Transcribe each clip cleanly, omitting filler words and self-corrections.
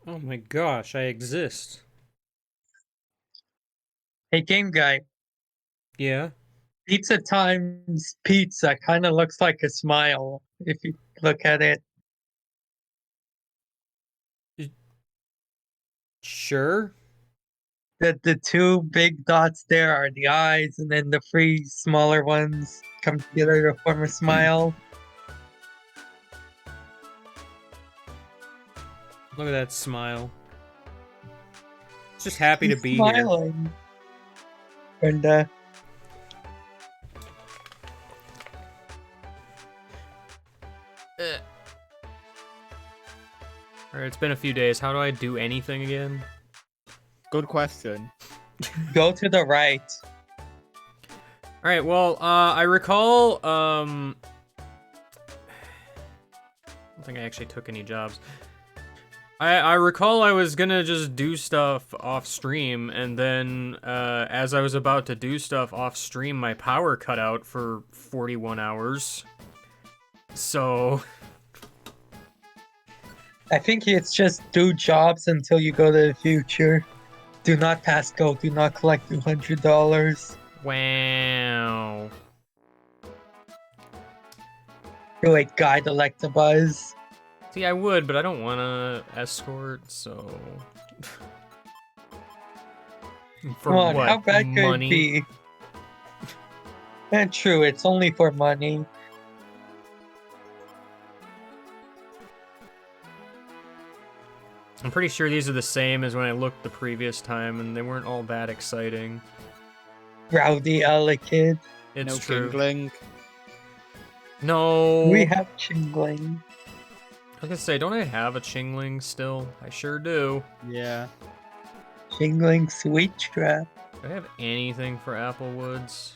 Oh my gosh, I exist. Hey, game guy, Yeah? pizza times pizza kind of looks like a smile if you look at it. Y- Sure? The two big dots there are the eyes, and then the three smaller ones come together to form a smile. Look at that smile. Just happy to He's be here. smiling. And Alright, it's been a few days. How do I do anything again? Good question. go to the right. Alright, well, I recall, I don't think I actually took any jobs. I recall I was gonna just do stuff off stream, and then, as I was about to do stuff off stream, my power cut out for 41 hours. So, I think it's just do jobs until you go to the future. Do not pass go. Do not collect $200. wow. Do a guide Electabuzz. See, I would, but I don't want to escort, so... For Come on, what? how bad could it Money? be? And true, it's only for money. I'm pretty sure these are the same as when I looked the previous time, and they weren't all that exciting. Rowdy Kid. It's No true. Kingling. No. We have Chingling. I was gonna say, don't I have a Chingling still? I sure do. Yeah. Chingling Sweet Trap. Do I have anything for Applewoods?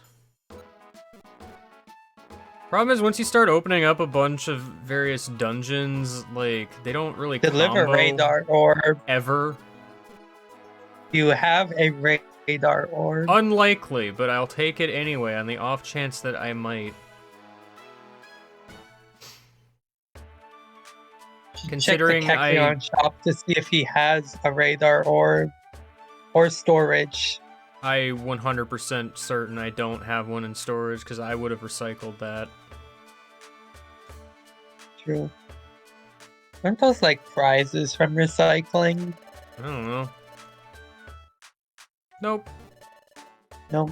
Problem is, once you start opening up a bunch of various dungeons, like, they don't really Deliver combo Radar Orb. ever. You have a Radar Orb. Unlikely, but I'll take it anyway on the off chance that I might. Considering Check the Kekleon shop to see if he has a Radar Orb or storage. I 100% certain I don't have one in storage because I would have recycled that. True. Aren't those like prizes from recycling? I don't know. Nope. No.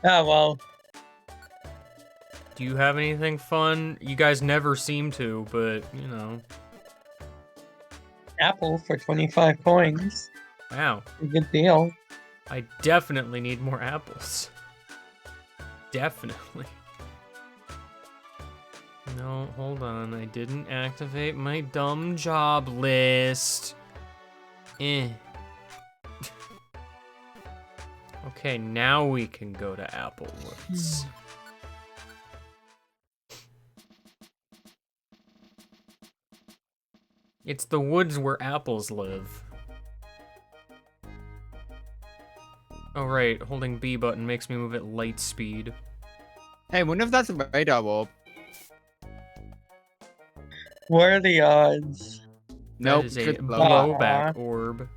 Ah, well. Do you have anything fun? You guys never seem to, but, you know. Apple for 25 coins. Wow. A good deal. I definitely need more apples. Definitely. No, hold on. I didn't activate my dumb job list. Eh. Okay, now we can go to Applewoods. It's the woods where apples live. Oh right, holding B button makes me move at light speed. Hey, I wonder if that's a radar orb. What are the odds? Nope, That is a just blow. blowback orb.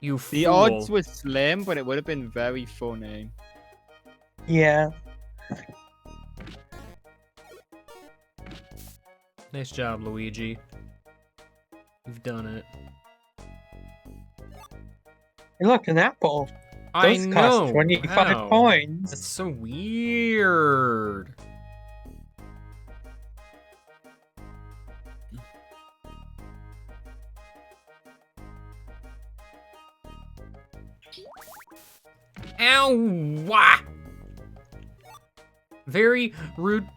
You fool. The odds were slim, but it would have been very funny. Yeah. Nice job, Luigi. You've done it. Hey, look, an apple. I Those know. cost 25 Wow. coins. That's so weird. Ow! Wah! Very rude.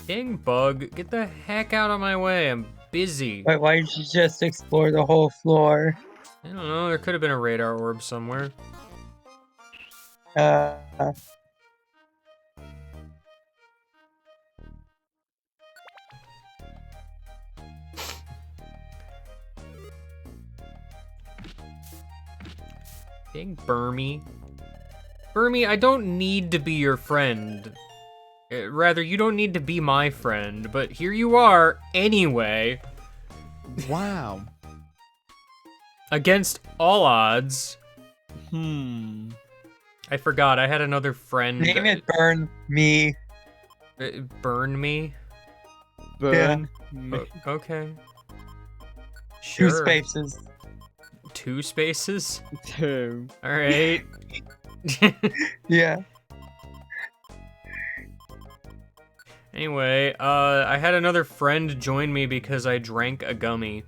Dang bug, get the heck out of my way. I'm busy. Why did you just explore the whole floor? I don't know, there could have been a radar orb somewhere. Uh, Dang Burmy. Burmy, I don't need to be your friend. Rather, you don't need to be my friend, but here you are anyway. Wow. Against all odds. I forgot, I had another friend. Name it Burn Me. Burn me? Burn. Okay. Two Sure. spaces. 2 spaces? Two. Alright. Yeah. Anyway, I had another friend join me because I drank a gummy.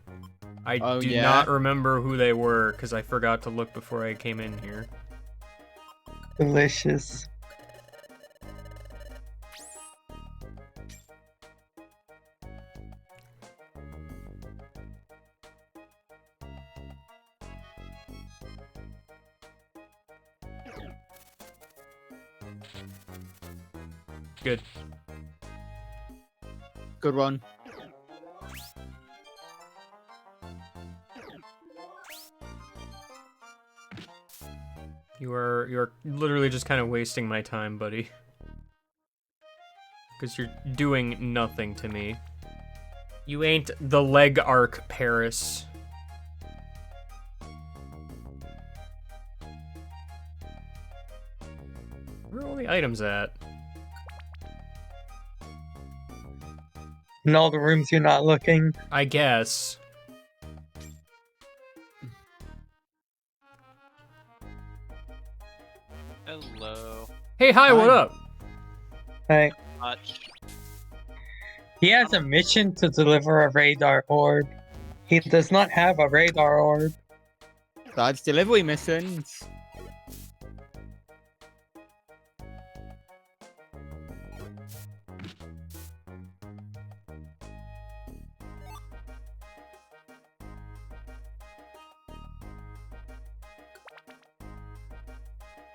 I Oh, do yeah? not remember who they were because I forgot to look before I came in here. Delicious. Good. Good one. You're literally just kind of wasting my time, buddy. Because you're doing nothing to me. You ain't the leg arc, Paris. Where are all the items at? In all the rooms you're not looking. I guess. Hello. Hey, hi, what Hi. up? Right. Much. He has a mission to deliver a radar orb. He does not have a radar orb. That's delivery missions.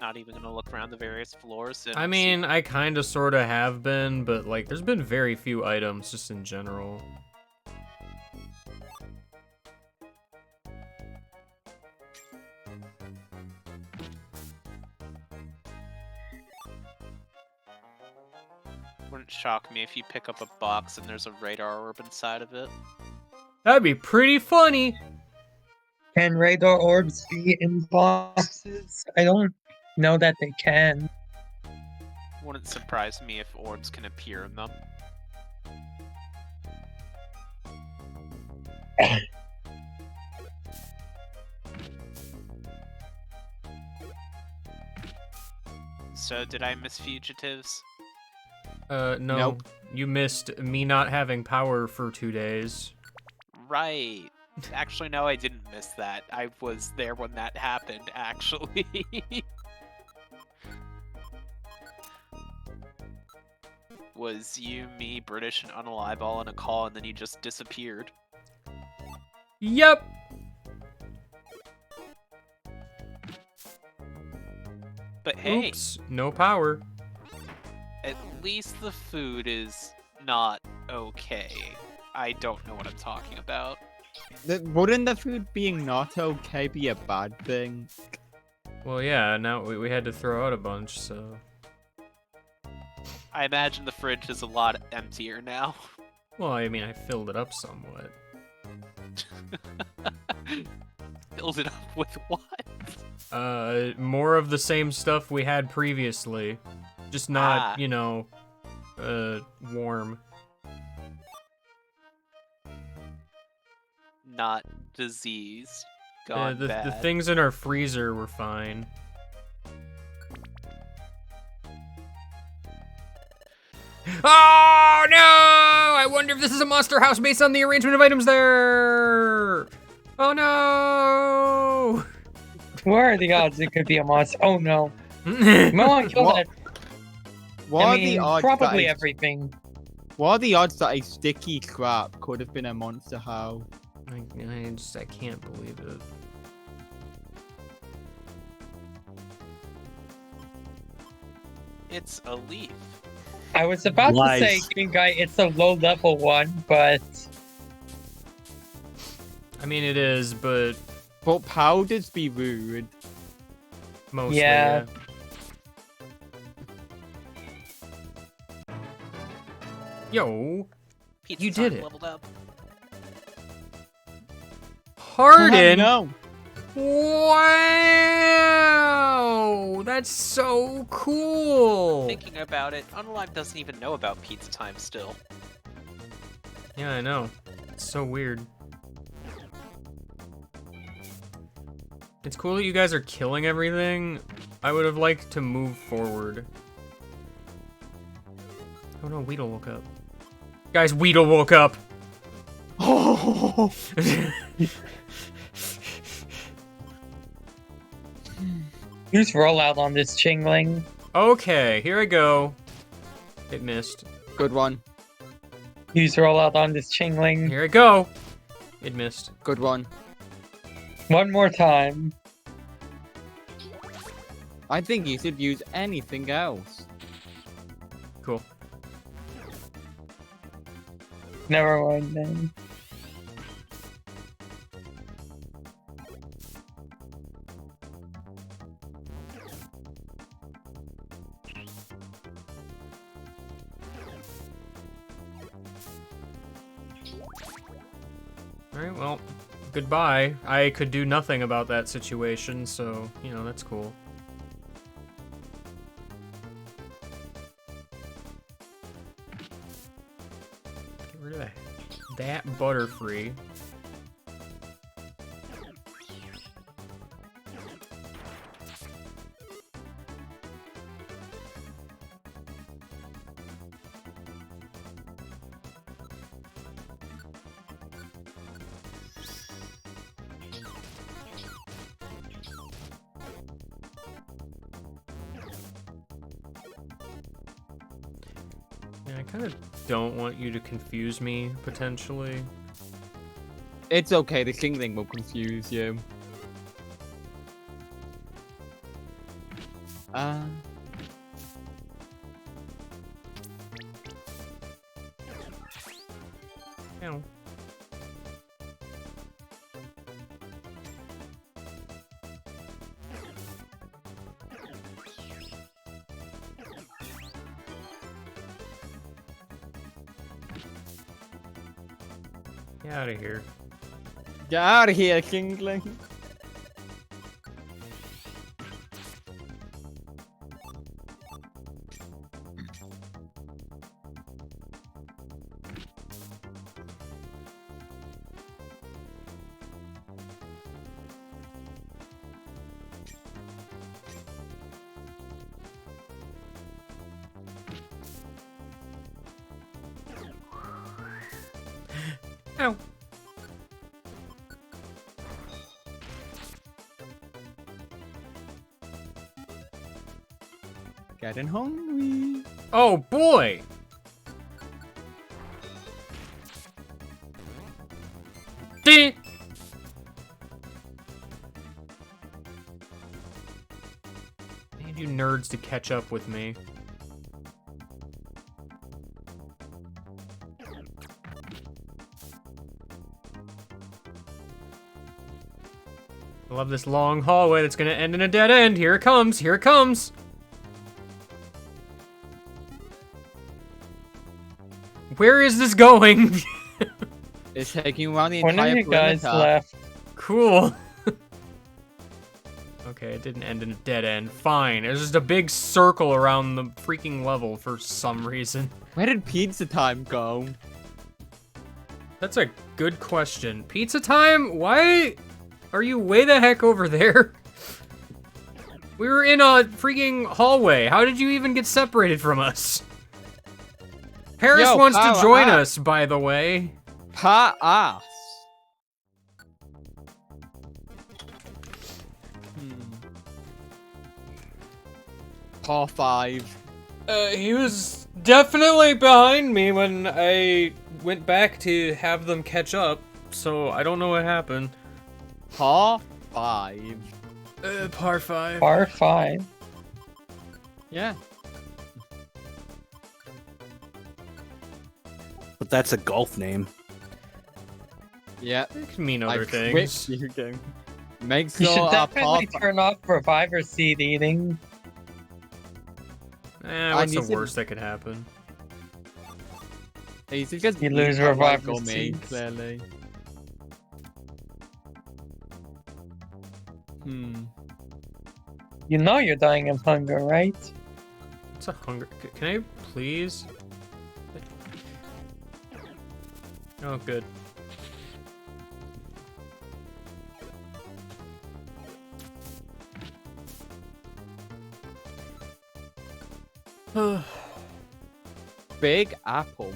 Not even gonna look around the various floors. And I mean, I kind of sort of have been, but like, there's been very few items just in general. wouldn't shock me if you pick up a box and there's a radar orb inside of it. That'd be pretty funny. Can radar orbs be in boxes? I don't know that they can. Wouldn't surprise me if orbs can appear in them. So, did I miss fugitives? No. Nope. You missed me not having power for 2 days. Right. Actually, no, I didn't miss that. I was there when that happened, actually. Was you, me, British, and Unalive all on a call and then you just disappeared? Yep. But hey, Oops. No power. at least the food is not okay. I don't know what I'm talking about. Wouldn't the food being not okay be a bad thing? Well, yeah, now we had to throw out a bunch, so... I imagine the fridge is a lot emptier now. Well, I mean, I filled it up somewhat. Filled it up with what? More of the same stuff we had previously. Just not, Ah. you know, warm. Not diseased. Gone The bad. things in our freezer were fine. Oh no! I wonder if this is a monster house based on the arrangement of items there. Oh no! Where are the odds it could be a monster? Oh no. You might want to kill What? that. What I are mean, the odds probably that everything. what are the odds that a sticky crap could have been a monster house? I can't believe it. It's a leaf. I was about Lies. to say, Green Guy, it's a low level one, but I mean, it is, but But powders be rude. mostly. Yeah. Yo, Pizza You time did it. leveled up. Hardin. No. Wow, that's so cool. Thinking about it, Unalive doesn't even know about pizza time still. Yeah, I know. It's so weird. It's cool that you guys are killing everything. I would have liked to move forward. Oh no, Weedle woke up. Guys, Weedle woke up. Oh. Use rollout on this Chingling. Okay, here I go. It missed. Good one. Use rollout on this Chingling. Here I go. It missed. Good one. One more time. I think you should use anything else. Cool. Never mind then. Alright, well, goodbye. I could do nothing about that situation, so, you know, that's cool. Get rid of that Butterfree. Yeah, I kind of don't want you to confuse me, potentially. It's okay, the Kingling will confuse you. Ow. Get out of here. Get out of here, Kingling. Ow. Getting hungry. Oh boy! Ding! I need you nerds to catch up with me. I love this long hallway that's gonna end in a dead end. Here it comes, here it comes! Where is this going? It's taking around the One of entire you guys perimeter. left. Cool. Okay, it didn't end in a dead end. Fine. There's just a big circle around the freaking level for some reason. Where did pizza time go? That's a good question. Pizza time? Why are you way the heck over there? We were in a freaking hallway. How did you even get separated from us? Harris Yo, wants to power join up. us, by the way. Pa-ass. Par 5. He was definitely behind me when I went back to have them catch up, so I don't know what happened. Par 5. Par 5. Par 5. Yeah. But that's a golf name. Yeah. It can mean I other quit things. you game. Make You sure should our definitely turn off reviver seed eating. What's need the to- worst that could happen? He's just You lose eating like revival gummy, seeds. clearly. You know you're dying of hunger, right? What's a hunger? Can I please? Oh, good. Big apple.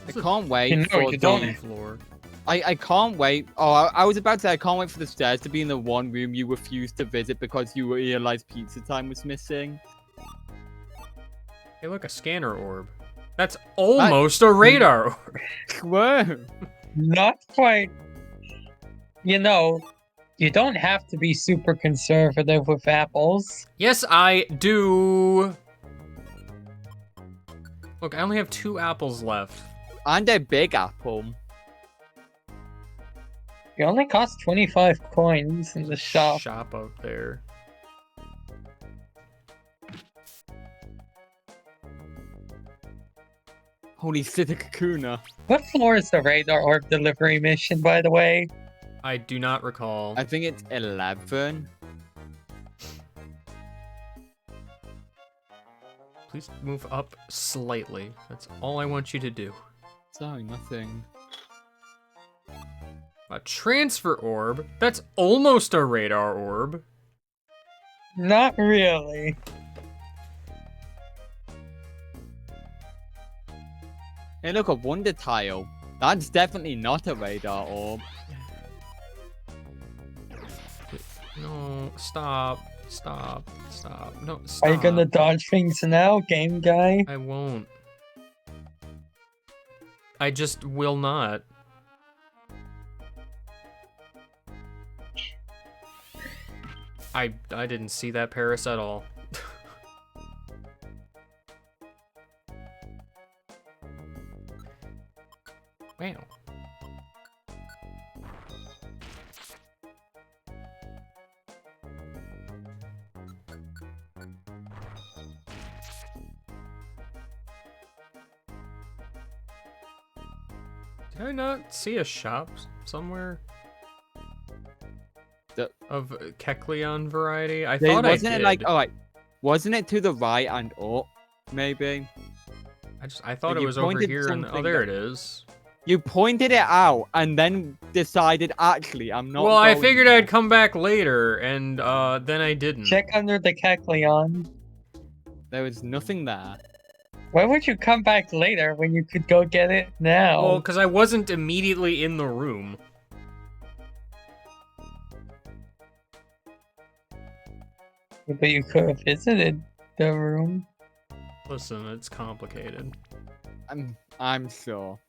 I can't wait You know for you the don't. Floor. I can't wait. Oh, I was about to say I can't wait for the stairs to be in the one room you refused to visit because you realized pizza time was missing. Hey, look, a scanner orb. That's almost a radar orb. Whoa. Not quite. You know, you don't have to be super conservative with apples. Yes, I do. Look, I only have 2 apples left. And a big apple. It only costs 25 coins in the shop. Shop out there. Holy Sitakakuna. What floor is the radar orb delivery mission, by the way? I do not recall. I think it's 11. Please move up slightly. That's all I want you to do. Sorry, nothing. A transfer orb? That's almost a radar orb. Not really. Hey, look, a wonder tile. That's definitely not a radar orb. No, stop. Stop. Stop. No, stop. Are you gonna dodge things now, game guy? I won't. I just will not. I didn't see that Paris at all. Wow. Did I not see a shop somewhere? Of Kecleon variety? I thought I did. Wasn't it like, oh, like, wasn't it to the right and up, maybe? I thought Like, it you was over pointed here and oh, something there that- it is. You pointed it out and then decided, actually, I'm not Well, I going figured there. I'd come back later, and then I didn't. Check under the Kecleon. There was nothing there. Why would you come back later when you could go get it now? Well, because I wasn't immediately in the room. But you could have visited the room. Listen, it's complicated. I'm sure.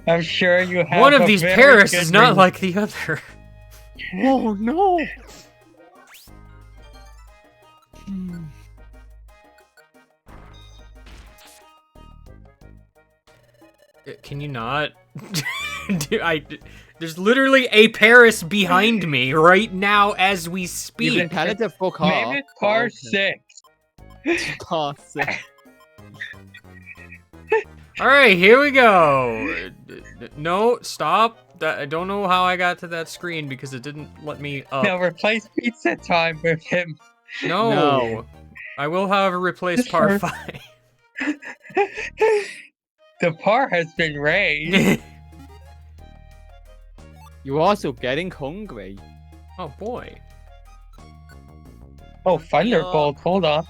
I'm sure you have One of a these very Paris good is not reason. like the other. Oh, no! Can you not? There's lliterally a Paris behind me right now as we You speak. can tell it to fuck off. Maybe it's par Okay. 6. Par 6. All right, here we go. No, stop. I don't know how I got to that screen because it didn't let me up. Now replace pizza time with him. No. No. I will, however, replace Just par for- 5. The par has been raised. You're also getting hungry. Oh boy. Oh, Thunderbolt, hold on.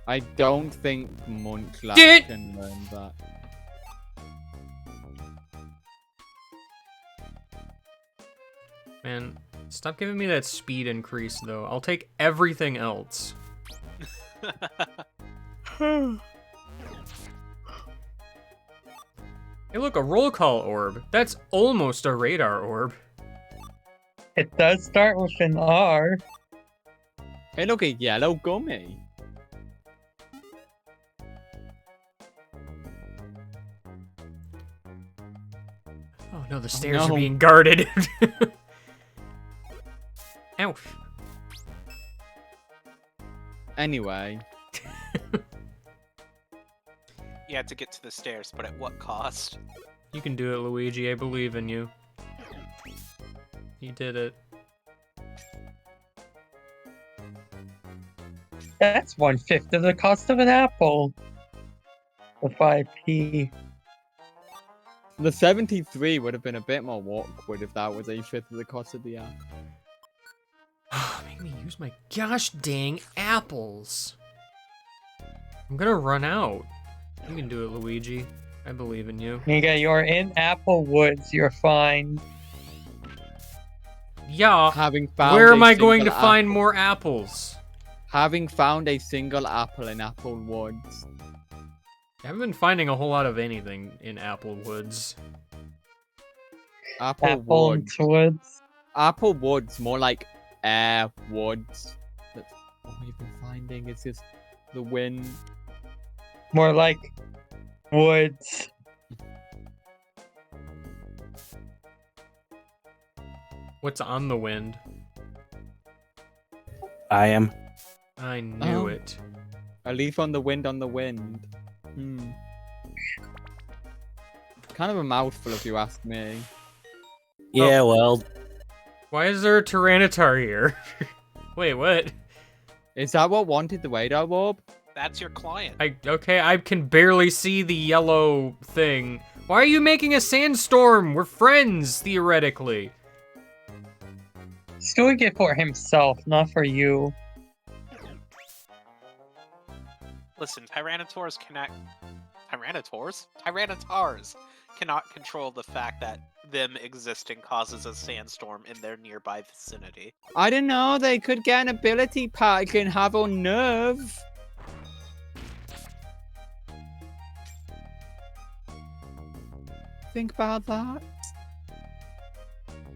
I don't think Munchlax Did- can learn that. Man, stop giving me that speed increase though. I'll take everything else. Hey look, a roll call orb. That's almost a radar orb. It does start with an R. Hey, look, a yellow gummy. Oh no, the stairs are no. being guarded. Ow. Anyway, You had to get to the stairs, but at what cost? You can do it, Luigi. I believe in you. You did it. That's 1/5 of the cost of an apple. The 5p. the 73 would have been a bit more awkward if that was a fifth of the cost of the app. Make me use my gosh dang apples. I'm gonna run out. You can do it, Luigi. I believe in you. Mika, you're in Apple Woods. You're fine. Yeah. Having found Where am a I going to single find apple- more apples? Having found a single apple in Apple Woods. I haven't been finding a whole lot of anything in Apple Woods. Apple Apple Woods. Woods. Apple Woods, more like air woods. That's all we've been finding. It's just the wind. More like woods. What's on the wind? I am. I knew Oh. it. A leaf on the wind on the wind. Kind of a mouthful if you ask me. Yeah, well, Why is there a Tyranitar here? Wait, what? Is that what wanted the radar orb? That's your client. Okay, I can barely see the yellow thing. Why are you making a sandstorm? We're friends, theoretically. He's doing it for himself, not for you. Listen, Tyrannotars cannot control the fact that them existing causes a sandstorm in their nearby vicinity. I don't know. They could get an ability pack and have a nerve. Think about that.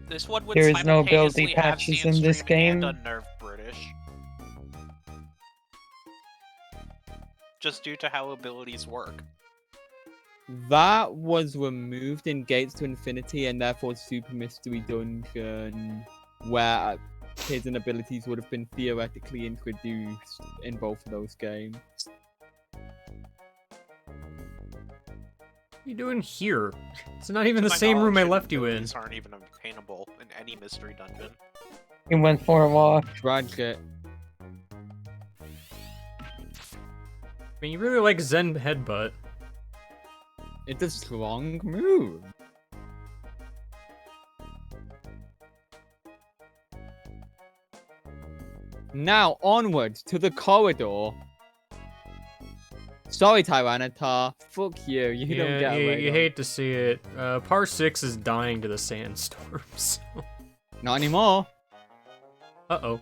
This one would There is no simultaneously ability have patches in this Sandstreaming game. and unnerve British. Just due to how abilities work. That was removed in Gates to Infinity and therefore Super Mystery Dungeon, where hidden abilities would have been theoretically introduced in both of those games. What are you doing here? It's not even To the my same room I knowledge, left you in. abilities aren't even obtainable in any mystery dungeon. He went for a walk. Tragic. I mean, you really like Zen Headbutt. It's a strong move. Now onwards to the corridor. Sorry, Tyranitar. Fuck you. You don't get away. you hate to see it. Par 6 is dying to the sandstorms. Not anymore. Uh-oh.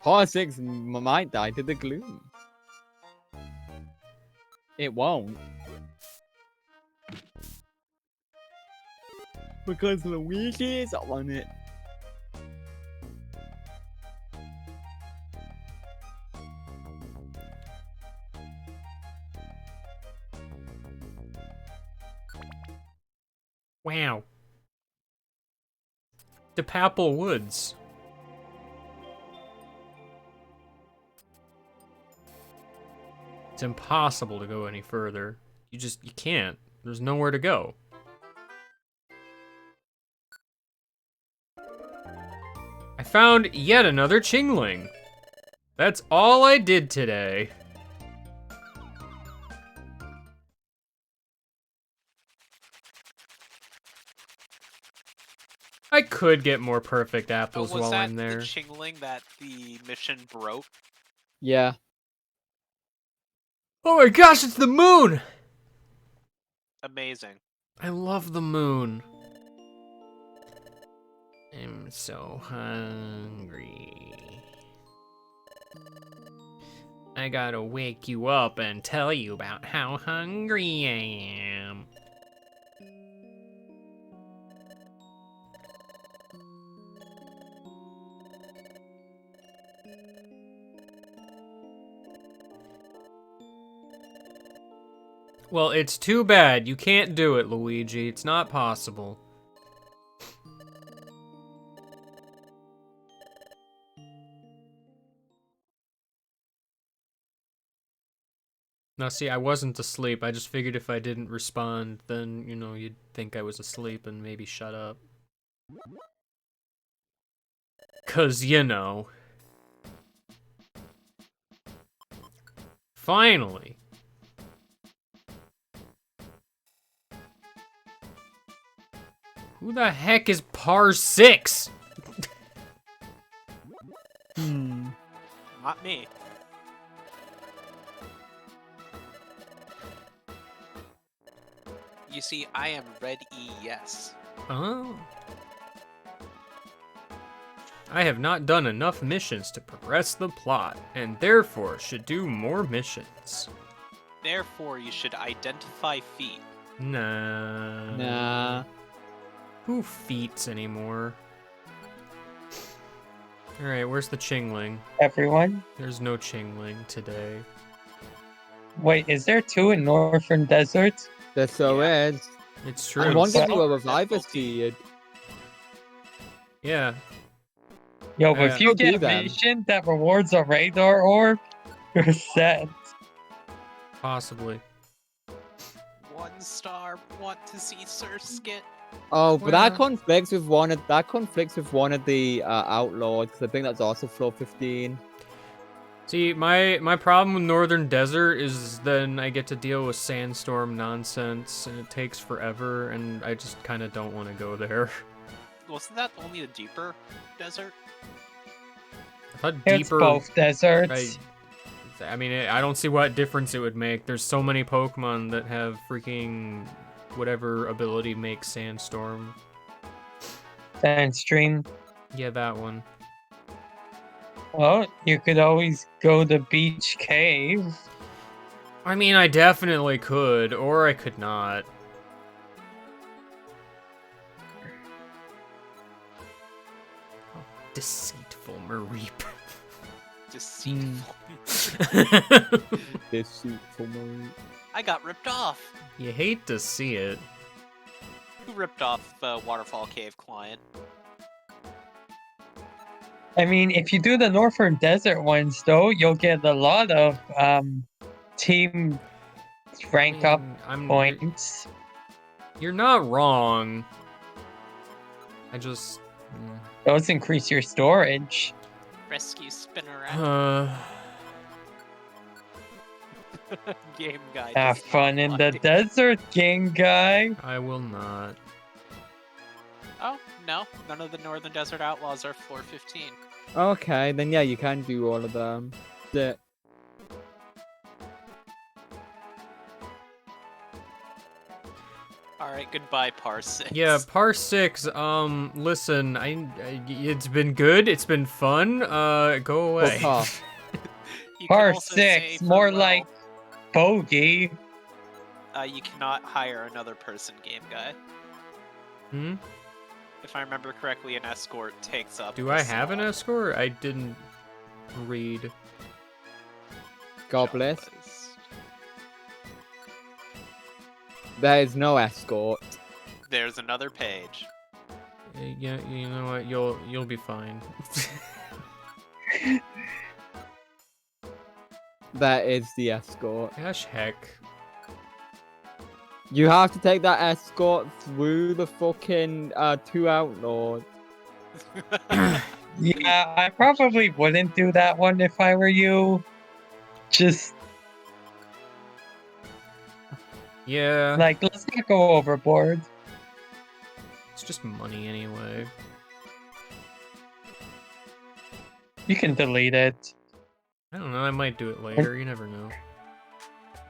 Par 6 might die to the gloom. It won't. Because Luigi is on it. Wow. The Papal Woods. It's impossible to go any further. You can't. There's nowhere to go. I found yet another Chingling. That's all I did today. I could get more perfect apples was while that I'm there. the Chingling that the mission broke? Yeah. Oh my gosh, it's the moon! Amazing. I love the moon. I'm so hungry. I gotta wake you up and tell you about how hungry I am. Well, it's too bad. You can't do it, Luigi. It's not possible. Now, see, I wasn't asleep. I just figured if I didn't respond, then, you'd think I was asleep and maybe shut up. 'Cause, Finally. Who the heck is par 6? Not me. You see, I am Red ES. Oh. I have not done enough missions to progress the plot, and therefore should do more missions. Therefore, you should identify feet. Nah. Nah. Who feats anymore? Alright, where's the Chingling? Everyone. There's no Chingling today. Wait, is there 2 in Northern Desert? There so Yeah. is. It's And true. one gives you a So- reviver difficulty. seed. Yeah. Yo, but if you I'll do get a them. mission that rewards a radar orb, you're set. Possibly. 1 star. Want to see Sir Skit? Oh, but that Well- conflicts with one of the outlaws. 'Cause I think that's also floor 15. See, my problem with Northern Desert is then I get to deal with sandstorm nonsense, and it takes forever, and I just kind of don't want to go there. Wasn't that only the deeper desert? I thought It's deeper. both deserts. I mean, I don't see what difference it would make. There's so many Pokemon that have freaking whatever ability makes sandstorm. Sandstream. Yeah, that one. Well, you could always go to Beach Cave. I mean, I definitely could, or I could not. Oh, deceitful Mareep. Deceitful. Deceitful Marie. I got ripped off. You hate to see it. Who ripped off Waterfall Cave client? I mean, if you do the Northern Desert ones, though, you'll get a lot of team rank up points. You're not wrong. I just. Those increase your storage. Rescue Spinner game guy. Have does fun not in the like- desert, game guy. I will not. Oh, no. None of the Northern Desert Outlaws are floor 15. Okay, then yeah, you can do all of them. The Alright, goodbye, Parsec. Yeah, par 6. Listen, it's been good. It's been fun. Go away. fuck off. You can Par also say 6, for more Will, like bogey. you cannot hire another person, game guy. Hmm? If I remember correctly, an escort takes up. Do a I have an slot. escort? I didn't read. God bless. Shop There is no escort. list. There's another page. Yeah, you know what? You'll be fine. That is the escort. Gosh, heck. You have to take that escort through the fucking 2 outlaws. Yeah, I probably wouldn't do that one if I were you. Just, Yeah, like, let's not go overboard. it's just money anyway. You can delete it. I don't know. I might do it later. You never know.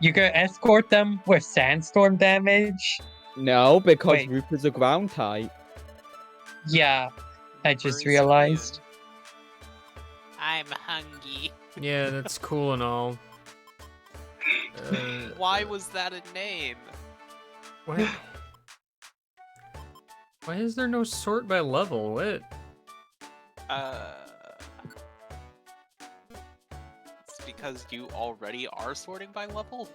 You can escort them with sandstorm damage. No, because Wait. Rupert's a ground type. Yeah, I just Where's realized. Ian? I'm hungry. Yeah, that's cool and all. Why was that a name? What? Why is there no sort by level? What? It's because you already are sorting by level?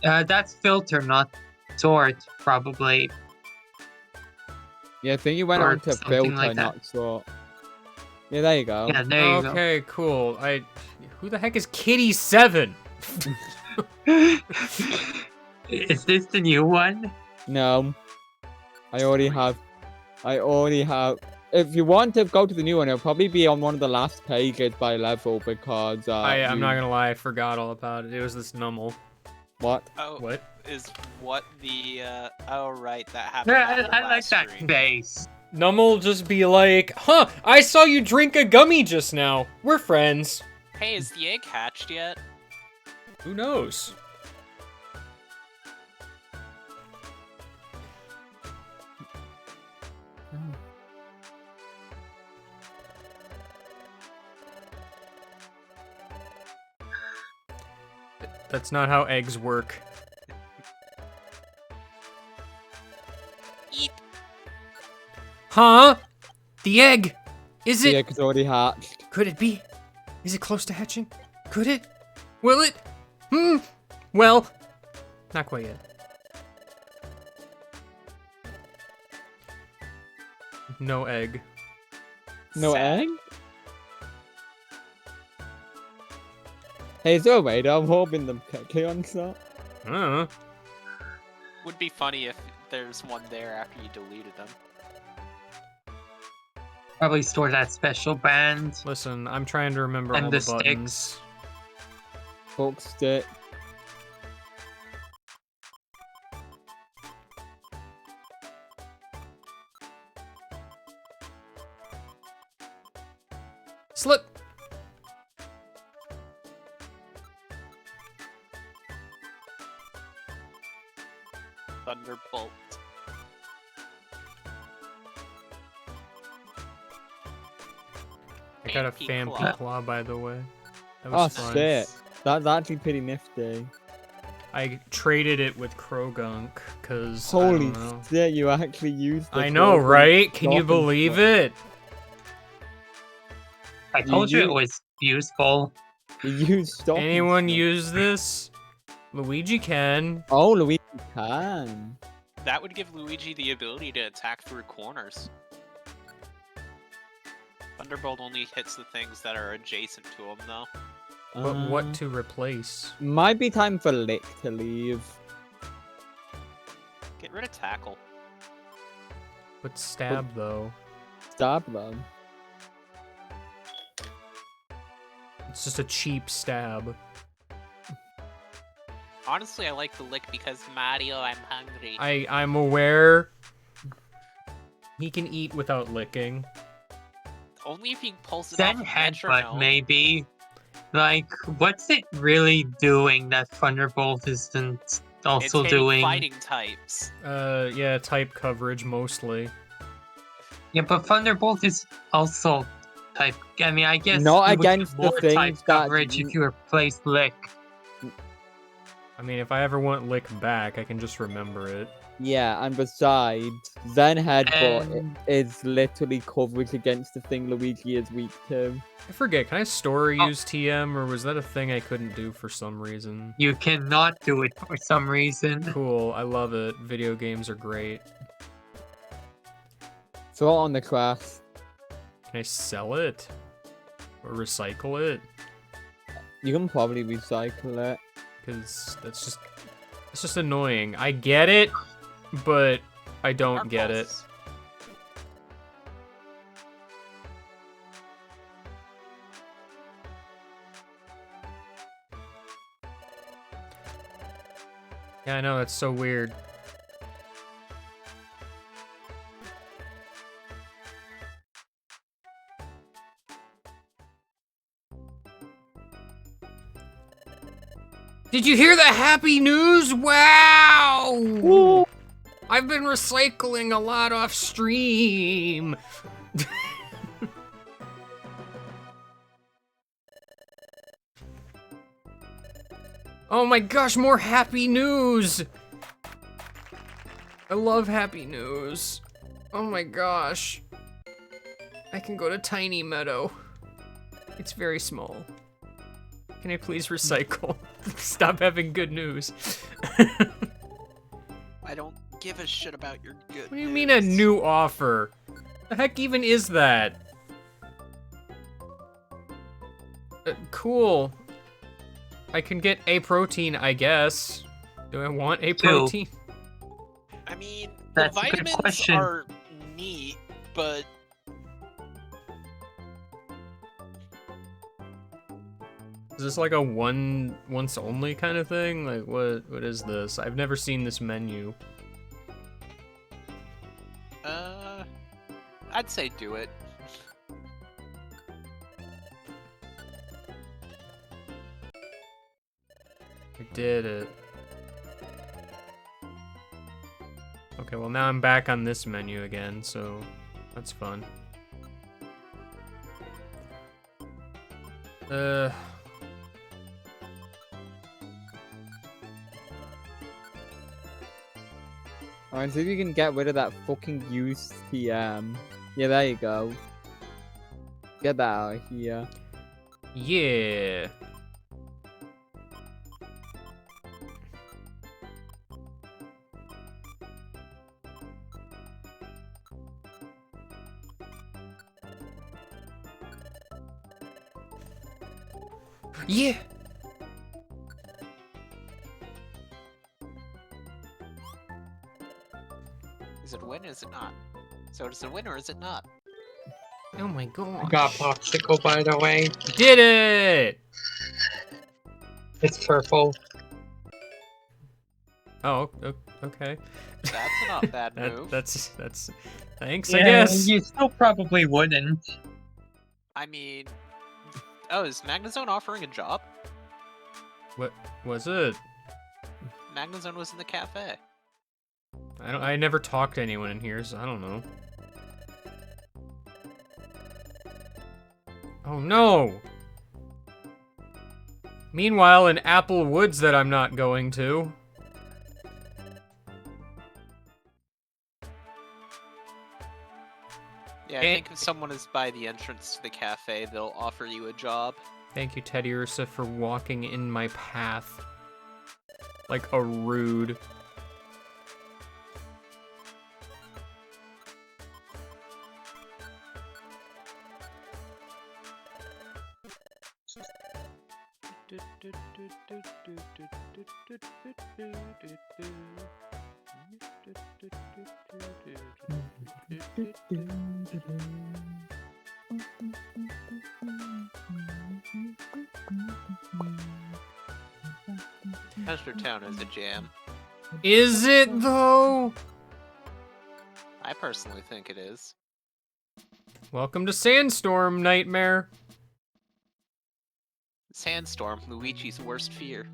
That's filter, not sort, probably. Yeah, I think you went Or on to something filter, like that. not sort. Yeah, there you go. Yeah, there you go. Okay, cool. Who the heck is Kitty 7? Is this the new one? No. I already have. If you want to go to the new one, it'll probably be on one of the last pages by level because I'm not gonna lie, I forgot all about it. It was this Nummel. What? Oh, What? is what the oh right, that happened. Yeah, on the I like last that stream. base. Nummel just be like, huh, I saw you drink a gummy just now. We're friends. Hey, is the egg hatched yet? Who knows? That's not how eggs work. Eep. Huh? The egg! Is it? The egg's already hatched. Could it be? Is it close to hatching? Could it? Will it? Well, not quite yet. No egg. No Sad. egg? Hey, is there a way to open them quickly on that? I don't know. Would be funny if there's one there after you deleted them. Probably store that special band. Listen, I'm trying to remember And all the the buttons. Book stick. Slip! Thunderbolt. I got a Fan fan Claw. claw, by the way. That Oh was fun. shit. That's actually pretty nifty. I traded it with Krogunk, cause I Holy don't know. shit, you actually used the I know, Krogunk right? Can you dolphin believe slip. it? I told you it you- was useful. You used dolphin Anyone slip. use this? Luigi can. Oh, Luigi can. That would give Luigi the ability to attack through corners. Thunderbolt only hits the things that are adjacent to him, though. But what to replace? Might be time for Lick to leave. Get rid of Tackle. But stab, though. Stab them. It's just a cheap stab. Honestly, I like the Lick because Mario, I'm hungry. I'm aware. He can eat without licking. Only if he pulls it Then off of headbutt, metronome. maybe. Like, what's it really doing that Thunderbolt isn't It's also hitting doing? fighting types. Yeah, type coverage mostly. Yeah, but Thunderbolt is also type. I mean, I guess Not you would get against the more things type that coverage if you replace Lick. I mean, if I ever want lick back, I can just remember it. Yeah, and besides, then Headbutt Um, is literally coverage against the thing Luigi is weak to. I forget, can I store Oh. use TM, or was that a thing I couldn't do for some reason? You cannot do it for some reason. Cool, I love it. Video games are great. Throw it on the class. Can I sell it? Or recycle it? You can probably recycle it. Because it's just annoying. I get it, but I don't get it. Pulse. Yeah, I know, that's so weird. Did you hear the happy news? Wow! I've been recycling a lot off stream. Oh my gosh, more happy news! I love happy news. Oh my gosh. I can go to Tiny Meadow. It's very small. Can I please recycle? Stop having good news. I don't give a shit about your good. What do you mean a new offer? The heck even is that? Cool. I can get a protein, I guess. Do I want a protein? I mean, That's the a good vitamins question. are neat, but Is this like a once only kind of thing? Like what is this? I've never seen this menu. I'd say do it. I did it. Okay, well now I'm back on this menu again, so that's fun. Alright, so if you can get rid of that fucking UCM. Yeah, there you go. Get that out of here. Yeah. Yeah. Is it a win or is it not? So is it a win or is it not? Oh my god. I got popsicle, by the way. Did it! It's purple. Oh, okay. That's a not bad move. That's thanks, I guess. You still probably wouldn't. I mean, oh, is Magnazone offering a job? What was it? Magnazone was in the cafe. I never talked to anyone in here, so I don't know. Oh no! Meanwhile, in Apple Woods that I'm not going to. Yeah, I think if someone is by the entrance to the cafe, they'll offer you a job. Thank you, Teddy Ursa, for walking in my path. Like a rude. Chester Town is a jam. Is it though? I personally think it is. Welcome to Sandstorm, Nightmare. Sandstorm, Luigi's worst fear.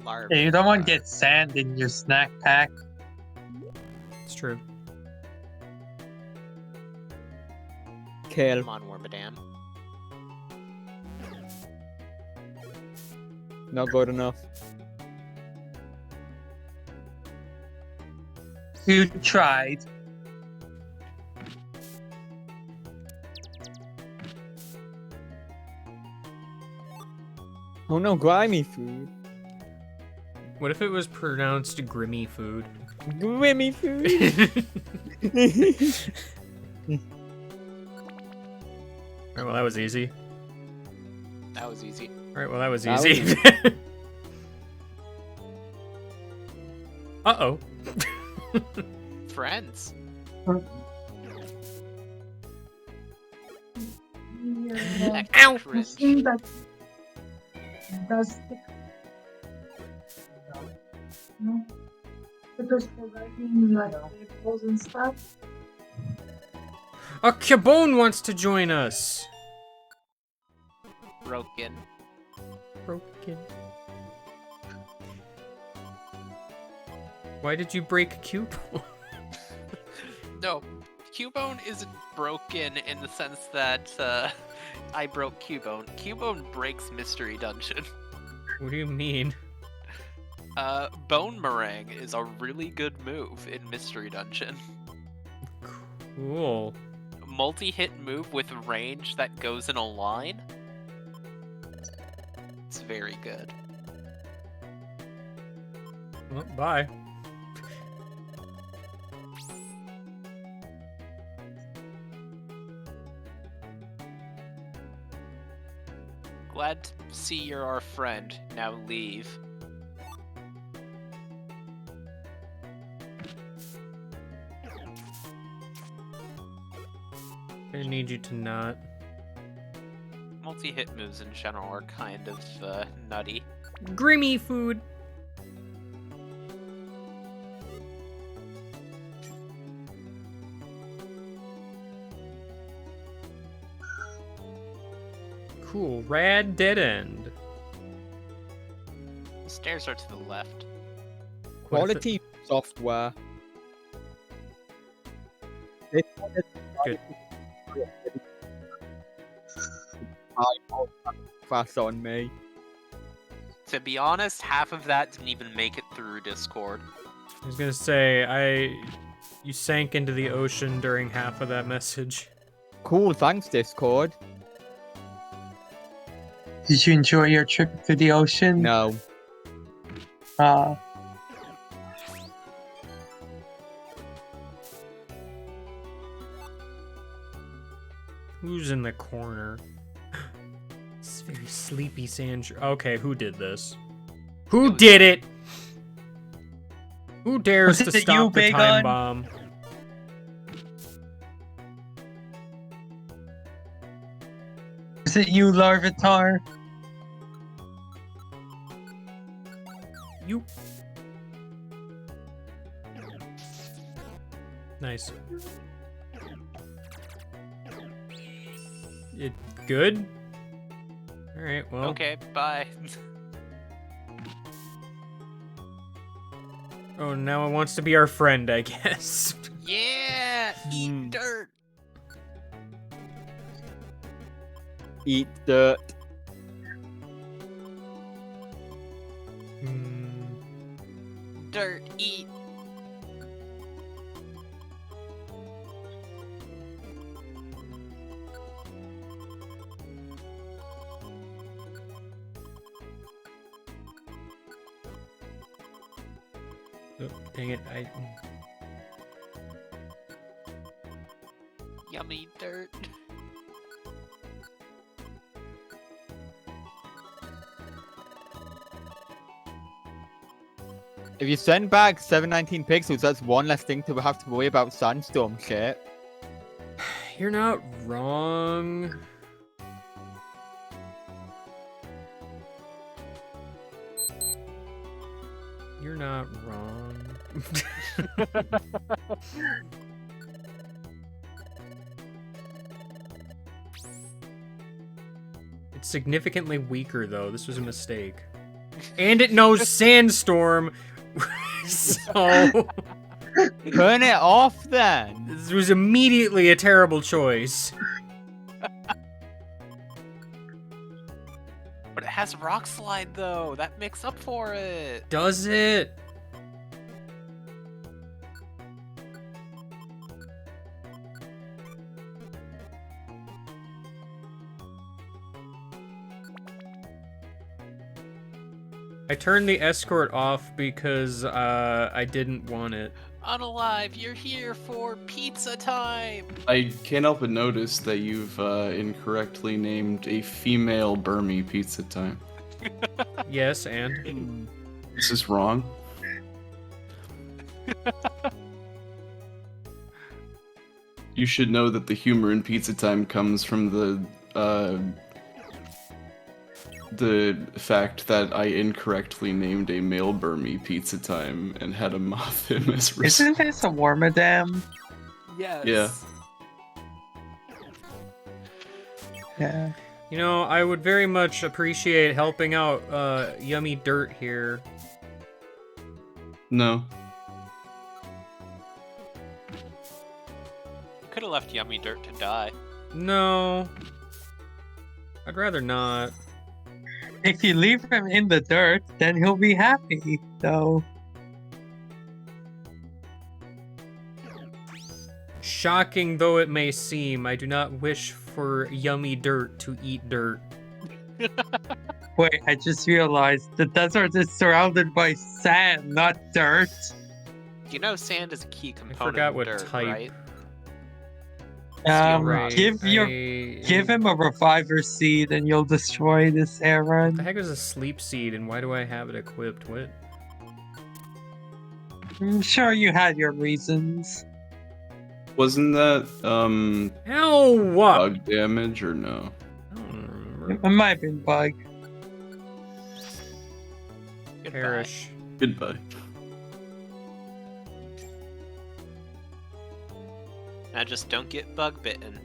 Larva. Yeah, you don't want to get sand in your snack pack. It's true. Kill. Come on, Wormadam. Not good enough. You tried. Oh no, grimy food. What if it was pronounced Grimmy Food? Grimy food. Alright, well that was easy. That was easy. Alright, well that was That easy. was Uh-oh. Friends. Ow! Cringe. Does no, because providing like vehicles and stuff. A Cabone wants to join us. Broken. Broken. Why did you break Cubone? No, Cubone isn't broken in the sense that I broke Cubone. Cubone breaks Mystery Dungeon. What do you mean? Bone Meringue is a really good move in Mystery Dungeon. Cool. Multi-hit move with range that goes in a line. It's very good. Well, bye. glad to see you're our friend. Now leave. I need you to not. Multi-hit moves in general are kind of nutty. Grimmy food. Cool. Rad dead end. The stairs are to the left. Quality software. Good. Fast on me. To be honest, half of that didn't even make it through Discord. I was gonna say, you sank into the ocean during half of that message. Cool, thanks Discord. Did you enjoy your trip to the ocean? No. Who's in the corner? It's very sleepy sand. Okay, who did this? Who did it? Who dares to Was it stop you, the Big time On? bomb? Is it you, Larvitar? You. Nice. It good? All right. Well. Okay, bye. Oh, now it wants to be our friend, I guess. Yeah, eat Hmm. dirt. Eat dirt. Dirt, eat. Oh, dang it! Yummy dirt. If you send back 719 pixels, that's one less thing to have to worry about sandstorm shit. You're not wrong. You're not wrong. It's significantly weaker, though. This was a mistake. And it knows Sandstorm. So Turn it off then. this was immediately a terrible choice. But it has Rock Slide, though. That makes up for it. Does it? I turned the escort off because I didn't want it. Unalive, you're here for pizza time. I can't help but notice that you've incorrectly named a female Burmese pizza time. Yes, and This is wrong. You should know that the humor in pizza time comes from the fact that I incorrectly named a male Burmese pizza time and had a muffin as a result. Isn't this a Warmadam? Yes. Yeah. Yeah. you know, I would very much appreciate helping out Yummy Dirt here. No. You could have left Yummy Dirt to die. No. I'd rather not. If you leave him in the dirt, then he'll be happy, though. Shocking though it may seem, I do not wish for Yummy Dirt to eat dirt. Wait, I just realized the desert is surrounded by sand, not dirt. You know sand is a key component forgot of what dirt, type. right? Right, give him a reviver seed and you'll destroy this The Aaron. heck is a sleep seed, and why do I have it equipped? What? I'm sure you had your reasons. Wasn't that Ow! bug damage or no? I don't remember. It might have been bug. Goodbye. Perish. Goodbye. Now just don't get bug bitten.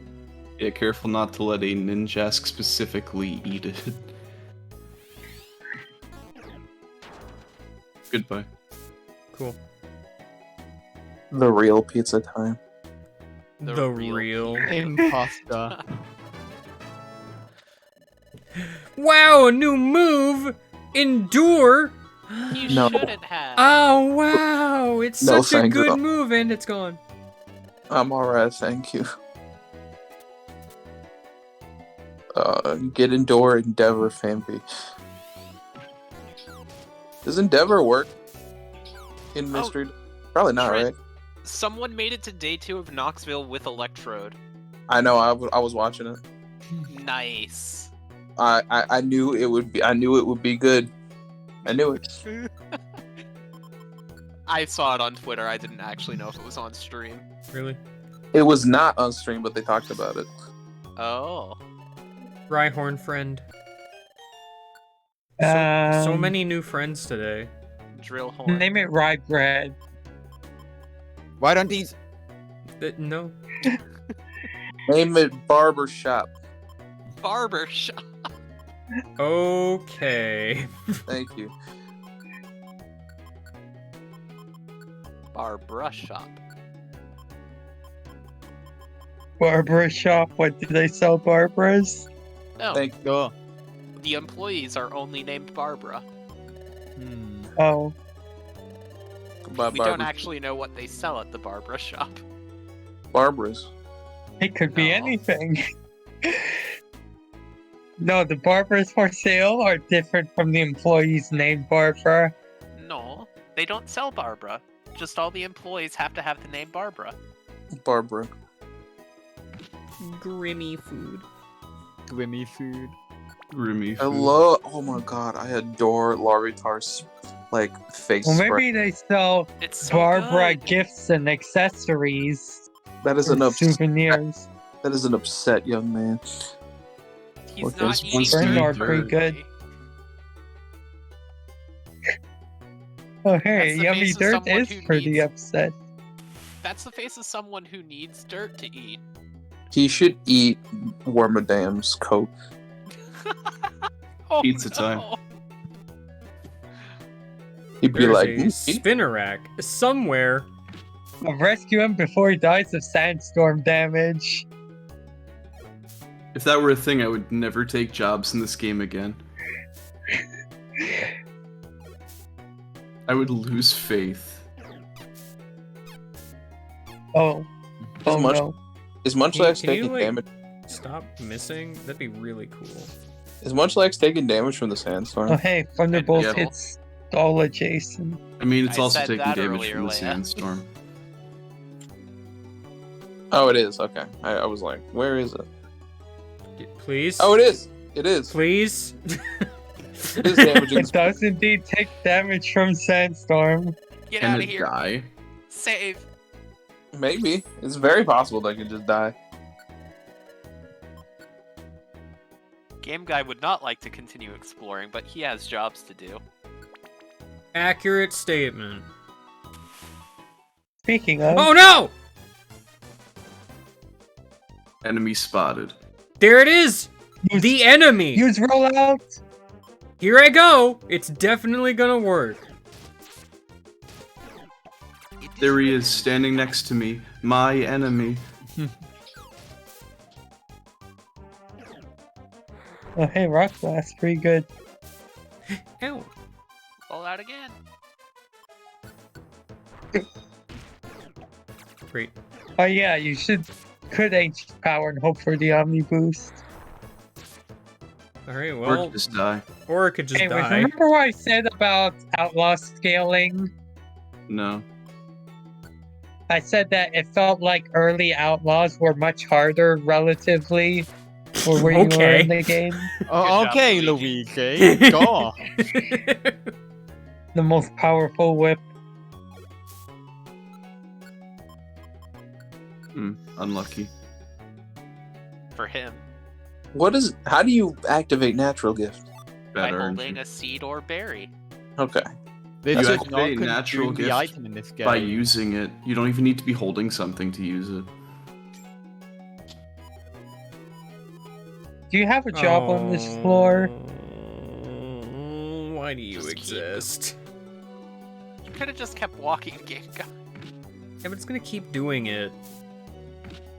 Yeah, careful not to let a Ninjask specifically eat it. Goodbye. Cool. The real pizza time. The real. Imposter. Wow, a new move! Endure! You No. shouldn't have. Oh, wow! It's No, such a thank good you. move, and it's gone. I'm alright, thank you. Get Endure, Endeavor, Fanby. Does Endeavor work in Mystery? Probably not, Trent. right? Someone made it to day 2 of Knoxville with Electrode. I know. I was watching it. Nice. I knew it would be. I knew it would be good. I knew it. I saw it on Twitter. I didn't actually know if it was on stream. Really? It was not on stream, but they talked about it. Oh. Rhyhorn friend. So Um, many new friends today. Drill horn. Name it Rye Bread. Why don't these? No. Name it Barber Shop. Barber shop. Okay. Thank you. Barbara shop. Barbara shop. What do they sell Barbaras? No, Thank you. Oh. the employees are only named Barbara. Hmm. Oh, Goodbye, We Barber. don't actually know what they sell at the Barbara shop. Barbaras. it could be No. anything. No, the Barbaras for sale are different from the employees named Barbara. No, they don't sell Barbara. Just all the employees have to have the name Barbara. Barbara. Grimmy food. Grimmy food. Grimmy. I food. love. Oh my god, I adore Laritar's like face Well, spray. maybe they sell It's so Barbara good. gifts and accessories That is and an upset. souvenirs. That is an upset young man. He's Okay, not so eating once to Burn eat are pretty dirt. good. Oh, hey, That's the Yummy face of Dirt someone is who pretty needs- upset. That's the face of someone who needs dirt to eat. He should eat Wormadam's coat. Oh, Pizza time. no. He'd be There's like, a "Mm, spinnerack somewhere. I'll rescue him before he dies of sandstorm damage. If that were a thing, I would never take jobs in this game again. I would lose faith. Oh. As Oh much- no. is Munchlax Can you, taking like- damage? Stop missing. That'd be really cool. Is Munchlax taking damage from the sandstorm? Oh hey, Thunderbolt Yeah. hits Stola Jason. I mean, it's I also said taking that damage earlier, from the Leia. sandstorm. Oh, it is. Okay, I was like, where is it? Please? Oh, it is. It is. Please? It is damaging. It does indeed take damage from sandstorm. Get Can out of it here. die? Save. Maybe it's very possible that I could just die. Game Guy would not like to continue exploring, but he has jobs to do. Accurate statement. Speaking of, Oh no! Enemy spotted. There it is! The enemy! use rollout. Here I go! It's definitely gonna work. There he is, standing next to me. My enemy. Oh hey, Rock Blast, pretty good. Ow. Roll out again. Great. Oh yeah, you could ancient power and hope for the Omni boost. Alright, Or well, just die. or it could just Anyways, die. remember what I said about outlaw scaling? No. I said that it felt like early Outlaws were much harder relatively for where you were in the game. Oh, job, okay, Luigi. Luigi. God. The most powerful whip. Unlucky. For him, How do you activate natural gift? by Better. holding a seed or berry. Okay. This You is activate not natural consuming the gift item in this game. by using it. You don't even need to be holding something to use it. Do you have a job on this floor? Why do you Just keep- exist? You could have just kept walking, game guy. Yeah, but it's gonna keep doing it.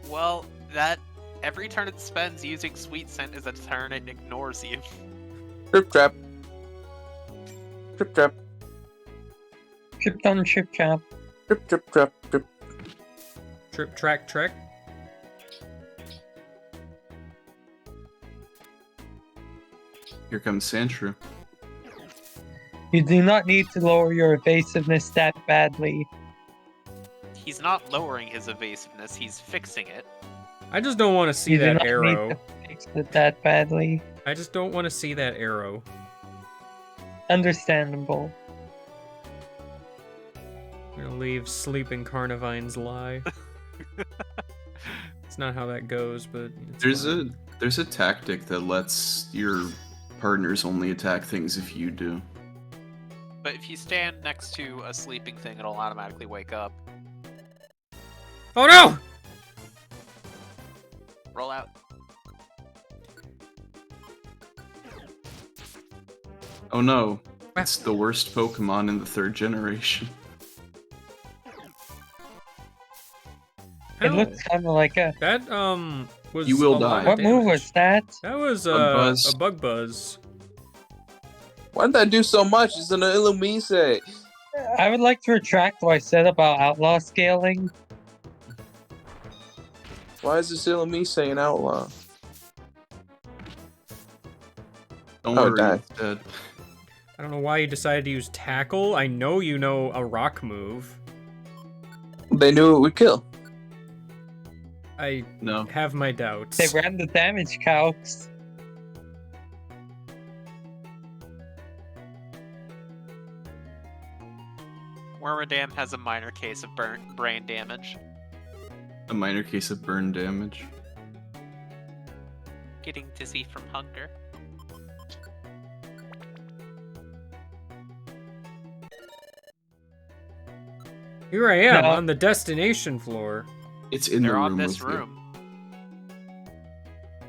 Well, every turn it spends using Sweet Scent is a turn it ignores you. Trip trap. Trip trap. Trip on trip trap. Trip trip trap. Trip. Trip, track, trek. Here comes Sandshrew. You do not need to lower your evasiveness that badly. He's not lowering his evasiveness, he's fixing it. I just don't want to see You do that not arrow. need to fix it that badly. I just don't want to see that arrow. Understandable. I'm gonna leave sleeping Carnivines lie. It's not how that goes, but it's fine. There's a tactic that lets your partners only attack things if you do. But if you stand next to a sleeping thing, it'll automatically wake up. Oh no! Roll out. Oh no, it's the worst Pokemon in the 3rd generation. It Ow. looks kind of like a. That was. You will a lot die. of What move damage. was that? That was Bug buzz. a bug buzz. Why did that do so much? It's an Illumise. I would like to retract what I said about outlaw scaling. Why is this Illumise an outlaw? Don't Oh, worry, die. it's dead. I don't know why you decided to use tackle. I know you know a rock move. They knew it would kill. I No. have my doubts. They ran the damage calcs. Wormadam has a minor case of brain damage. A minor case of burn damage. Getting dizzy from hunger. Here I am No. on the destination floor. It's in They're the on room this with you. room.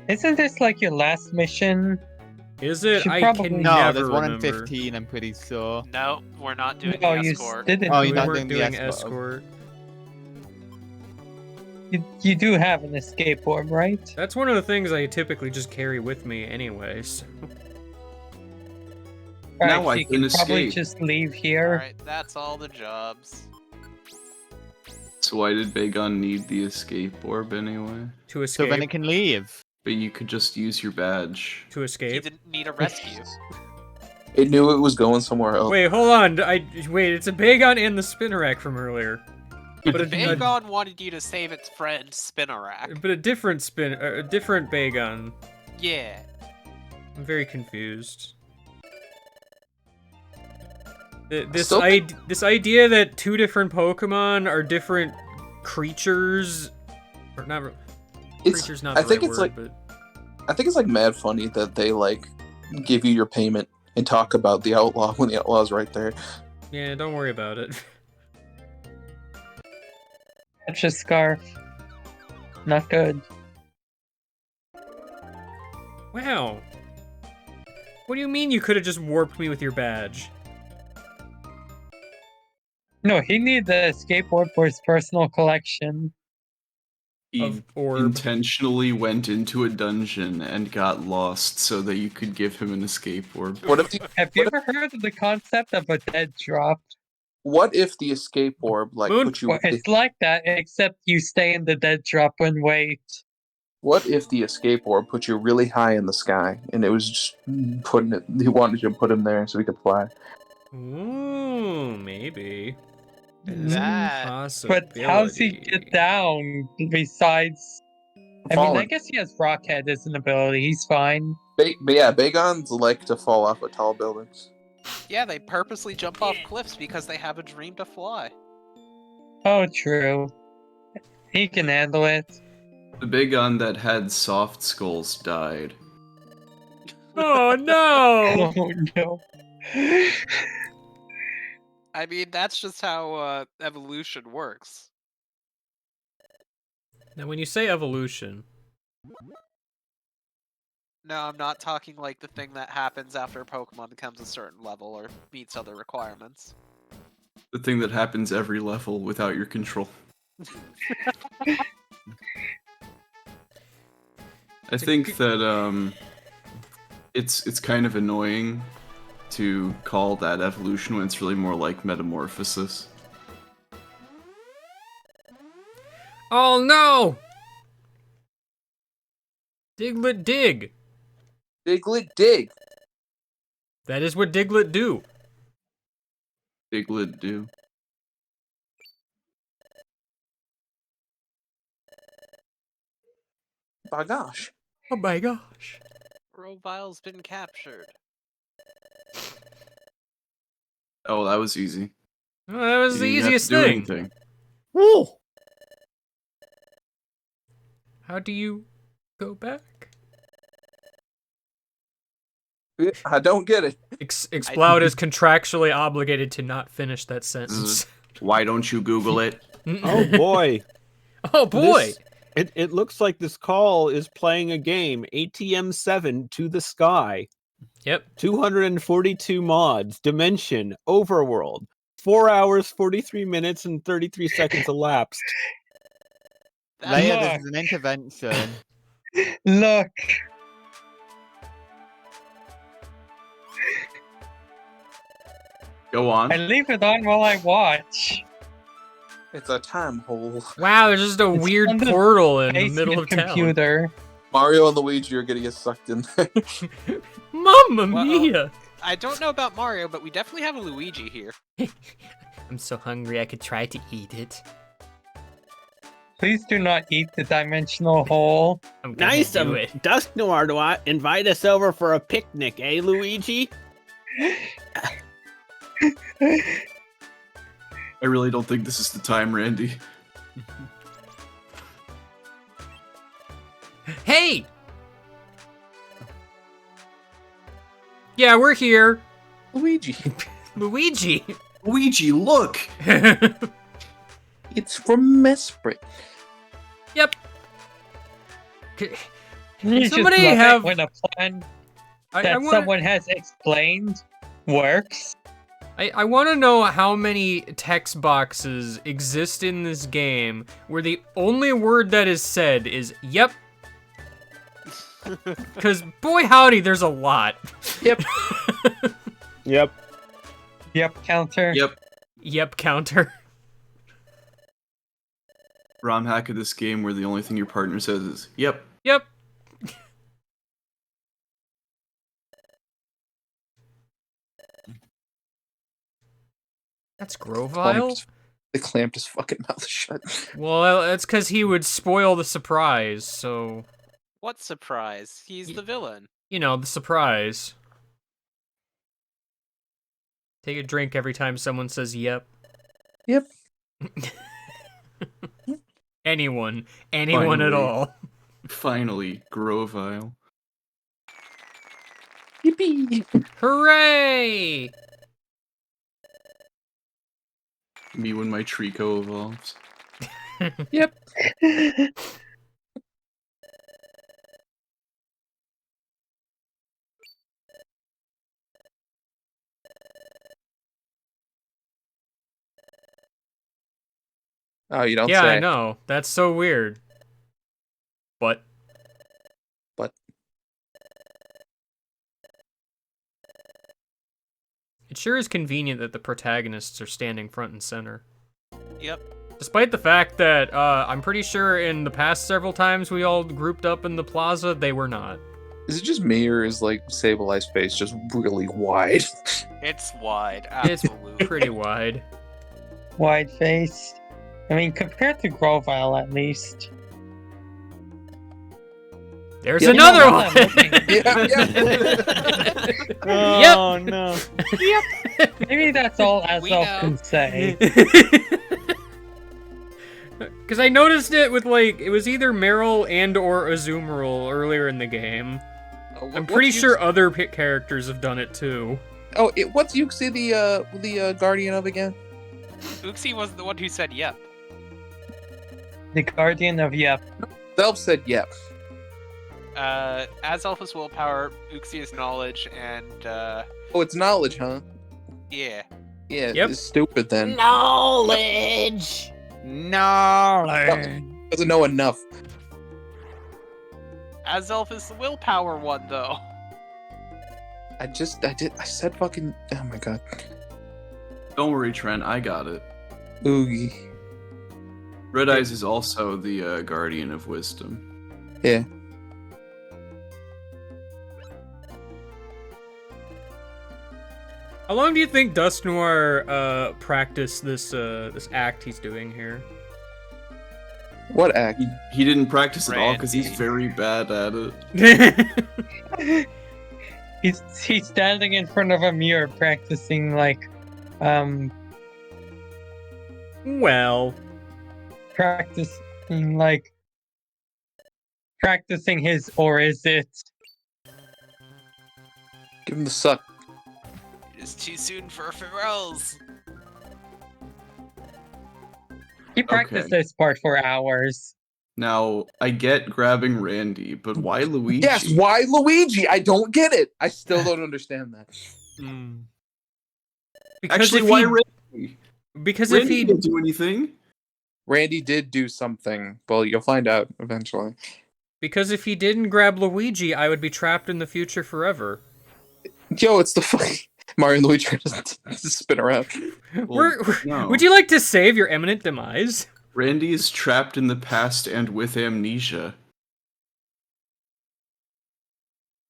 Isn't this like your last mission? Is it? Should I probably- can No, never there's one in remember. 15, I'm pretty sure. No, we're not doing No, the you escort. didn't. Oh, We you're not weren't doing the doing escort. You do have an escape orb, right? That's one of the things I typically just carry with me anyways. Now Alright, I you can can probably escape. just leave here. Alright, that's all the jobs. So why did Bagon need the escape orb anyway? To So escape. then it can leave. But you could just use your badge. To He escape. didn't need a rescue. It knew it was going somewhere else. Wait, hold on. Wait. It's a Bagon and the Spinnerack from earlier. But a Vagon wanted you to save its friend Spinnerack. but a different a different Bagon. Yeah. I'm very confused. This Still- this idea that two different Pokemon are different creatures, or not It's, creatures, not I the think right it's word, like but I think it's like mad funny that they like give you your payment and talk about the outlaw when the outlaw's right there. yeah, don't worry about it. Catch a scarf. Not good. Wow. What do you mean you could have just warped me with your badge? No, he needed the escape orb for his personal collection. He Of orb. intentionally went into a dungeon and got lost so that you could give him an escape orb. What if the, Have you What ever heard of the concept of a dead drop? what if the escape orb like Moon- put you? Well, it's like that, except you stay in the dead drop and wait. What if the escape orb put you really high in the sky and it was just putting it? He wanted you to put him there so he could fly. Ooh, maybe. That. But how's he get down besides... I mean, I Falling. guess he has Rockhead as an ability. He's fine. But yeah, Bagons like to fall off of tall buildings. Yeah, they purposely jump off cliffs because they have a dream to fly. Oh, true. He can handle it. The big gun that had soft skulls died. Oh no! Oh, no. I mean, that's just how evolution works. Now, when you say evolution, No, I'm not talking like the thing that happens after a Pokemon becomes a certain level or meets other requirements. The thing that happens every level without your control. I think that it's kind of annoying to call that evolution when it's really more like metamorphosis. oh no! Diglett dig. Diglett dig. That is what Diglett do. Diglett do. My gosh. Oh my gosh. Rovile's been captured. Oh, that was easy. Oh, that was You the didn't have easiest to do thing. anything. Woo! How do you go back? I don't get it. Exploud is contractually obligated to not finish that sentence. Why don't you Google it? Oh boy. Oh boy! It looks like this call is playing a game. ATM 7 to the sky. Yep. 242 mods. Dimension. Overworld. 4 hours, 43 minutes, and 33 seconds elapsed. Leia, Look. this is an intervention. Look. Go on. I leave it on while I watch. It's a time hole. Wow, there's just a It's weird on the portal in the Basement middle of town. computer. Mario and Luigi are gonna get sucked in there. Mamma Well, mia! I don't know about Mario, but we definitely have a Luigi here. I'm so hungry I could try to eat it. Please do not eat the dimensional hole. I'm gonna Nice do of it. Dusk Noir to invite us over for a picnic, eh, Luigi? I really don't think this is the time, Randy. Hey! Yeah, we're here. Luigi. Luigi! Luigi, look! It's from Mesprit. Yep. You just Somebody love it have- when a plan I that wanna- someone has explained works. I want to know how many text boxes exist in this game where the only word that is said is yep. Because boy howdy, there's a lot. Yep. Yep. Yep, counter. Yep. Yep, counter. ROM hack of this game where the only thing your partner says is, yep. Yep. That's Grovile? They clamped his fucking mouth shut. Well, that's because he would spoil the surprise, so... What surprise? He's the villain. You know, the surprise. Take a drink every time someone says yep. Yep. Anyone at Finally. all. Finally, Grovile. Yippee! Hooray! Me when my Trico evolves. Yep. Oh, you don't Yeah, say. I know. That's so weird. But it sure is convenient that the protagonists are standing front and center. Yep. Despite the fact that I'm pretty sure in the past several times we all grouped up in the plaza, they were not. Is it just me or is like Sablei's face just really wide? It's wide. It's Absolutely. pretty wide. wide-faced. I mean, compared to Grovile, at least. There's Yeah, another now one! I'm looking- Oh no. Maybe that's all We Azelf know. can say. Because I noticed it with, like, it was either Meryl and or Azumarill earlier in the game. I'm pretty sure other characters have done it too. Oh, what's Yuxi the guardian of again? Uxie was the one who said yep. The Guardian of Yep. Zelf said yep. Azelf is willpower, Uxie is knowledge, and Oh, it's knowledge, huh? yeah. Yeah, Yep. it's stupid then. Knowledge. Doesn't know enough. Azelf is the willpower one, though. I said fucking. Oh my god. Don't worry, Trent. I got it. Oogie. Red Eyes is also the guardian of wisdom. Yeah. How long do you think Dusknoir practiced this this act he's doing here? What act? He didn't practice at all because he's Randy. very bad at it. He's standing in front of a mirror practicing Well, practicing his or is it? Give him the suck. It's too soon for Pharrell's. He practiced this part for hours. Now, I get grabbing Randy, but why Luigi? Yes, why Luigi? I don't get it. I still don't understand that. because Actually, if why he, Randy? because if Randy he didn't do anything. Randy did do something. Well, you'll find out eventually. because if he didn't grab Luigi, I would be trapped in the future forever. Yo, it's the fucking Mario and Luigi doesn't spin around. No. Would you like to save your imminent demise? Randy is trapped in the past and with amnesia.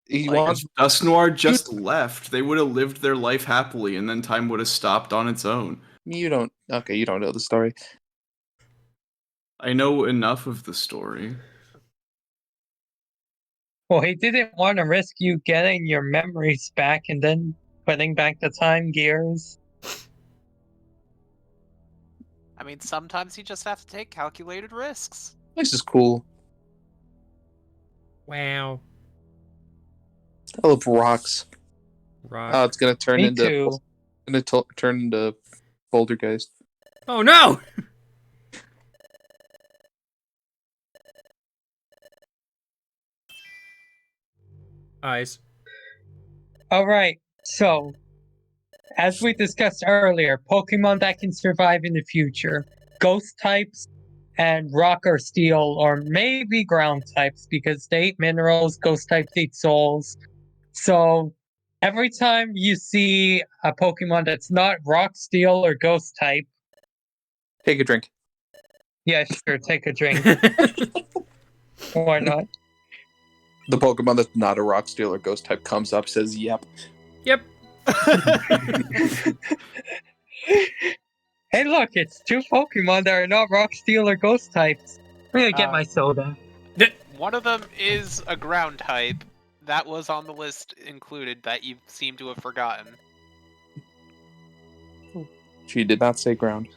He Like, wants. if Dusknoir just left, they would have lived their life happily, and then time would have stopped on its own. You don't. Okay, you don't know the story. I know enough of the story. Well, he didn't want to risk you getting your memories back and then putting back the time gears. I mean, sometimes you just have to take calculated risks. This is cool. Wow. I love rocks. Rock. Oh, it's gonna turn Me into. too. Turn into Poltergeist. Oh no! Eyes. Alright, so, as we discussed earlier, Pokemon that can survive in the future. Ghost types and rock or steel, or maybe ground types, because they eat minerals, ghost types eat souls. So, every time you see a Pokemon that's not rock, steel, or ghost type, Take a drink. yeah, sure, take a drink. Why not? The Pokemon that's not a rock, steel, or ghost type comes up, says, "Yep." Yep. Hey, look, it's two Pokemon that are not rock, steel, or ghost types. I'm gonna get my soda. One of them is a ground type. That was on the list included that you seem to have forgotten. She did not say ground.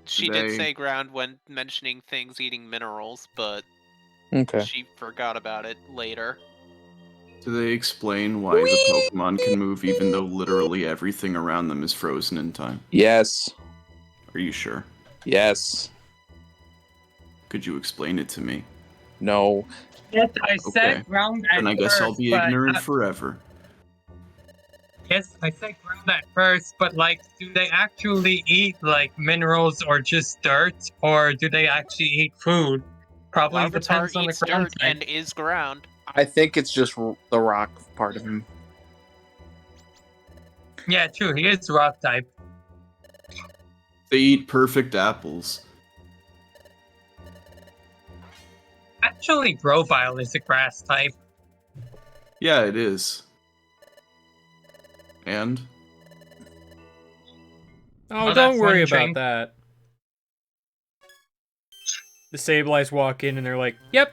She did They- say ground when mentioning things eating minerals, but Okay. she forgot about it later. Do they explain why the Pokemon can move even though literally everything around them is frozen in time? Yes. Are you sure? Yes. Could you explain it to me? No. Yes, I Okay. said ground at And I guess I'll first, be but, ignorant forever. Yes, I said ground at first, but like, do they actually eat like minerals or just dirt, or do they actually eat food? Probably Larvitar depends on the eats ground dirt type. and is ground. I think it's just the rock part of him. Yeah, true. He is rock type. They eat perfect apples. Actually, Grovile is a grass type. Yeah, it is. And? Oh, Well, don't that's worry one about drink. that. The Sableyes walk in and they're like, "Yep."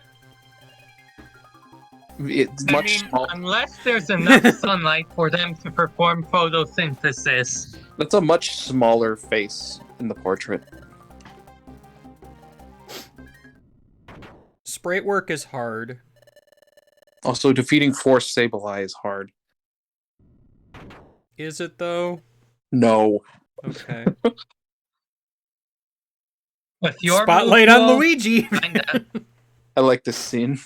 It's I much mean, small. unless there's enough sunlight for them to perform photosynthesis. That's a much smaller face in the portrait. Sprite work is hard. Also, defeating 4 Sableye is hard. Is it though? No. Okay. With your Spotlight move on pool, Luigi. kinda. I like this scene.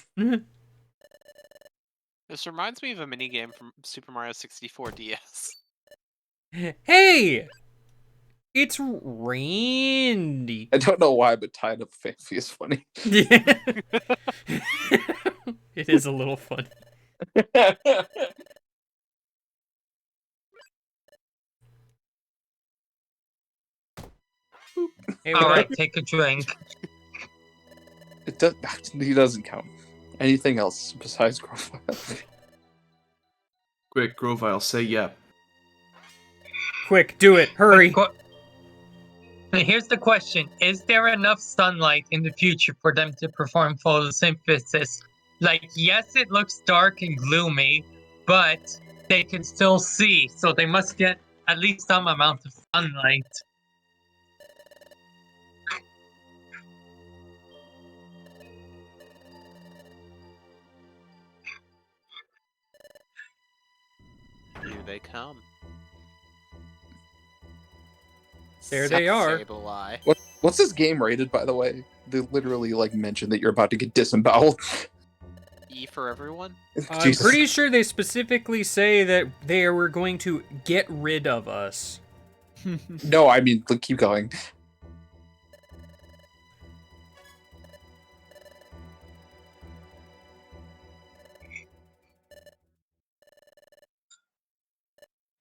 This reminds me of a minigame from Super Mario 64 DS. Hey, it's Randy. I don't know why, but tied up fancy is funny. Yeah. It is a little funny. Hey, what Alright, up? take a drink. It does. He doesn't count. Anything else besides Grovile? Quick, Grovile, say yep. Quick, do it. Hurry. Here's the question. Is there enough sunlight in the future for them to perform photosynthesis? Like, yes, it looks dark and gloomy, but they can still see, so they must get at least some amount of sunlight. Here they come. There they are. Sableye. What's this game rated, by the way? They literally like mention that you're about to get disemboweled. E for everyone? I'm Jesus. pretty sure they specifically say that they were going to get rid of us. No, I mean, look, keep going.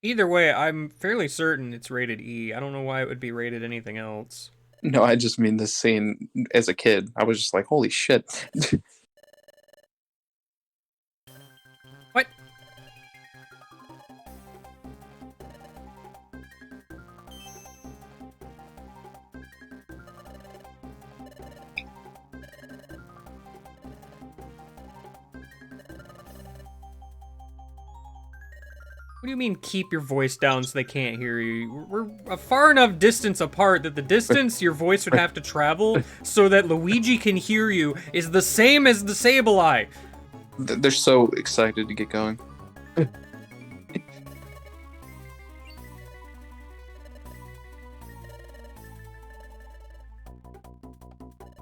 Either way, I'm fairly certain it's rated E. I don't know why it would be rated anything else. No, I just mean this scene as a kid. I was just like, holy shit. What? What do you mean keep your voice down so they can't hear you? We're a far enough distance apart that the distance your voice would have to travel so that Luigi can hear you is the same as the Sableye. They're so excited to get going.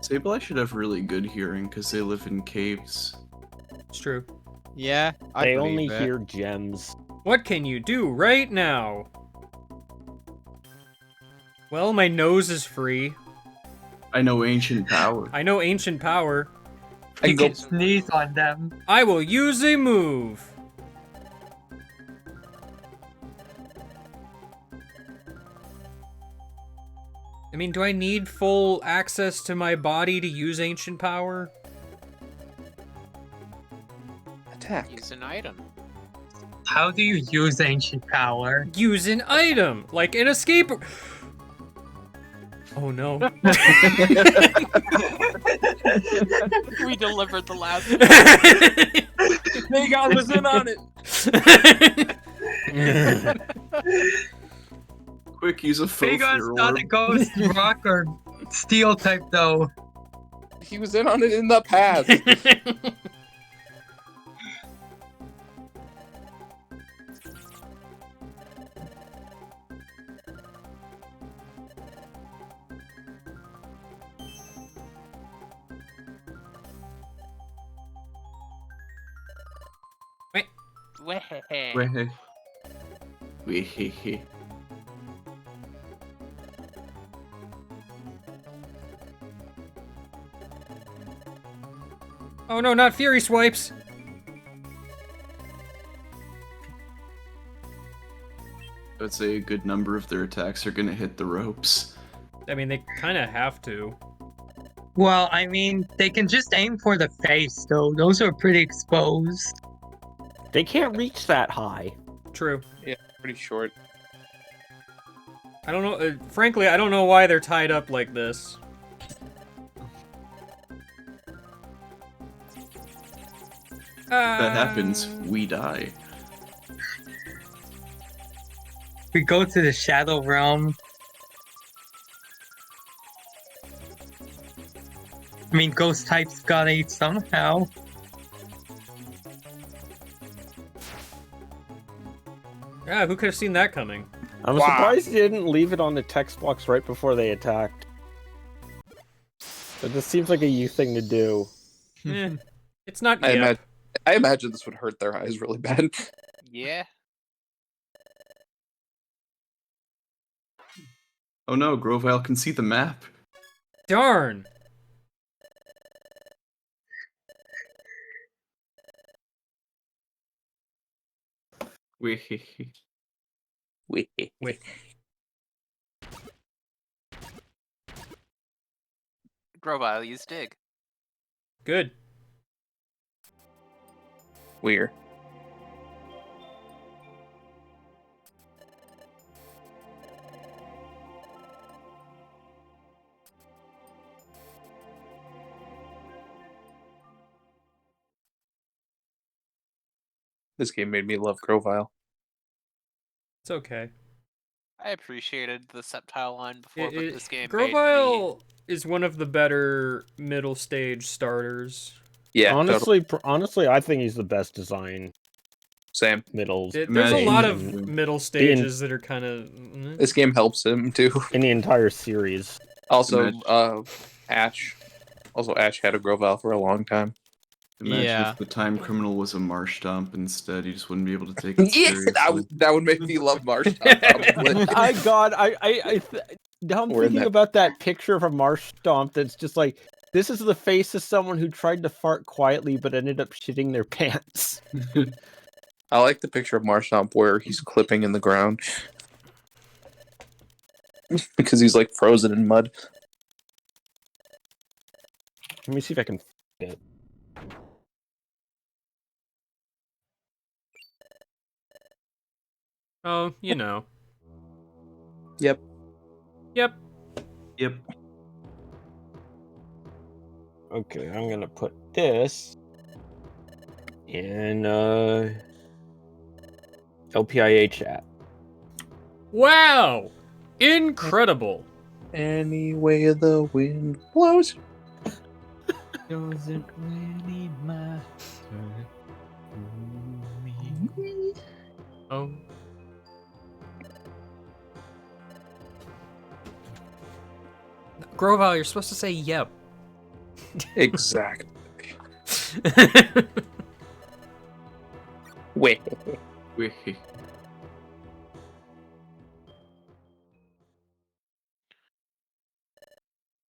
Sableye should have really good hearing because they live in caves. It's true. Yeah, I They believe only it. hear gems. What can you do right now? Well, my nose is free. I know ancient power. I know ancient power. You go- can sneeze on them. I will use a move. I mean, do I need full access to my body to use ancient power? Attack. Use an item. How do you use ancient power? Use an item, like an escape. Oh no. We delivered the last. Hey, God was in on it. Quick, use a Big Fofir On's not a orb. ghost, rock, or steel type, though. He was in on it in the past. Wehehe. Wehehe. Oh no, not Fury Swipes. I'd say a good number of their attacks are gonna hit the ropes. I mean, they kind of have to. Well, I mean, they can just aim for the face, though. Those are pretty exposed. They can't reach that high. True. Pretty short. I don't know. Frankly, I don't know why they're tied up like this. If that happens, we die. We go to the Shadow Realm. I mean, ghost types got ate somehow. Yeah, who could have seen that coming? I'm surprised you didn't leave it on the text box right before they attacked. But this seems like a you thing to do. It's not I yep. imagine this would hurt their eyes really bad. Yeah. Oh no, Grovile can see the map. Darn. Wee. Wait. Grovile, use dig. Good. Weird. This game made me love Grovile. It's okay. I appreciated the Sceptile line before, but this game Grovile is one of the better middle stage starters. Yeah, honestly, honestly, I think he's the best design. Same. Middles. There's a lot of middle stages that are kind of. This game helps him too. In the entire series. Also, Ash. Also, Ash had a Grovile for a long time. Imagine if the time criminal was a marsh stomp instead, he just wouldn't be able to take it seriously. that would make me love marsh stomp. Probably. Now I'm thinking about that picture of a marsh stomp that's just like, this is the face of someone who tried to fart quietly but ended up shitting their pants. I like the picture of Marshtomp where he's clipping in the ground. Because he's like frozen in mud. Let me see if I can find it. Oh, you know. Yep. Yep. Yep. Okay, I'm gonna put this in LPIA chat. Wow! Incredible! Any way the wind blows. Doesn't really matter. Oh. Grovile, you're supposed to say yep. Exactly. Wait.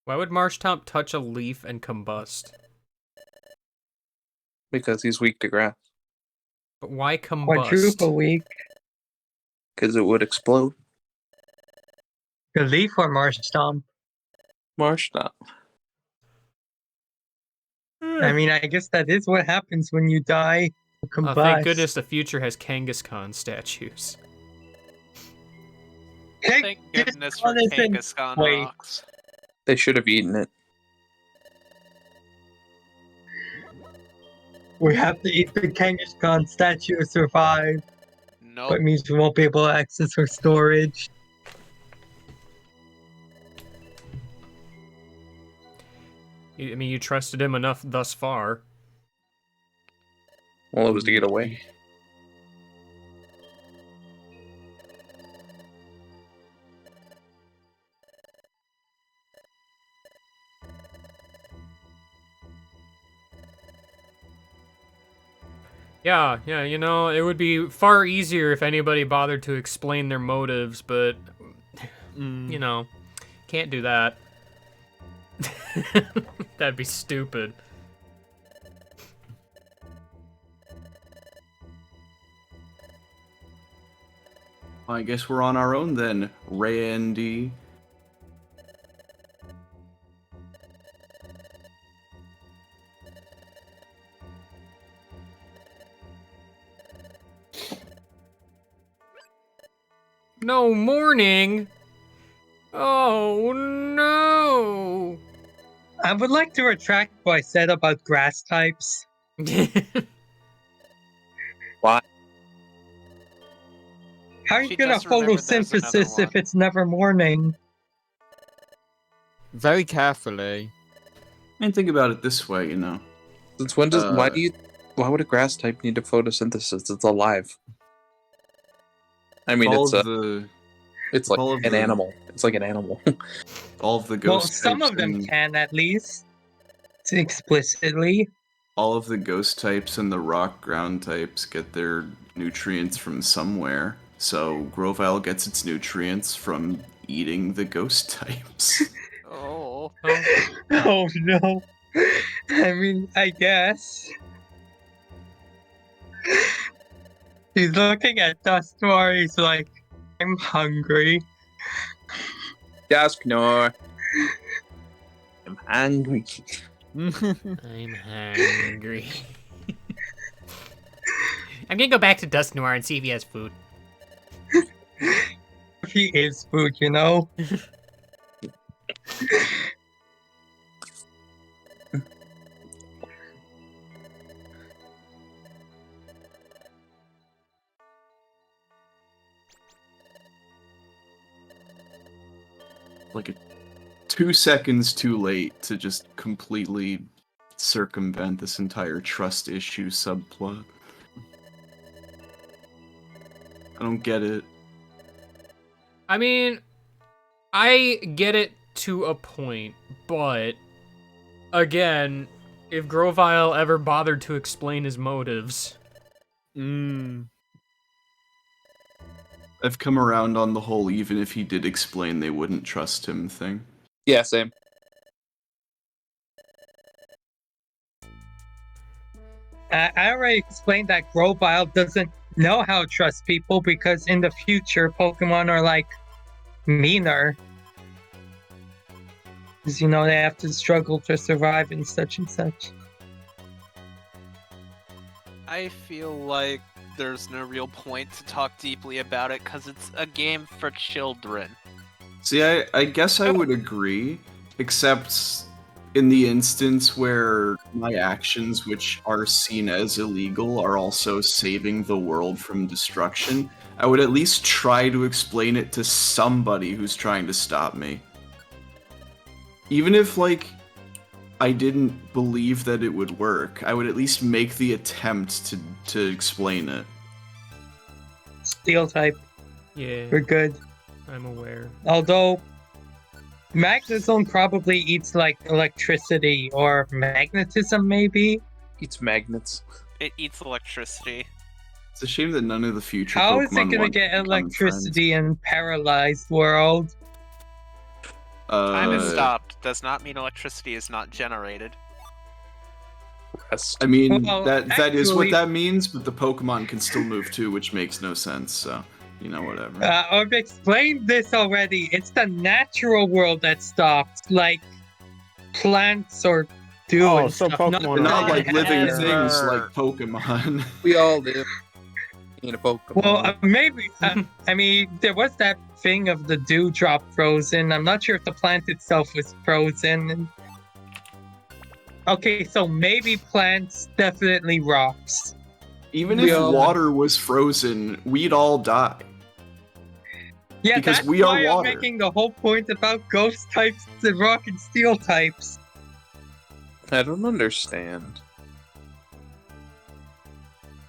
Why would Marshtomp touch a leaf and combust? Because he's weak to grass. But why combust? Quadruple weak. Because it would explode. The leaf or Marshtomp? Marshtomp. I mean, I guess that is what happens when you die. Oh, thank goodness the future has Kangaskhan statues. Thank goodness for Kangaskhan rocks. They should have eaten it. We have to eat the Kangaskhan statue to survive. Nope. But it means we won't be able to access her storage. I mean, you trusted him enough thus far. Well, it was to get away. Yeah, you know, it would be far easier if anybody bothered to explain their motives, but, you know, can't do that. That'd be stupid. I guess we're on our own then, Randy. No, morning! Oh no! I would like to retract what I said about grass types. Why? How are you She gonna just remembered there's another photosynthesis if one. it's never morning? Very carefully. I mean, think about it this way, you know. Since when does why would a grass type need a photosynthesis? It's alive. I mean, all it's of the like all of an the- animal. It's like an animal. all of the Well, ghost some types of them and- can at least. Explicitly. all of the ghost types and the rock ground types get their nutrients from somewhere. So Grovyle gets its nutrients from eating the ghost types. Oh. Oh no. I mean, I guess. He's looking at Dustmore, he's like, I'm hungry. Dusknor. I'm hungry. I'm hungry. I'm gonna go back to Dust Noir and see if he has food. He is food, you know? Like 2 seconds too late to just completely circumvent this entire trust issue subplot. I don't get it. I mean, I get it to a point, but again, if Grovyle ever bothered to explain his motives, I've come around on the whole even if he did explain they wouldn't trust him thing. Yeah, same. I already explained that Grovyle doesn't know how to trust people because in the future, Pokemon are like meaner. Because, you know, they have to struggle to survive and such and such. I feel like there's no real point to talk deeply about it because it's a game for children. See, I guess I would agree, except in the instance where my actions, which are seen as illegal, are also saving the world from destruction, I would at least try to explain it to somebody who's trying to stop me. Even if, like, I didn't believe that it would work, I would at least make the attempt to explain it. Steel type, yeah, we're good. I'm aware. Although, Magnezone probably eats like electricity or magnetism, maybe? Eats magnets. It eats electricity. It's a shame that none of the future How Pokemon is it gonna want to get become electricity in Paralyzed World? friends. Time is stopped does not mean electricity is not generated. I mean, Well, that is what actually- that means, but the Pokemon can still move too, which makes no sense, so, you know, whatever. I've explained this already. It's the natural world that stopped, like plants or do Oh, and so stuff. Pokemon They're not are like living ever. things like Pokemon. We all live in a Pokemon. Well, maybe. I mean, there was that thing of the dewdrop frozen. I'm not sure if the plant itself was frozen. Okay, so maybe plants, definitely rocks. Even We if all- water was frozen, we'd all die. Yeah, Because that's we are why I'm water. making the whole point about ghost types and rock and steel types. I don't understand.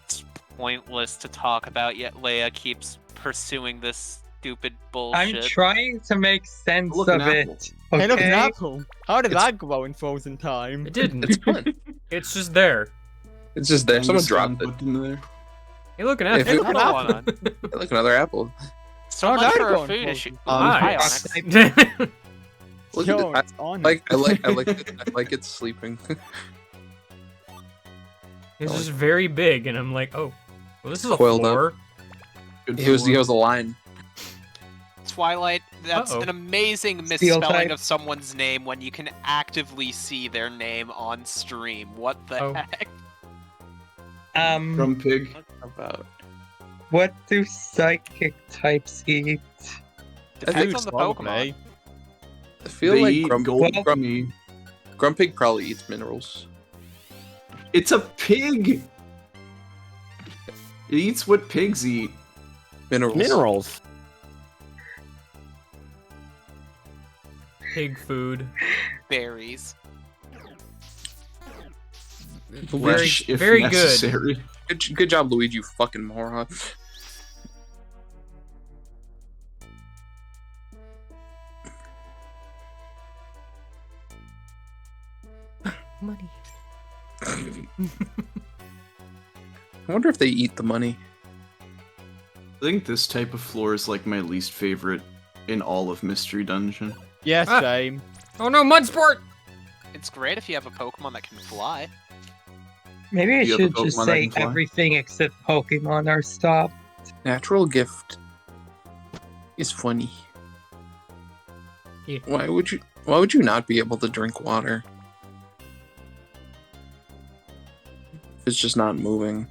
It's pointless to talk about, yet Leia keeps pursuing this stupid I'm bullshit. trying to make sense Look, of an apple. it. Hey, look, an Okay? apple. How did It's- that grow in frozen time? It didn't. It's fun. It's just there. It's just there. Someone Fungus dropped it. put in there. Hey, look, an If apple. it- Look, an Another apple. one. Look, another apple. So How much did for that a go in food frozen issue. time? Nice. Ionics. Look Yo, at it's on. I like it. I like it sleeping. It's just very big, and I'm like, oh, well, this is a Coiled up. floor. Good he was for a line. Twilight, that's Uh-oh. an amazing Steel misspelling type. of someone's name when you can actively see their name on stream. What the Oh. heck? Drum pig. About What do psychic types eat? Depends think on the Probably. Pokemon. I feel They like eat gold meat. Grumpig probably eats minerals. It's a pig. It eats what pigs eat. Minerals. Minerals. Pig food. Berries. Very, Leash, if very good. necessary. Good job, Luigi, you fucking moron. Money. I wonder if they eat the money. I think this type of floor is like my least favorite in all of Mystery Dungeon. Yeah, Ah. same. Oh no, mud sport! It's great if you have a Pokemon that can fly. Maybe I Do you have a should just Pokemon that say can fly? everything except Pokemon are stopped. Natural gift is funny. Yeah. Why would you not be able to drink water? If it's just not moving.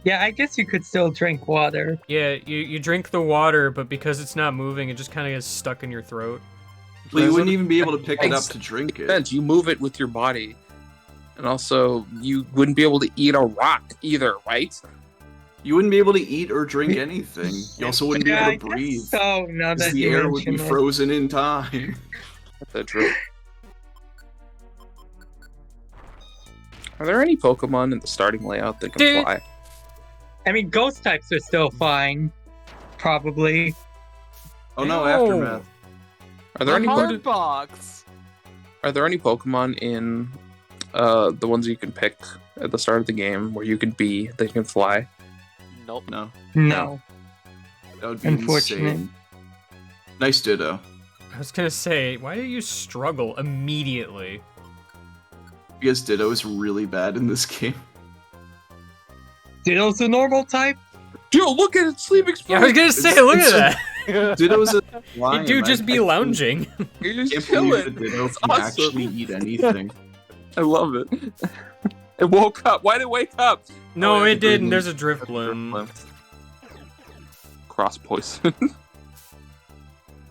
Yeah, I guess you could still drink water. Yeah, you drink the water, but because it's not moving, it just kind of gets stuck in your throat. Well, you wouldn't even be able to pick it up to drink it. Depends. You move it with your body. And also, you wouldn't be able to eat a rock either, right? You wouldn't be able to eat or drink anything. You also wouldn't Yeah, be I able to guess breathe. so, now Because that the you air would be mention it. frozen in time. That's true. Are there any Pokemon in the starting layout that can Dude. fly? I mean, ghost types are still fine. Probably. Oh no, No. Aftermath. Are there any Hard box. Are there any Pokemon in the ones you can pick at the start of the game where you can be that can fly? Nope. No, No. that would be Unfortunate. insane. Nice Ditto. I was gonna say, why do you struggle immediately? Because Ditto is really bad in this game. Ditto's a normal type? Yo, look at it, sleep Yeah, I explosion! was gonna say, look at that! Ditto's a You lion. do just be lounging. You're I just can't believe chilling. that Ditto It's can awesome. actually eat anything. I love it. It woke up. Why did it wake up? No, Oh, yeah, it didn't. Driftbloom. There's a drift bloom. Cross poison.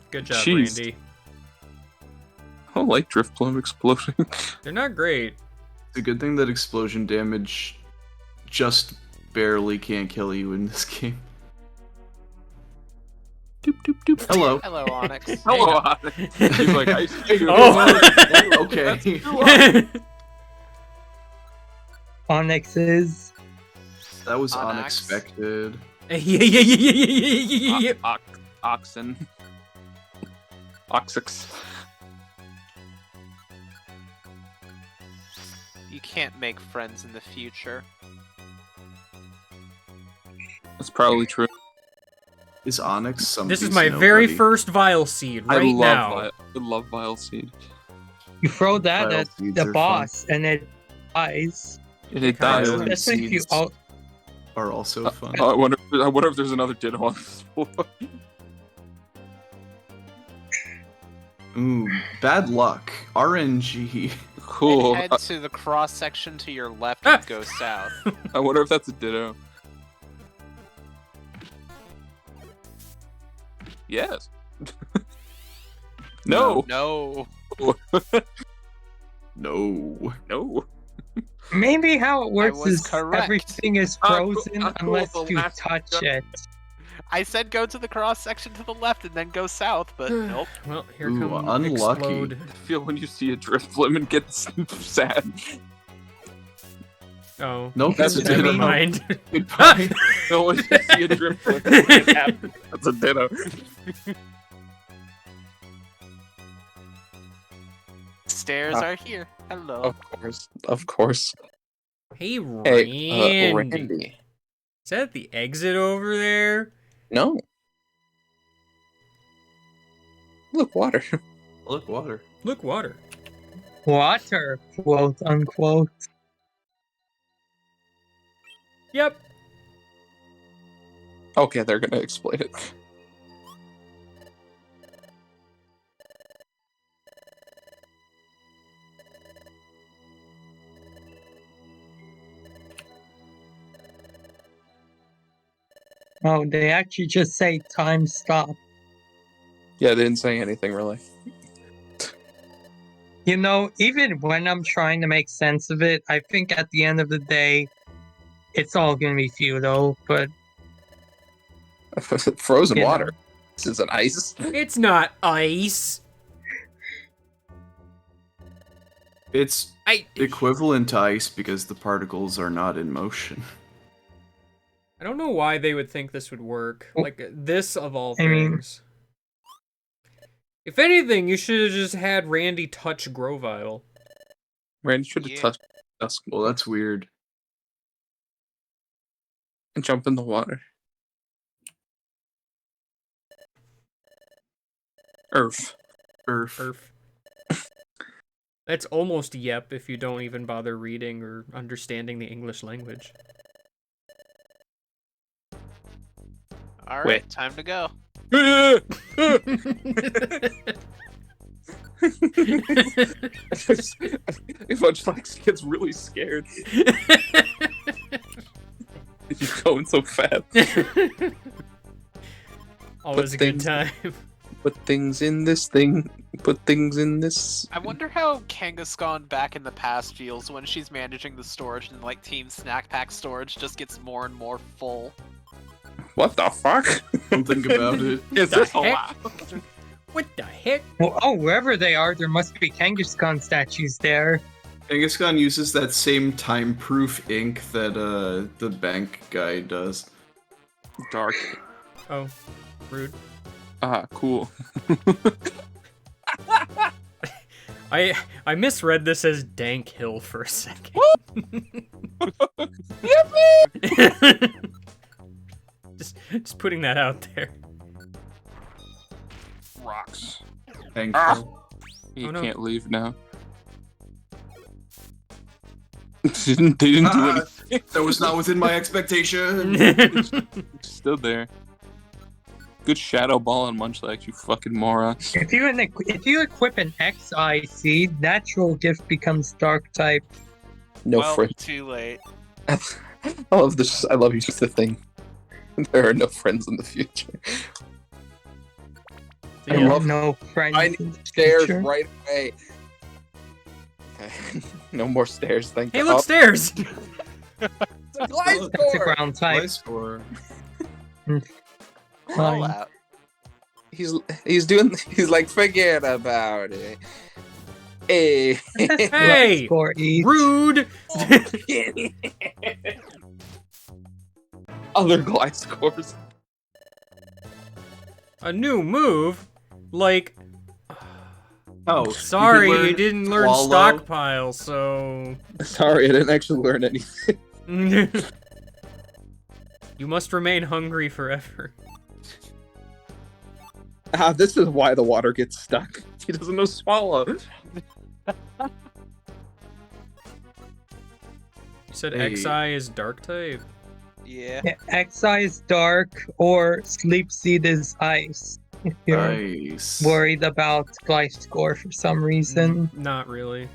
Good job, Jeez. Randy. I don't like Driftbloom exploding. They're not great. It's a good thing that explosion damage just barely can't kill you in this game. Doop, doop, doop. Hello. Hello, Onyx. Hello, Onyx. He's like, I see you. Oh. Okay. Onyxes. That was Onyx. unexpected. Yeah. Oxen. Oxix. You can't make friends in the future. That's probably true. Is Onyx something? This is my very first Vile Seed right now. I love Vile Seed. You throw that Vile at seeds the are boss and it dies. It dies. Violet Especially if you seeds out- are also fun. I wonder if there's another Ditto on this floor. Ooh, bad luck. RNG. Cool. Head to the cross section to your left Ah. and go south. I wonder if that's a Ditto. Yes. No. No. No. No. Maybe how it works was is correct. everything is Cool, frozen cool, unless the you last touch one. it. I said go to the cross section to the left and then go south, but nope. Well, here Ooh, come unlucky. Explode. I feel when you see a Driftbloom and get sad. Oh, Nope, That's that's a a never Ditto. mind. Goodbye. No, when you see a Driftbloom, get happy. That's a Ditto. Stairs are here. Hello. Of course. Hey, Hey, Randy. Randy. Is that the exit over there? No. Look, water. Look, water. Look, water. Water, quote unquote. Yep. Okay, they're gonna explain it. Oh, they actually just say time stop. Yeah, they didn't say anything really. You know, even when I'm trying to make sense of it, I think at the end of the day, it's all gonna be feudal. But Frozen you know. water. This isn't ice. It's not ice. It's I equivalent to ice because the particles are not in motion. don't know why they would think this would work. Like this of all I mean- things. If anything, you should have just had Randy touch Grovile. Randy should have Yeah. touched Dusk Well, that's weird. and jump in the water. Earth. Earth. That's almost yep if you don't even bother reading or understanding the English language. All right, Wait. time to go. Evangelix gets really scared. You're going so fast. Always a good time. Put things in this thing. Put things in this. I wonder how Kangaskhan back in the past feels when she's managing the storage and like Team Snack Pack storage just gets more and more full. What the fuck? Don't think about it. Is The this a heck? lot? What the heck? Well, oh, wherever they are, there must be Kangaskhan statues there. Kangaskhan uses that same time-proof ink that the bank guy does. Dark. Oh, rude. Ah, cool. I misread this as Dank Hill for a second. just putting that out there. Rocks. Thank Ah. you. You Oh, no. can't leave now. they didn't do anything. That was not within my expectation. Still there. Good shadow ball on Munchlax, you fucking moron. If you equip an XIC, natural gift becomes dark type. No well, friends. too late. I love this. I love you. Just the thing. There are no friends in the future. I Yeah. love No friends. I in the stairs future. right away. Okay. No more stairs. Thank Hey, God. look, stairs! It's a glide Oh, It's a score! ground type. My score. All Fine. out. He's like, forget about it. Hey. Hey! Score each. Rude! Other glide scores. A new move? Like, Oh, sorry, could learn you didn't learn Swallow. stockpile, so... Sorry, I didn't actually learn anything. You must remain hungry forever. Ah, this is why the water gets stuck. He doesn't know swallow. You said Hey. XI is dark type? Yeah. Yeah, XI is dark or Sleep Seed is ice. If you're Nice. worried about Gliscor for some reason. Not really.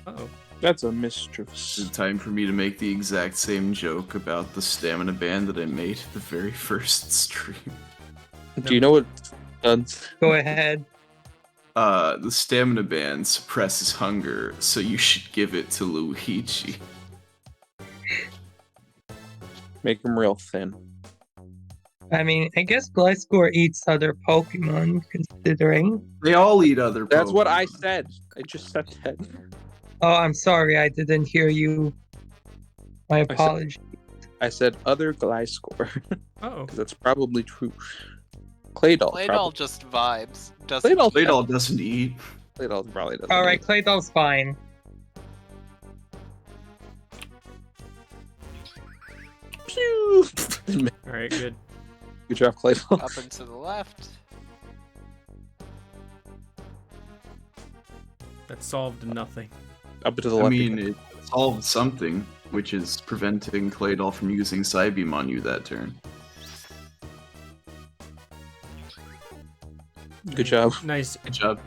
Uh-oh. That's a It's mistress. time for me to make the exact same joke about the stamina band that I made the very first stream. Do you know what does? Go ahead. The stamina band suppresses hunger, so you should give it to Luigi. Make him real thin. I mean, I guess Gliscor eats other Pokemon, considering. They all eat other That's what I Pokemon. said. I just said that. Oh, I'm sorry, I didn't hear you. My apologies. I said other Gliscor. Uh-oh. Because that's probably true. Claydol. Claydol just vibes. Doesn't Claydol. Claydol doesn't eat. Claydol probably doesn't. Alright, Claydol's fine. Pew! Alright, good. Good job, Claydol. up and to the left. That solved nothing. Up to the I left. mean, it solved something, which is preventing Claydol from using Psybeam on you that turn. Good job. Nice. Good job.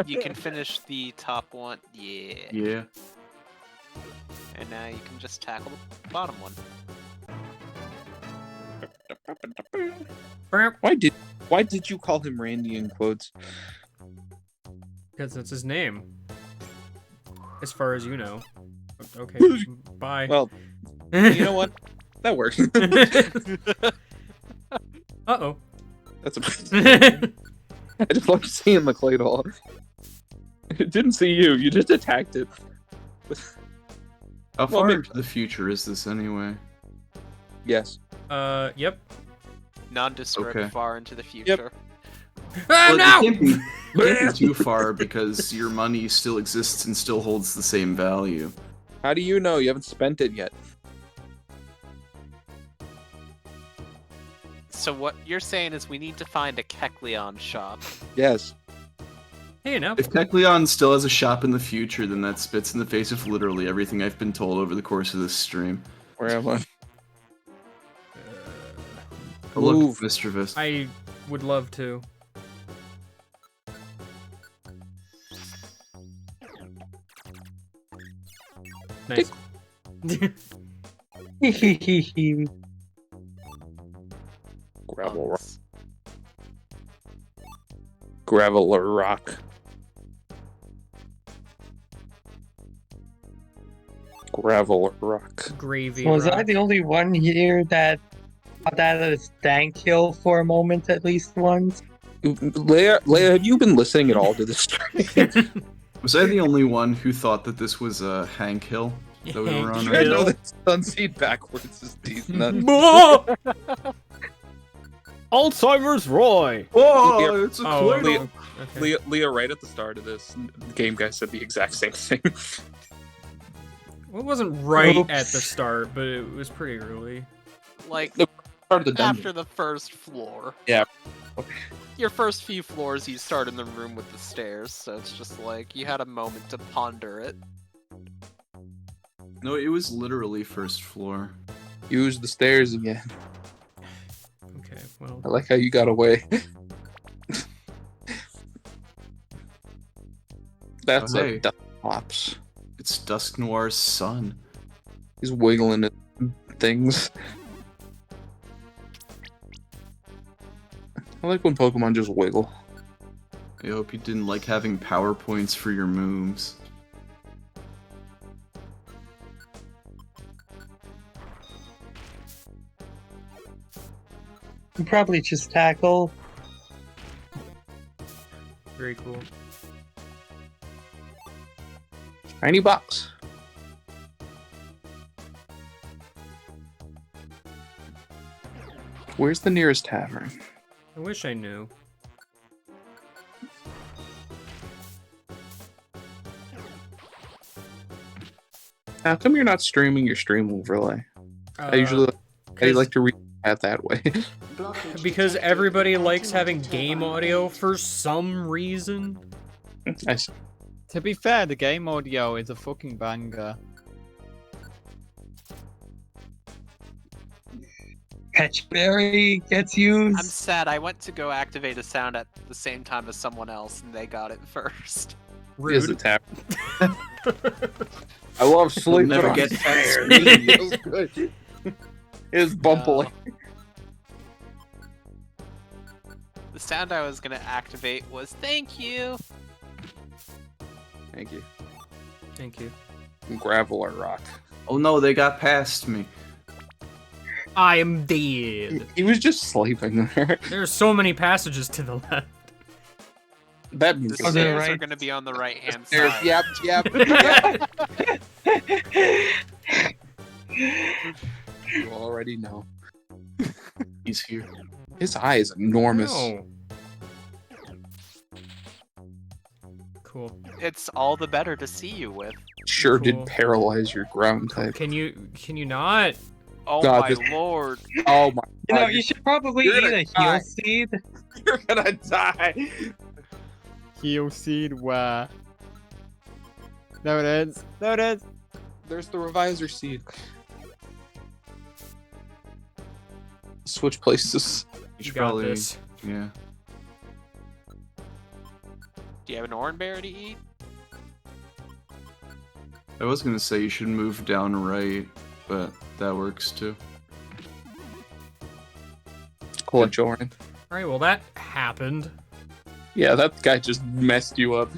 You can finish the top one. Yeah. Yeah. And now you can just tackle the bottom one. Why did you call him Randy in quotes? Because that's his name. As far as you know. Okay, bye. Well, you know what? That works. Uh-oh. That's a. I just love seeing the clay doll. It didn't see you. You just attacked it. How Well, far maybe- into the future is this anyway? Yes. Yep. Nondescript Okay. far into the future. Ah, Well, no! it can't be too far because your money still exists and still holds the same value. How do you know? You haven't spent it yet. So what you're saying is we need to find a Kecleon shop. Yes. Hey, now. If Kecleon still has a shop in the future, then that spits in the face of literally everything I've been told over the course of this stream. Where am I? Oh, look, Move. mischievous. I would love to. Nice. Gravel rock. Gravel or rock. Gravel or rock. Gravy. Was I rock. the only one here that thought that a stank hill for a moment at least once? Leia, have you been listening at all to this stream? Was I the only one who thought that this was a Hank Hill that we were on Hank right Hill. now? that Sunseed backwards is decent. Whoa! Alzheimer's Roy. Oh, it's a Oh, clay Leah- doll. okay. Leah, right at the start of this, the game guy said the exact same thing. Well, it wasn't right Oops. at the start, but it was pretty early. Like The start of the dungeon. after the first floor. Yeah. Your first few floors, you start in the room with the stairs, so it's just like you had a moment to ponder it. No, it was literally first floor. Use the stairs again. Okay, well. I like how you got away. That's Hey. a duck pops. It's Dusk Noir's son. He's wiggling at things. I like when Pokemon just wiggle. I hope you didn't like having PowerPoints for your moves. You probably just tackle. Very cool. Tiny box. Where's the nearest tavern? I wish I knew. How come you're not streaming your stream overlay? I usually like to read that that way. Because everybody likes having game audio for some reason. I see. To be fair, the game audio is a fucking banger. Petchberry gets I'm used. sad. I went to go activate a sound at the same time as someone else, and they got it first. Is the Rude. tavern. I love sleeping. never on get stairs. tired. It feels good. It's bumpily. The sound I was gonna activate was "Thank you." Thank you. Thank you. Gravel or rock. Oh no, they got past me. I am dead. He was just sleeping there. There are so many passages to the left. That The means Oh, they're stairs are right. gonna be on the right hand There's, side. yep, yep. You already know. He's here. His eye is enormous. Oh. Cool. It's all the better to see you with. Sure Cool. did paralyze your ground type. Can you not? Oh God, my this- lord! Oh my You know, god, you should probably You're eat gonna a die. heal seed. you're gonna die. Heal seed where? There it is. There it is. There's the reviser seed. Switch places. You You should got probably, this. yeah. Do you have an orange berry to eat? I was gonna say you should move down right, but that works too. Collect Joran. Alright, well that happened. Yeah, that guy just messed you up.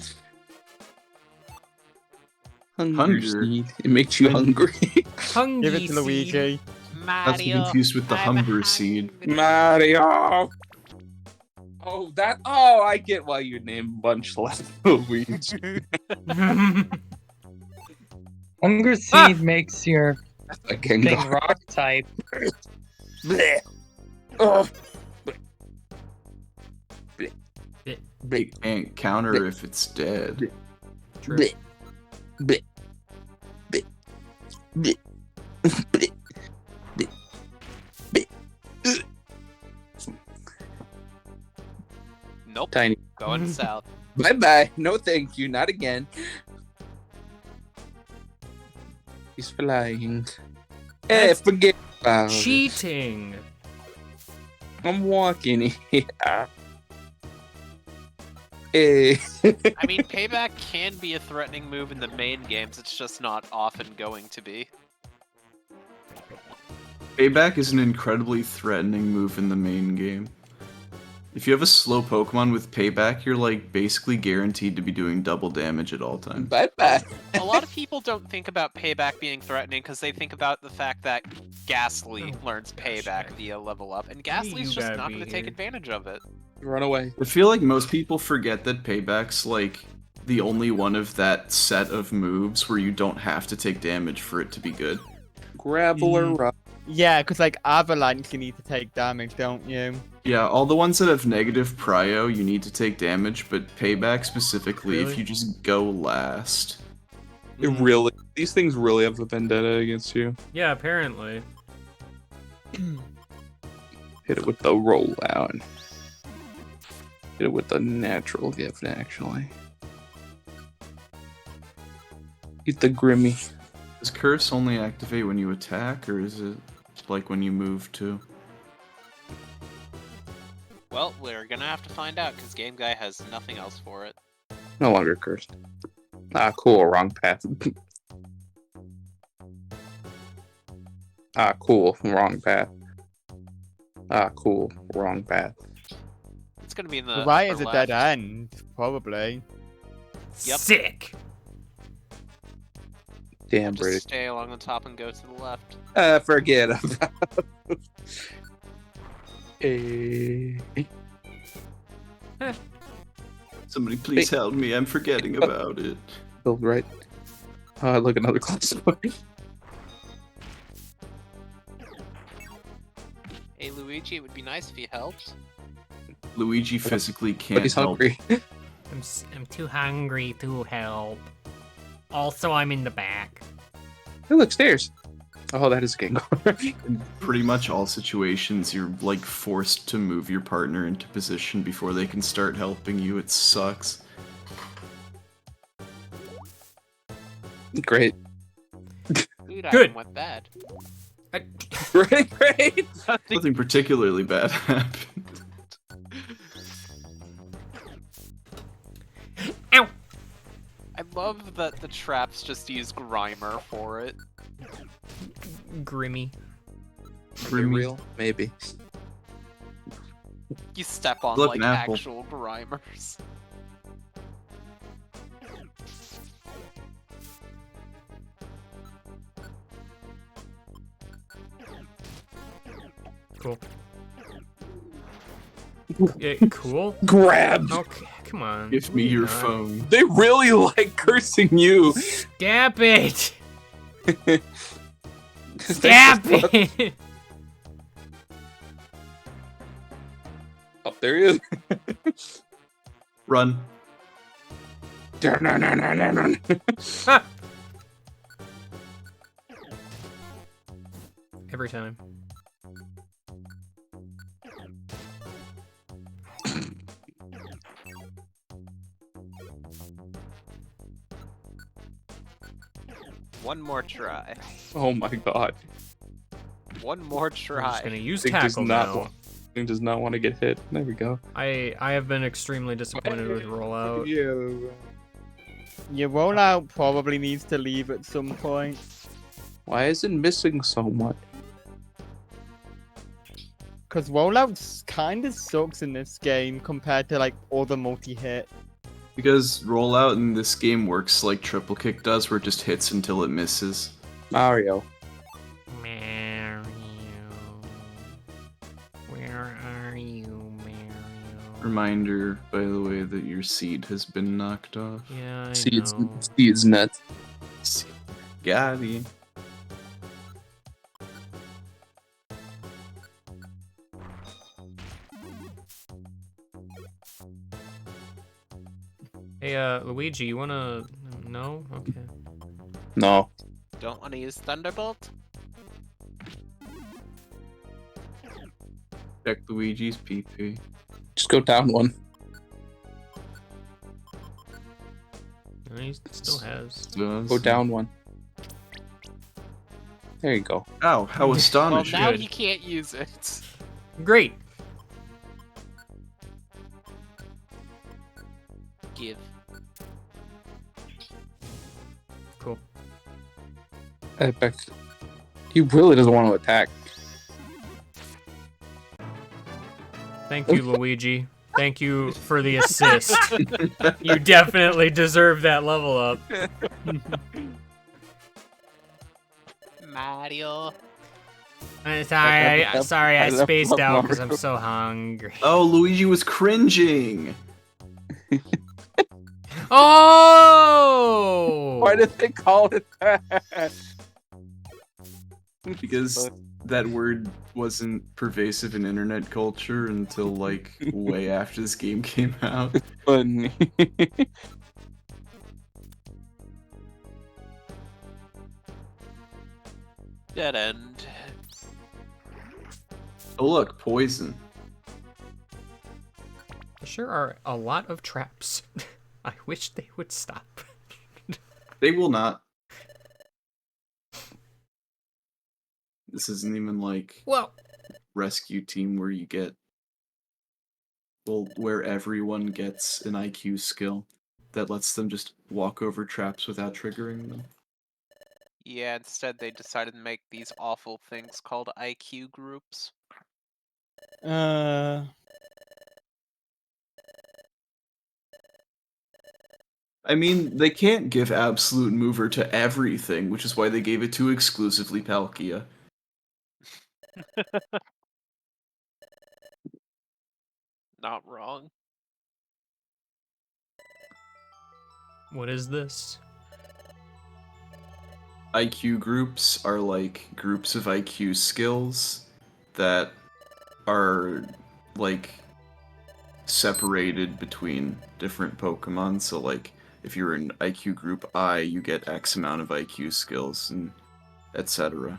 Hunger Hunger. seed. It makes you hungry. Hungry Give it to Luigi. Not to be confused with the Humber seed. Mario. Oh, that. Oh, I get why you named Bunch like Luigi. Hunger Seed makes your A thing Gengar. rock type. Bleh. Oh. They can't counter if it's dead. True. Bleh. Bleh. Bleh. Bleh. Bleh. Bleh. Bleh. Nope. Tiny. Going south. Bye bye. No, thank you. Not again. He's flying. Hey, That's forget about it. Cheating. I'm walking here. Hey. I mean, payback can be a threatening move in the main games. It's just not often going to be. Payback is an incredibly threatening move in the main game. If you have a slow Pokemon with Payback, you're like basically guaranteed to be doing double damage at all times. Bye bye. A lot of people don't think about payback being threatening because they think about the fact that Ghastly learns payback via level up, and Ghastly's you just gotta not be going to take here. advantage of it. Run away. I feel like most people forget that Payback's like the only one of that set of moves where you don't have to take damage for it to be good. Graveler rock. Yeah, because like Avalanche, you need to take damage, don't you? Yeah, all the ones that have negative prio, you need to take damage, but Payback specifically, Really? if you just go last. It really. These things really have a vendetta against you. Yeah, apparently. Hit it with the rollout. Hit it with the natural gift, actually. Eat the Grimmy. Does Curse only activate when you attack, or is it like when you move too? Well, we're gonna have to find out because Game Guy has nothing else for it. No longer cursed. Ah, cool. Wrong path. Ah, cool. Wrong path. Ah, cool. Wrong path. It's gonna be in the The right upper is a dead left. end, probably. Yep. Sick. Damn, Just British. stay along the top and go to the left. Forget about it. Somebody please help me, I'm forgetting about it. Build right. Look, another class. Hey Luigi, it would be nice if you helped. Luigi physically But can't he's help. hungry. I'm too hungry to help. Also, I'm in the back. Hey, look, stairs. Oh, that is a Gengar. In pretty much all situations, you're like forced to move your partner into position before they can start helping you. It sucks. Great. Food Good. item went bad. Great. Nothing particularly bad happened. Ow! I love that the traps just use Grimer for it. Grimmy. Are they real? Maybe. You step on Look, like an apple. actual Grimers. Cool. Yeah, cool? Grab. Okay, come on. Give me your Not. phone. They really like cursing you. Stab it! Thanks Stab for- it! Oh, there he is. Run. Ah! Every time. One more try. Oh my god. One more I'm just try. gonna use Thing does tackle not now. want. Thing does not want to get hit. There we go. I have been extremely disappointed with rollout. Yeah. Your rollout probably needs to leave at some point. Why is it missing so much? Because rollouts kind of sucks in this game compared to like other multi-hit. Because rollout in this game works like triple kick does, where it just hits until it misses. Mario. Mario. Where are you, Mario? Reminder, by the way, that your seed has been knocked off. Yeah, I Seeds, know. seeds nuts. Got it. Hey, Luigi, you wanna... No? Okay. No. Don't want to use Thunderbolt? Check Luigi's PP. Just go down one. No, he still has. Go down one. There you go. Ow, how Well, astonishing. now Good. he can't use it. Great! Give. Cool. Epic. He really doesn't want to attack. Thank you, Luigi. Thank you for the assist. You definitely deserve that level up. Mario. Sorry, I I love spaced out because Mario. I'm so hungry. Oh, Luigi was cringing. Oh! Why did they call it that? Because that word wasn't pervasive in internet culture until like way after this game came out. Funny. Dead end. Oh look, poison. There sure are a lot of traps. I wish they would stop. They will not. This isn't even like Well, rescue team where you get, well, where everyone gets an IQ skill that lets them just walk over traps without triggering them. Yeah, instead they decided to make these awful things called IQ groups. I mean, they can't give absolute mover to everything, which is why they gave it to exclusively Palkia. Not wrong. what is this? IQ groups are like groups of IQ skills that are like separated between different Pokemon. So like if you're in IQ group I, you get X amount of IQ skills and etc.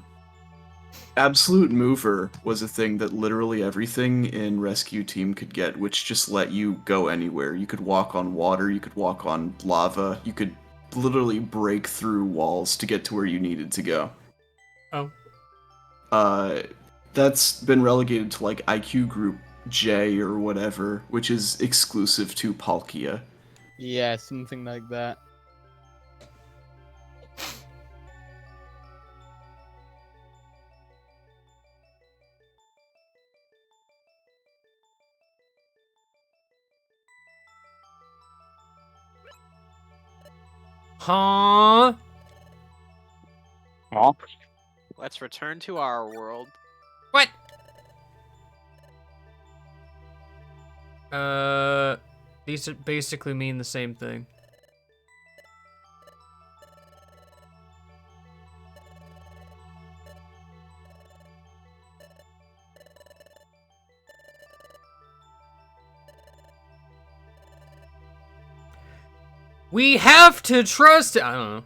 Absolute Mover was a thing that literally everything in Rescue Team could get, which just let you go anywhere. You could walk on water, you could walk on lava, you could literally break through walls to get to where you needed to go. Oh. That's been relegated to like IQ Group J or whatever, which is exclusive to Palkia. Yeah, something like that. Huh? Oh. Let's return to our world. What? These basically mean the same thing. We have to trust. I don't know.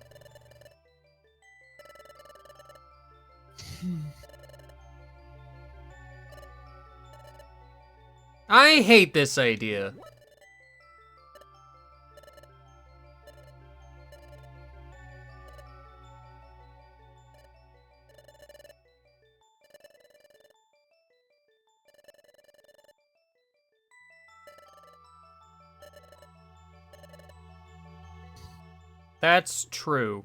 I hate this idea. That's true.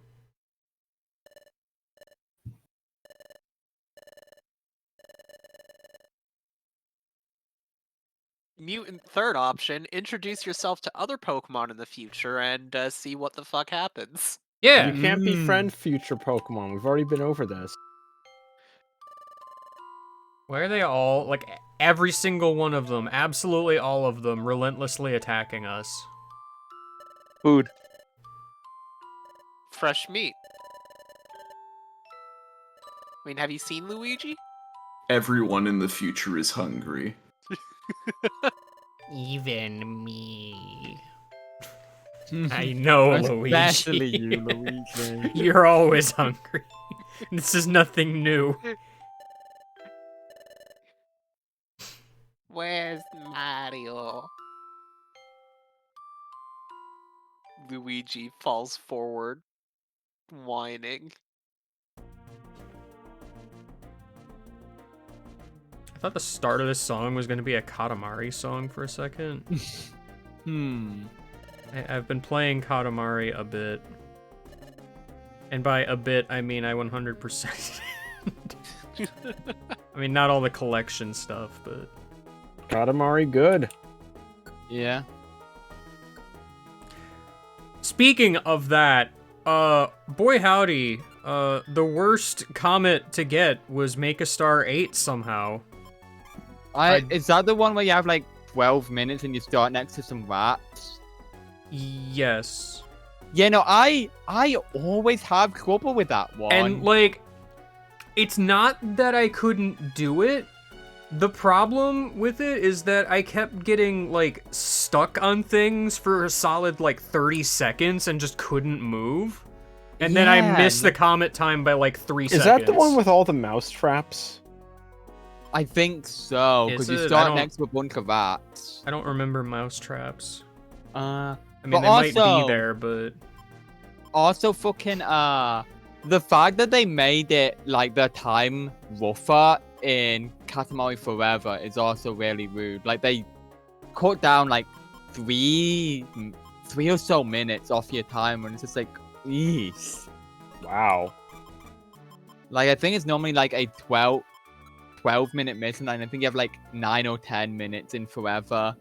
mutant third option, introduce yourself to other Pokemon in the future and see what the fuck happens. Yeah. You can't befriend future Pokemon. We've already been over this. Why are they all, like, every single one of them, absolutely all of them, relentlessly attacking us? Food. Fresh meat. I mean, have you seen Luigi? Everyone in the future is hungry. Even me. I know, Especially Luigi. you, Luigi. You're always hungry. This is nothing new. Where's Mario? Luigi falls forward, whining. I thought the start of this song was going to be a Katamari song for a second. I've been playing Katamari a bit. And by a bit, I mean I 100%. I mean, not all the collection stuff, but... Katamari, good. Yeah. Speaking of that, boy howdy, the worst comet to get was Make a Star 8 somehow. Is that the one where you have like 12 minutes and you start next to some rats? Yes. Yeah, no, I always have trouble with that one. And, like, it's not that I couldn't do it. The problem with it is that I kept getting, like, stuck on things for a solid, like, 30 seconds and just couldn't move. And then I missed the comet time by, like, 3 seconds. Is that the one with all the mouse traps? I think so, because you start next to a bunch of rats. I don't remember mouse traps. I mean, but they might be there, but... Also, fucking, the fact that they made it, like, the time rougher in Katamari Forever is also really rude. Like, they cut down, like, three or so minutes off your time, and it's just like, eesh. Wow. Like, I think it's normally, like, a 12-minute mission, and I think you have, like, 9 or 10 minutes in Forever.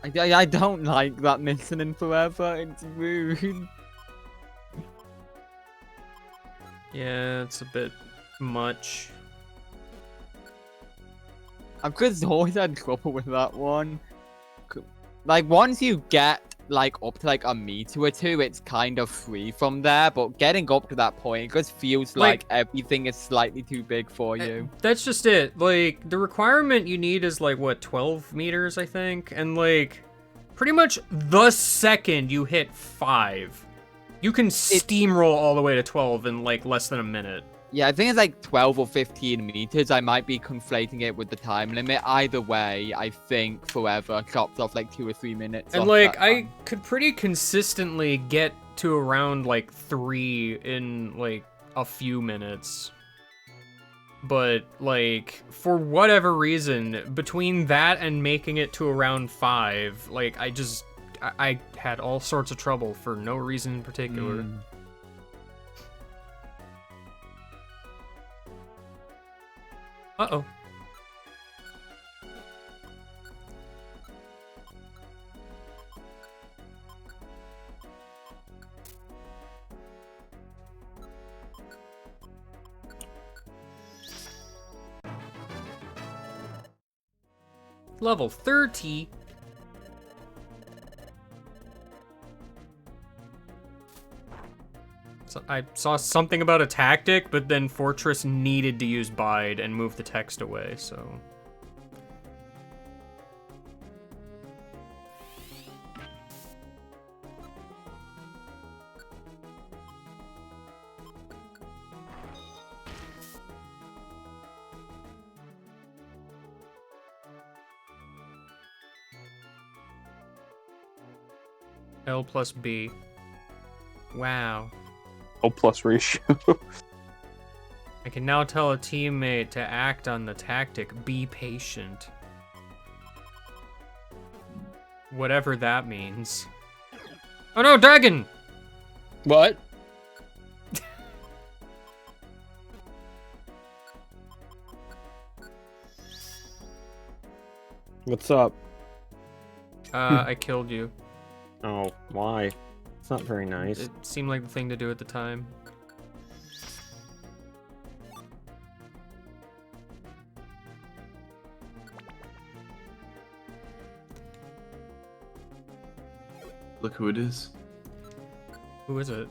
I don't like that mission in Forever. It's rude. Yeah, it's a bit much. I've just always had trouble with that one. Like, once you get, like, up to, like, a meter or two, it's kind of free from there. But getting up to that point, it just feels like everything is slightly too big for you. That's just it. Like, the requirement you need is, like, what, 12 meters, I think? And, like, pretty much the second you hit 5, you can steamroll all the way to 12 in, like, less than a minute. Yeah, I think it's like 12 or 15 meters. I might be conflating it with the time limit. Either way, I think Forever chops off like 2 or 3 minutes. And, like, I could pretty consistently get to around, like, 3 in, like, a few minutes. But, like, for whatever reason, between that and making it to around 5, like, I had all sorts of trouble for no reason in particular. Uh-oh. Level 30. So I saw something about a tactic, but then Fortress needed to use Bide and move the text away, so... L plus B. Wow. O plus ratio. I can now tell a teammate to act on the tactic, be patient. Whatever that means. Oh no, dragon! What? What's up? I killed you. Oh, why? It's not very nice. It seemed like the thing to do at the time. Look who it is. Who is it?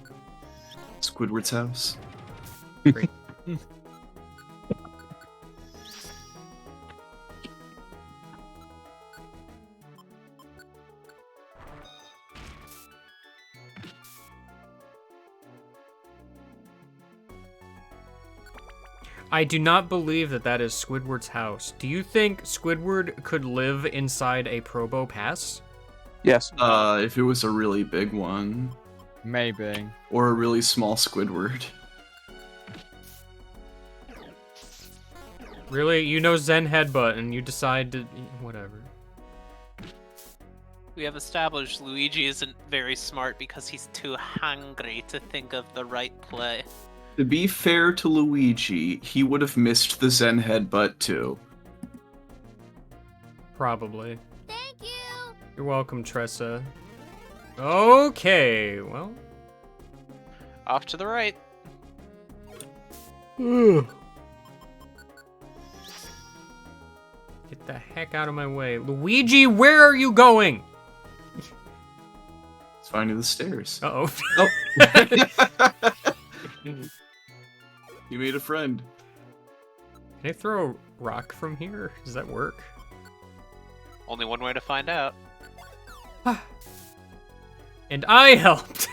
Squidward's house. Great. I do not believe that that is Squidward's house. Do you think Squidward could live inside a Probo Pass? Yes. If it was a really big one, Maybe. or a really small Squidward. Really? You know Zen Headbutt and you decide to... Whatever. We have established Luigi isn't very smart because he's too hungry to think of the right play. To be fair to Luigi, he would have missed the Zen Headbutt too. Probably. Thank you. You're welcome, Tressa. Okay, well... Off to the right. Get the heck out of my way. Luigi, where are you going? It's finding the stairs. Uh-oh. Oh. You made a friend. Can I throw a rock from here? Does that work? Only one way to find out. And I helped!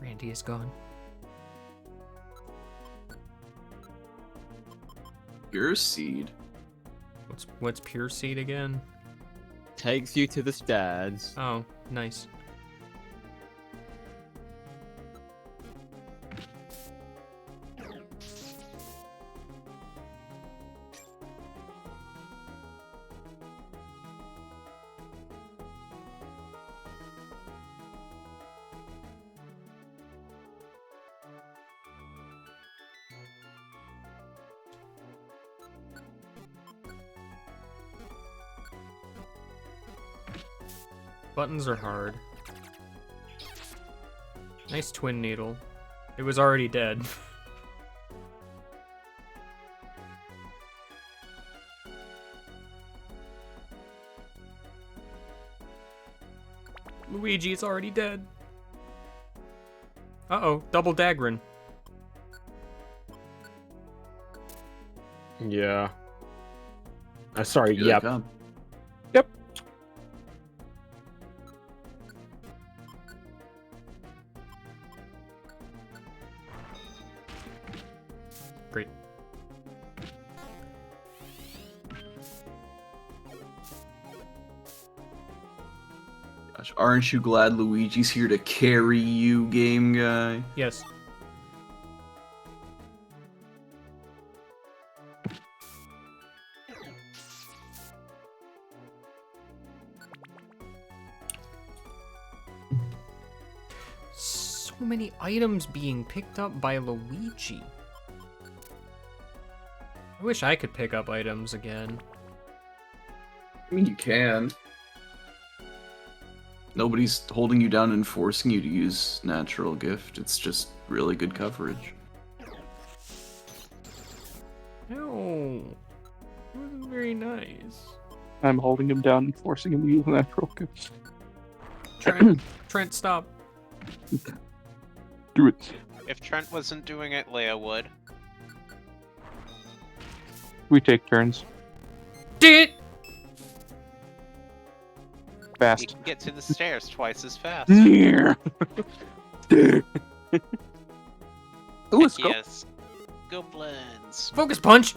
Randy is gone. Your seed. What's pure seed again? Takes you to the stairs. Oh, nice. Buttons are hard. Nice twin needle. It was already dead. Luigi is already dead. Uh-oh, double Dagrin. Yeah. Sorry, Here they yep. come. Great. Gosh, aren't you glad Luigi's here to carry you, game guy? Yes. So many items being picked up by Luigi. I wish I could pick up items again. I mean, you can. Nobody's holding you down and forcing you to use Natural Gift. It's just really good coverage. No. It wasn't very nice. I'm holding him down and forcing him to use natural gifts. Trent, stop. Do it. If Trent wasn't doing it, Leia would. We take turns. Did it! You Fast. can get to the stairs twice as fast. Near. Ooh, let's go. Yes. Goblins. Focus punch!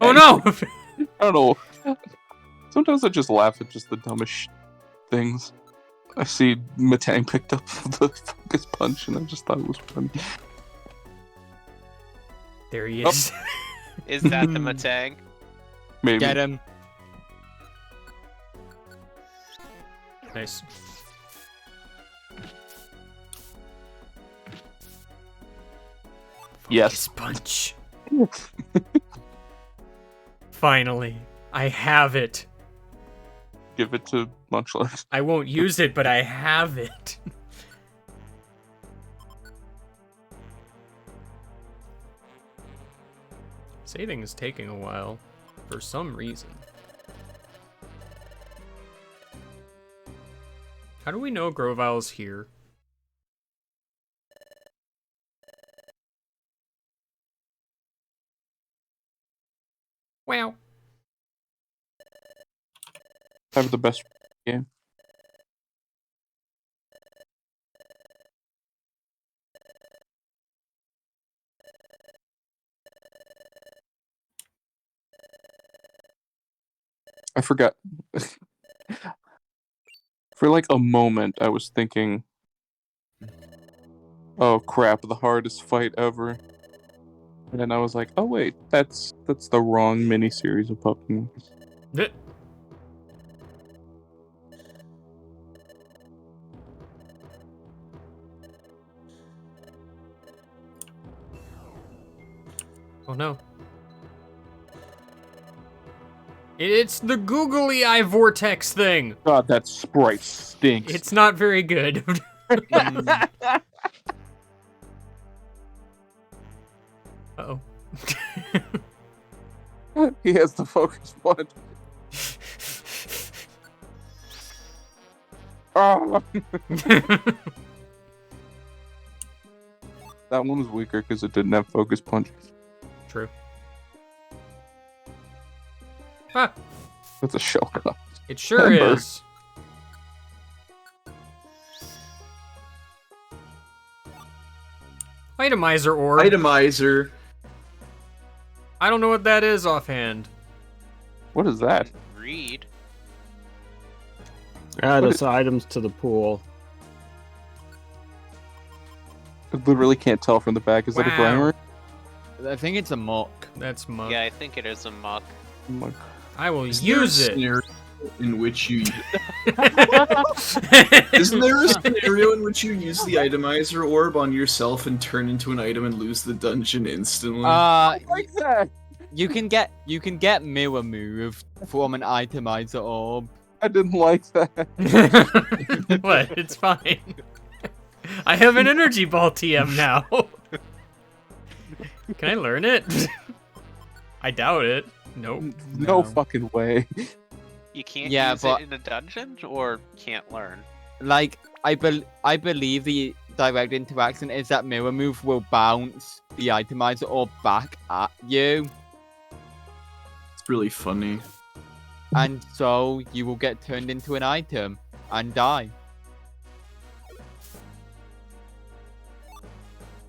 Oh no! I don't know. Sometimes I just laugh at just the dumbest things. I see Matang picked up the focus punch and I just thought it was funny. There he is. Is that the Matang? Maybe. Get him. Nice. Yes. Punch. Finally, I have it. Give it to Munchlax. I won't use it, but I have it. Saving is taking a while, for some reason. How do we know Grovile's here? Wow. Have the best game. I forgot. For like a moment, I was thinking, oh crap, the hardest fight ever. And then I was like, oh wait, that's the wrong miniseries of Pokemon. Oh no. It's the googly eye vortex thing. God, that sprite stinks. It's not very good. Uh-oh. He has the focus point. Oh. That one was weaker because it didn't have focus punch. True. Ah, That's a shell. it sure Ember. is. Itemizer orb. Itemizer. I don't know what that is offhand. What is that? Read. Add What us items to the pool. I literally can't tell from the back. Is that a Wow. primer? I think it's a mock. That's muck. Yeah, I think it is a muck. Oh my- I will Is there a use it. scenario in which you isn't there a scenario in which you use the itemizer orb on yourself and turn into an item and lose the dungeon instantly? like that. You can get mirror move from an itemizer orb. I didn't like that. What? It's fine. I have an energy ball TM now. Can I learn it? I doubt it. Nope. No fucking way. You can't Yeah, use but- it in a dungeon or can't learn. Like I believe the direct interaction is that mirror move will bounce the itemizer orb back at you, It's really funny. and so you will get turned into an item and die.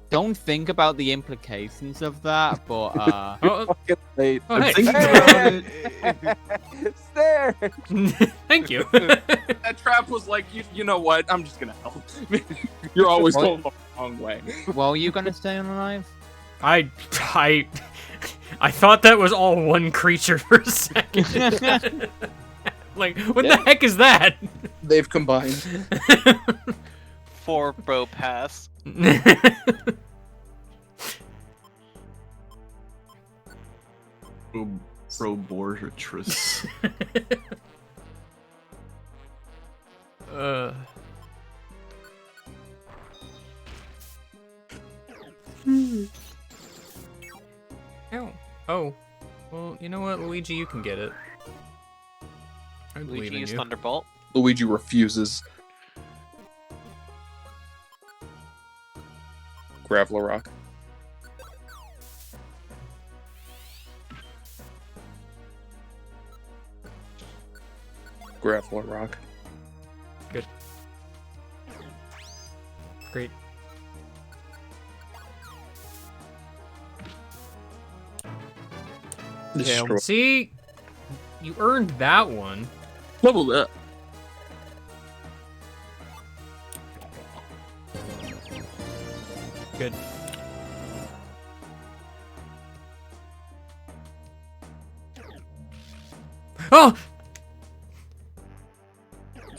Don't think about the implications of that, but Oh, Fucking late. oh, I'm hey. thinking about it. It's there. Thank you. That trap was like, you know what? I'm just gonna help. You're always What? going the wrong way. well, are you gonna stay alive? I thought that was all one creature for a second. Like, what the heck is that? They've combined. 4 bro pass. Robortress. uh. Ow. Oh. Well, you know what, Luigi, you can get it. I believe Luigi in used you. Thunderbolt. Luigi refuses. Graveler Rock. Graveler Rock. Great. Destroy. See? You earned that one. Level up. Good. Oh!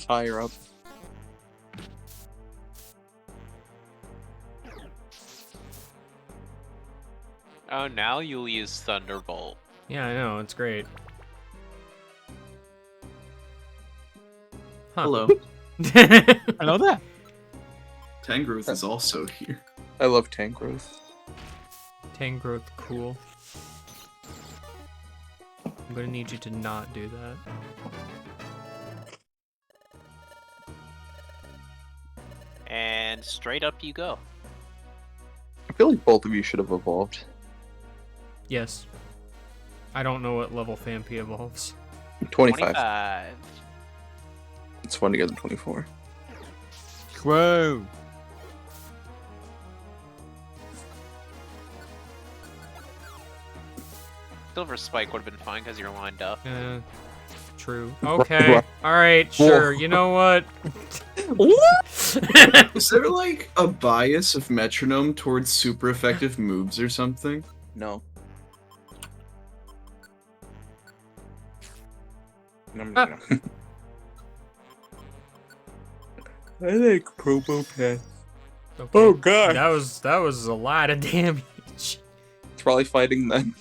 Fire up. Oh, now you'll use Thunderbolt. Yeah, I know, it's great. Huh. Hello. I know that. Tangrowth is also here. I love tank growth. Tangrowth, cool. I'm gonna need you to not do that. And straight up you go. I feel like both of you should have evolved. Yes. I don't know what level Fampi evolves. 25. 25. It's fun to get to 24. Whoa. Silver Spike would have been fine because you're lined up. True. Okay. Alright, sure. You know what? Is there like a bias of metronome towards super effective moves or something? No. No. I like Probo Path. Okay. Oh, God. That was a lot of damage. It's probably fighting then.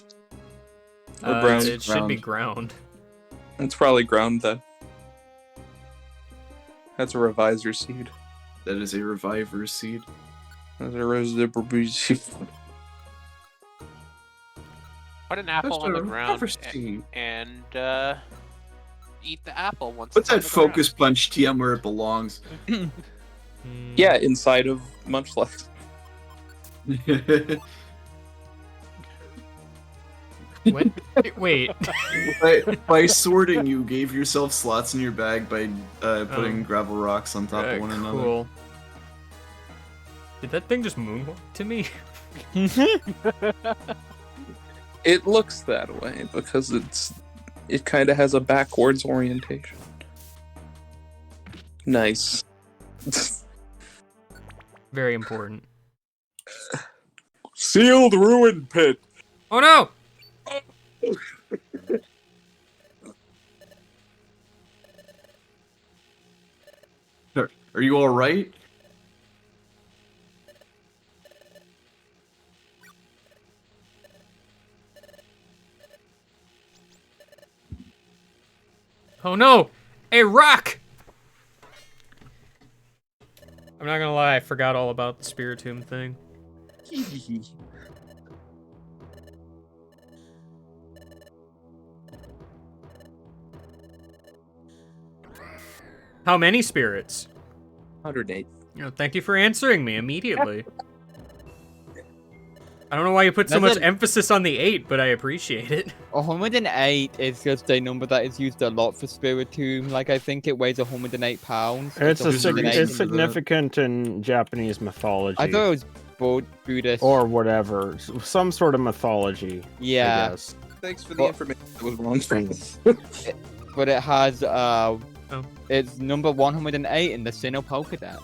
Or ground. It should be ground. It's probably ground then. That's a reviser seed. That is a reviver seed. That's a reviver seed. Put an apple That's on the a ground reviver seed. and eat the apple once Put it's on that the ground. focus punch TM where it belongs. Yeah, inside of Munchlax. What? Wait. by sorting, you gave yourself slots in your bag by putting gravel rocks on top of one another. Cool. Did that thing just moonwalk to me? It looks that way because it kind of has a backwards orientation. Nice. Very important. Sealed ruin pit. Oh no! Are you all right? Oh no! A rock! I'm not gonna lie, I forgot all about the Spiritomb thing. How many spirits? 108. Thank you for answering me immediately. I don't know why you put so That's much it. emphasis on the 8, but I appreciate it. 108 is just a number that is used a lot for Spiritomb. Like, I think it weighs 108 pounds. It's There's a reason it's for that. significant in Japanese mythology. I thought it was Buddhist. or whatever, some sort of mythology. I yeah, guess. Thanks for the Well- information. That was wrong. but it has it's number 108 in the Sinnoh Pokédex.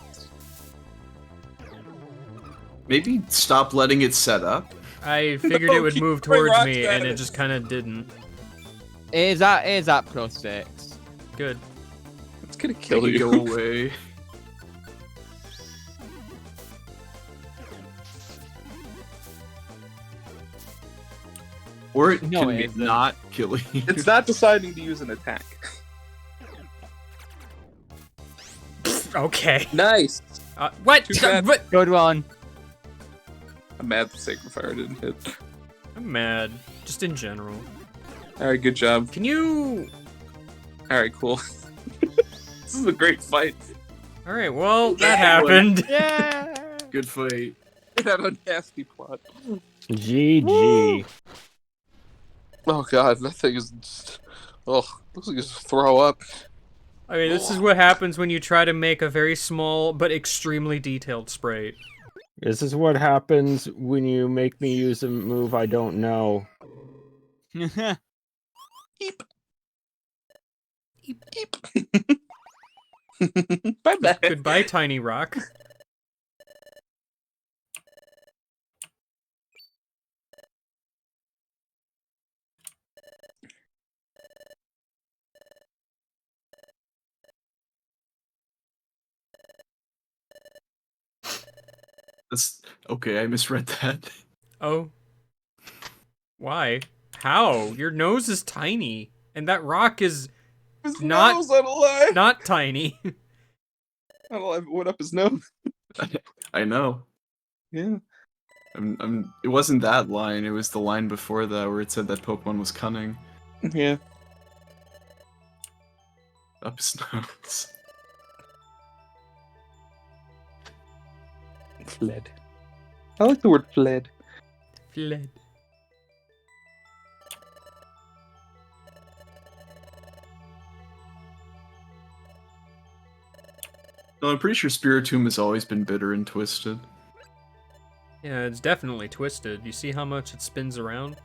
Maybe stop letting it set up. I figured it would keep move throwing towards rocks me, at and it it. just kind of didn't. It is at +6. Good. It's gonna Make kill it you. go away. Or it No, can it isn't. not kill you. It's not deciding to use an attack. Okay. Nice. What? Too bad. What? Good one. I'm mad the Sacred Fire didn't hit. I'm mad. Just in general. Alright, good job. Can you... Alright, cool. This is a great fight. Alright, well, that happened. Yeah. Good fight. It had a nasty plot. GG. Oh god, that thing is just... Oh, looks like it's throw up. I mean, this is what happens when you try to make a very small but extremely detailed sprite. This is what happens when you make me use a move I don't know. Bye-bye. Goodbye, Tiny Rock. That's okay. I misread that. Oh. Why? How? Your nose is tiny, and that rock is His Not- nose, I don't lie. not tiny. I don't lie. It went up his nose. I know. Yeah. It wasn't that line. It was the line before that where it said that Pokemon was cunning. Yeah. Up his nose. Fled. I like the word fled. Fled. No, I'm pretty sure Spiritomb has always been bitter and twisted. Yeah, it's definitely twisted. You see how much it spins around?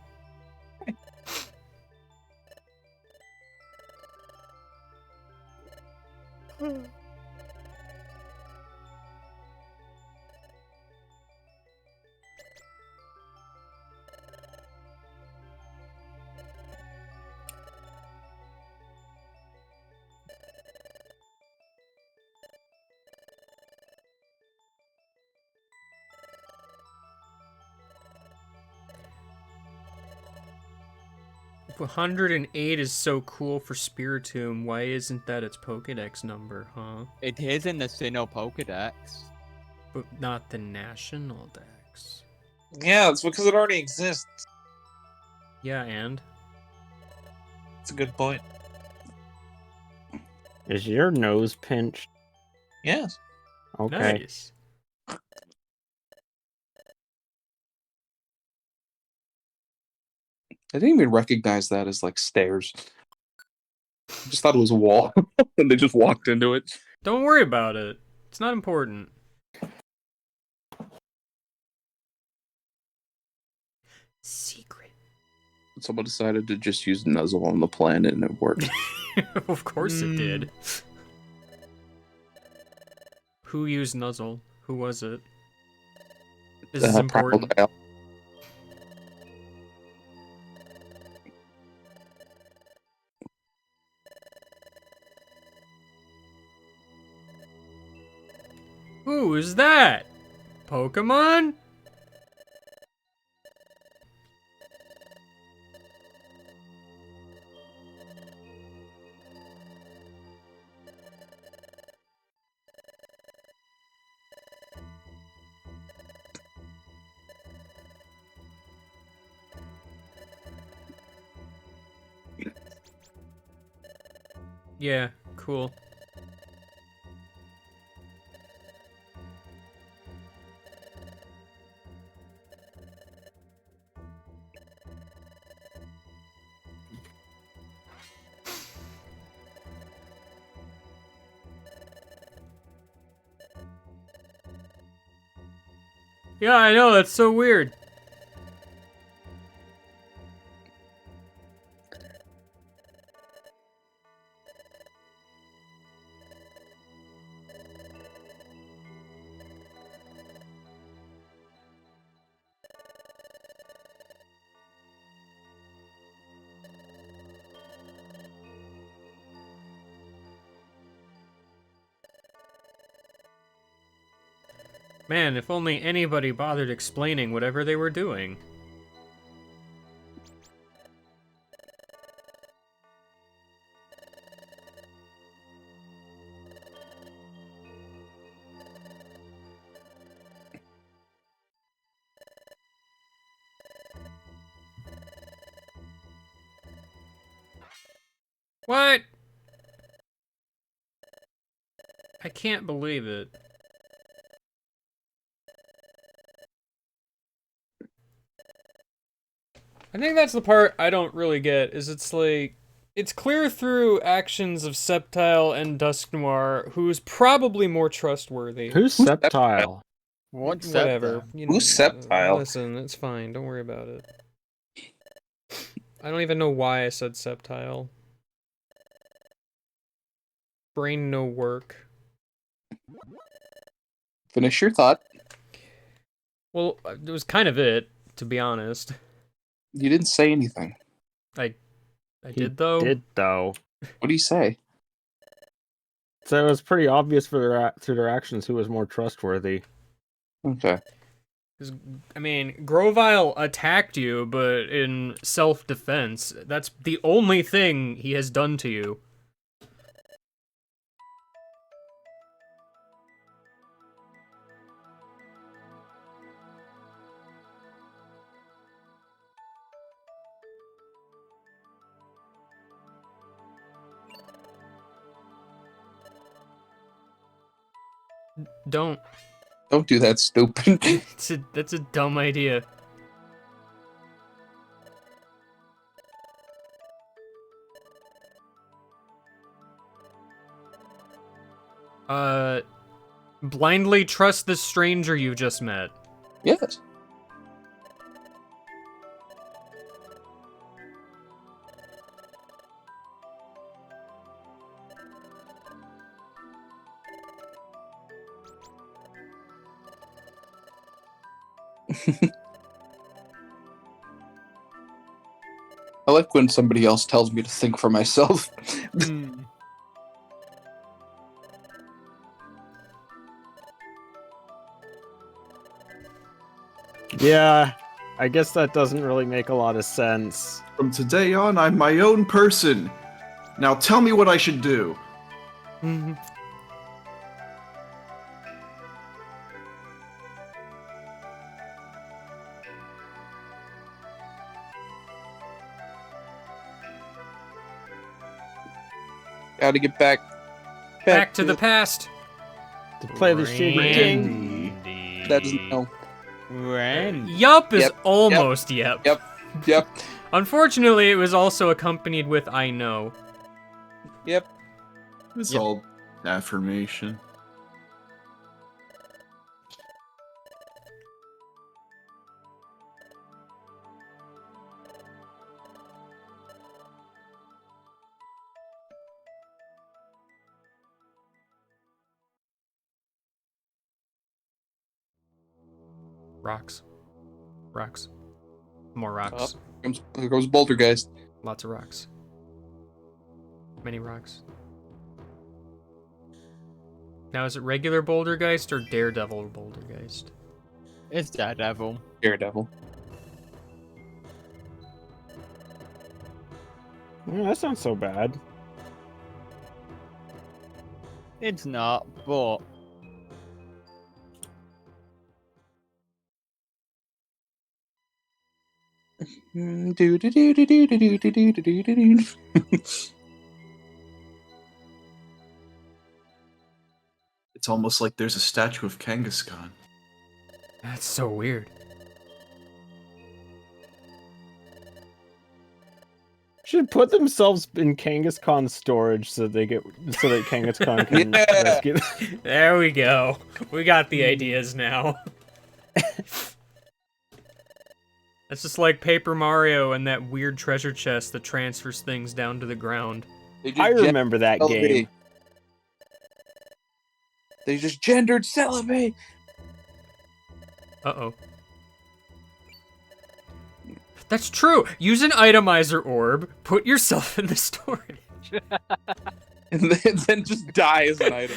If 108 is so cool for Spiritomb, why isn't that its Pokédex number, huh? It is in the Sinnoh Pokedex. But not the National Dex. Yeah, it's because it already exists. Yeah, and? That's a good point. Is your nose pinched? Yes. Okay. Nice. I didn't even recognize that as like stairs. I just thought it was a wall, and they just walked into it. Don't worry about it. It's not important. Secret. Someone decided to just use Nuzzle on the planet, and it worked. Of course it did. Who used Nuzzle? Who was it? This is important. Crocodile. Who is that? Pokemon? Yeah, cool. Yeah, I know, that's so weird. Man, if only anybody bothered explaining whatever they were doing. What? I can't believe it. I think that's the part I don't really get, is it's like, it's clear through actions of Sceptile and Dusknoir who's probably more trustworthy. Who's Sceptile? What's Whatever. Sceptile? You Who's Sceptile? Listen, it's fine. Don't worry about it. I don't even know why I said Sceptile. Brain no work. Finish your thought. Well, it was kind of it, to be honest. You didn't say anything. I He did though. Did though. What do you say? So it was pretty obvious for through their actions who was more trustworthy. Okay. 'Cause, I mean, Grovile attacked you, but in self-defense. That's the only thing he has done to you. Don't. Don't do that, stupid. That's a dumb idea. Blindly trust the stranger you just met. Yes. I like when somebody else tells me to think for myself. Yeah, I guess that doesn't really make a lot of sense. From today on, I'm my own person. Now tell me what I should do. Gotta get back. Back to the past. To play the Sugar King. That doesn't know. Randy. Yup is Yep, almost yep. Yep. Unfortunately, it was also accompanied with I know. Yep. It's all affirmation. Rocks. Rocks. More rocks. Here goes Bouldergeist. Lots of rocks. Many rocks. Now, is it regular Bouldergeist or Daredevil Bouldergeist? It's Daredevil. Daredevil. That's not so bad. It's not, but It's almost like there's a statue of Kangaskhan. That's so weird. Should put themselves in Kangaskhan's storage so that Kangaskhan can rescue them. There we go. We got the ideas now. That's just like Paper Mario and that weird treasure chest that transfers things down to the ground. I remember that game. They just gendered Celebi. Uh-oh. That's true. Use an itemizer orb. Put yourself in the storage. And then just die as an item.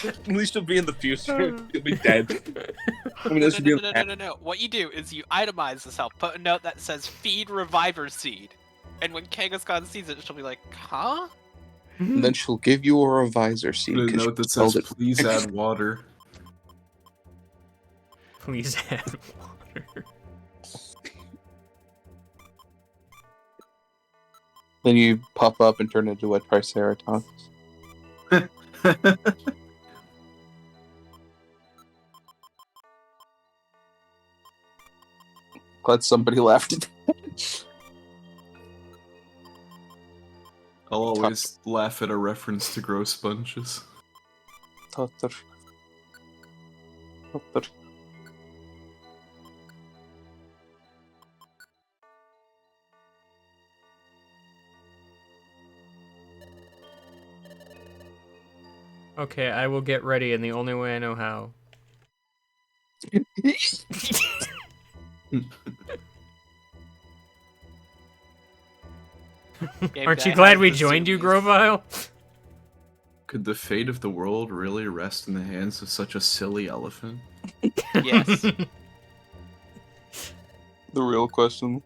At least you'll be in the future. You'll be dead. I mean, this should be No. What you do is you itemize yourself, put a note that says feed reviver seed. And when Kangaskhan sees it, she'll be like, huh? And then she'll give you a revisor seed. Put a note that says, please add water. Please add water. Then you pop up and turn into a Triceratops. Glad somebody laughed at that. I'll always laugh at a reference to gross sponges. Okay, I will get ready in the only way I know how. Aren't you glad we joined you, Grovile? Could the fate of the world really rest in the hands of such a silly elephant? Yes. The real question.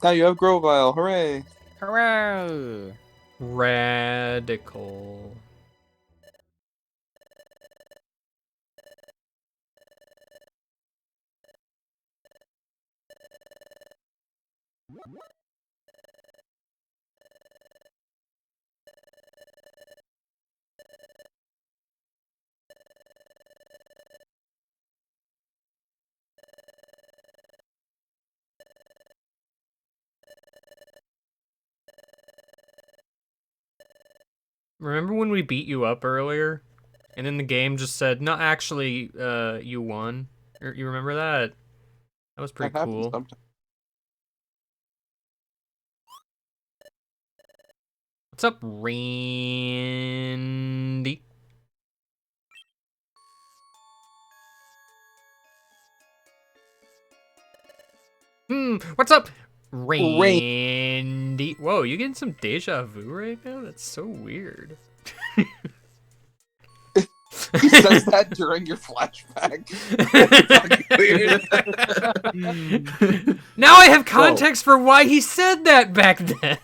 Now you have Grovile, hooray! Hooray! Radical. Remember when we beat you up earlier? And then the game just said, no, actually, you won. You remember that? That was pretty That happens cool. sometimes. What's up, Randy? What's up, Randy? Whoa, you getting some deja vu right now? That's so weird. He says that during your flashback. Now I have context for why he said that back then.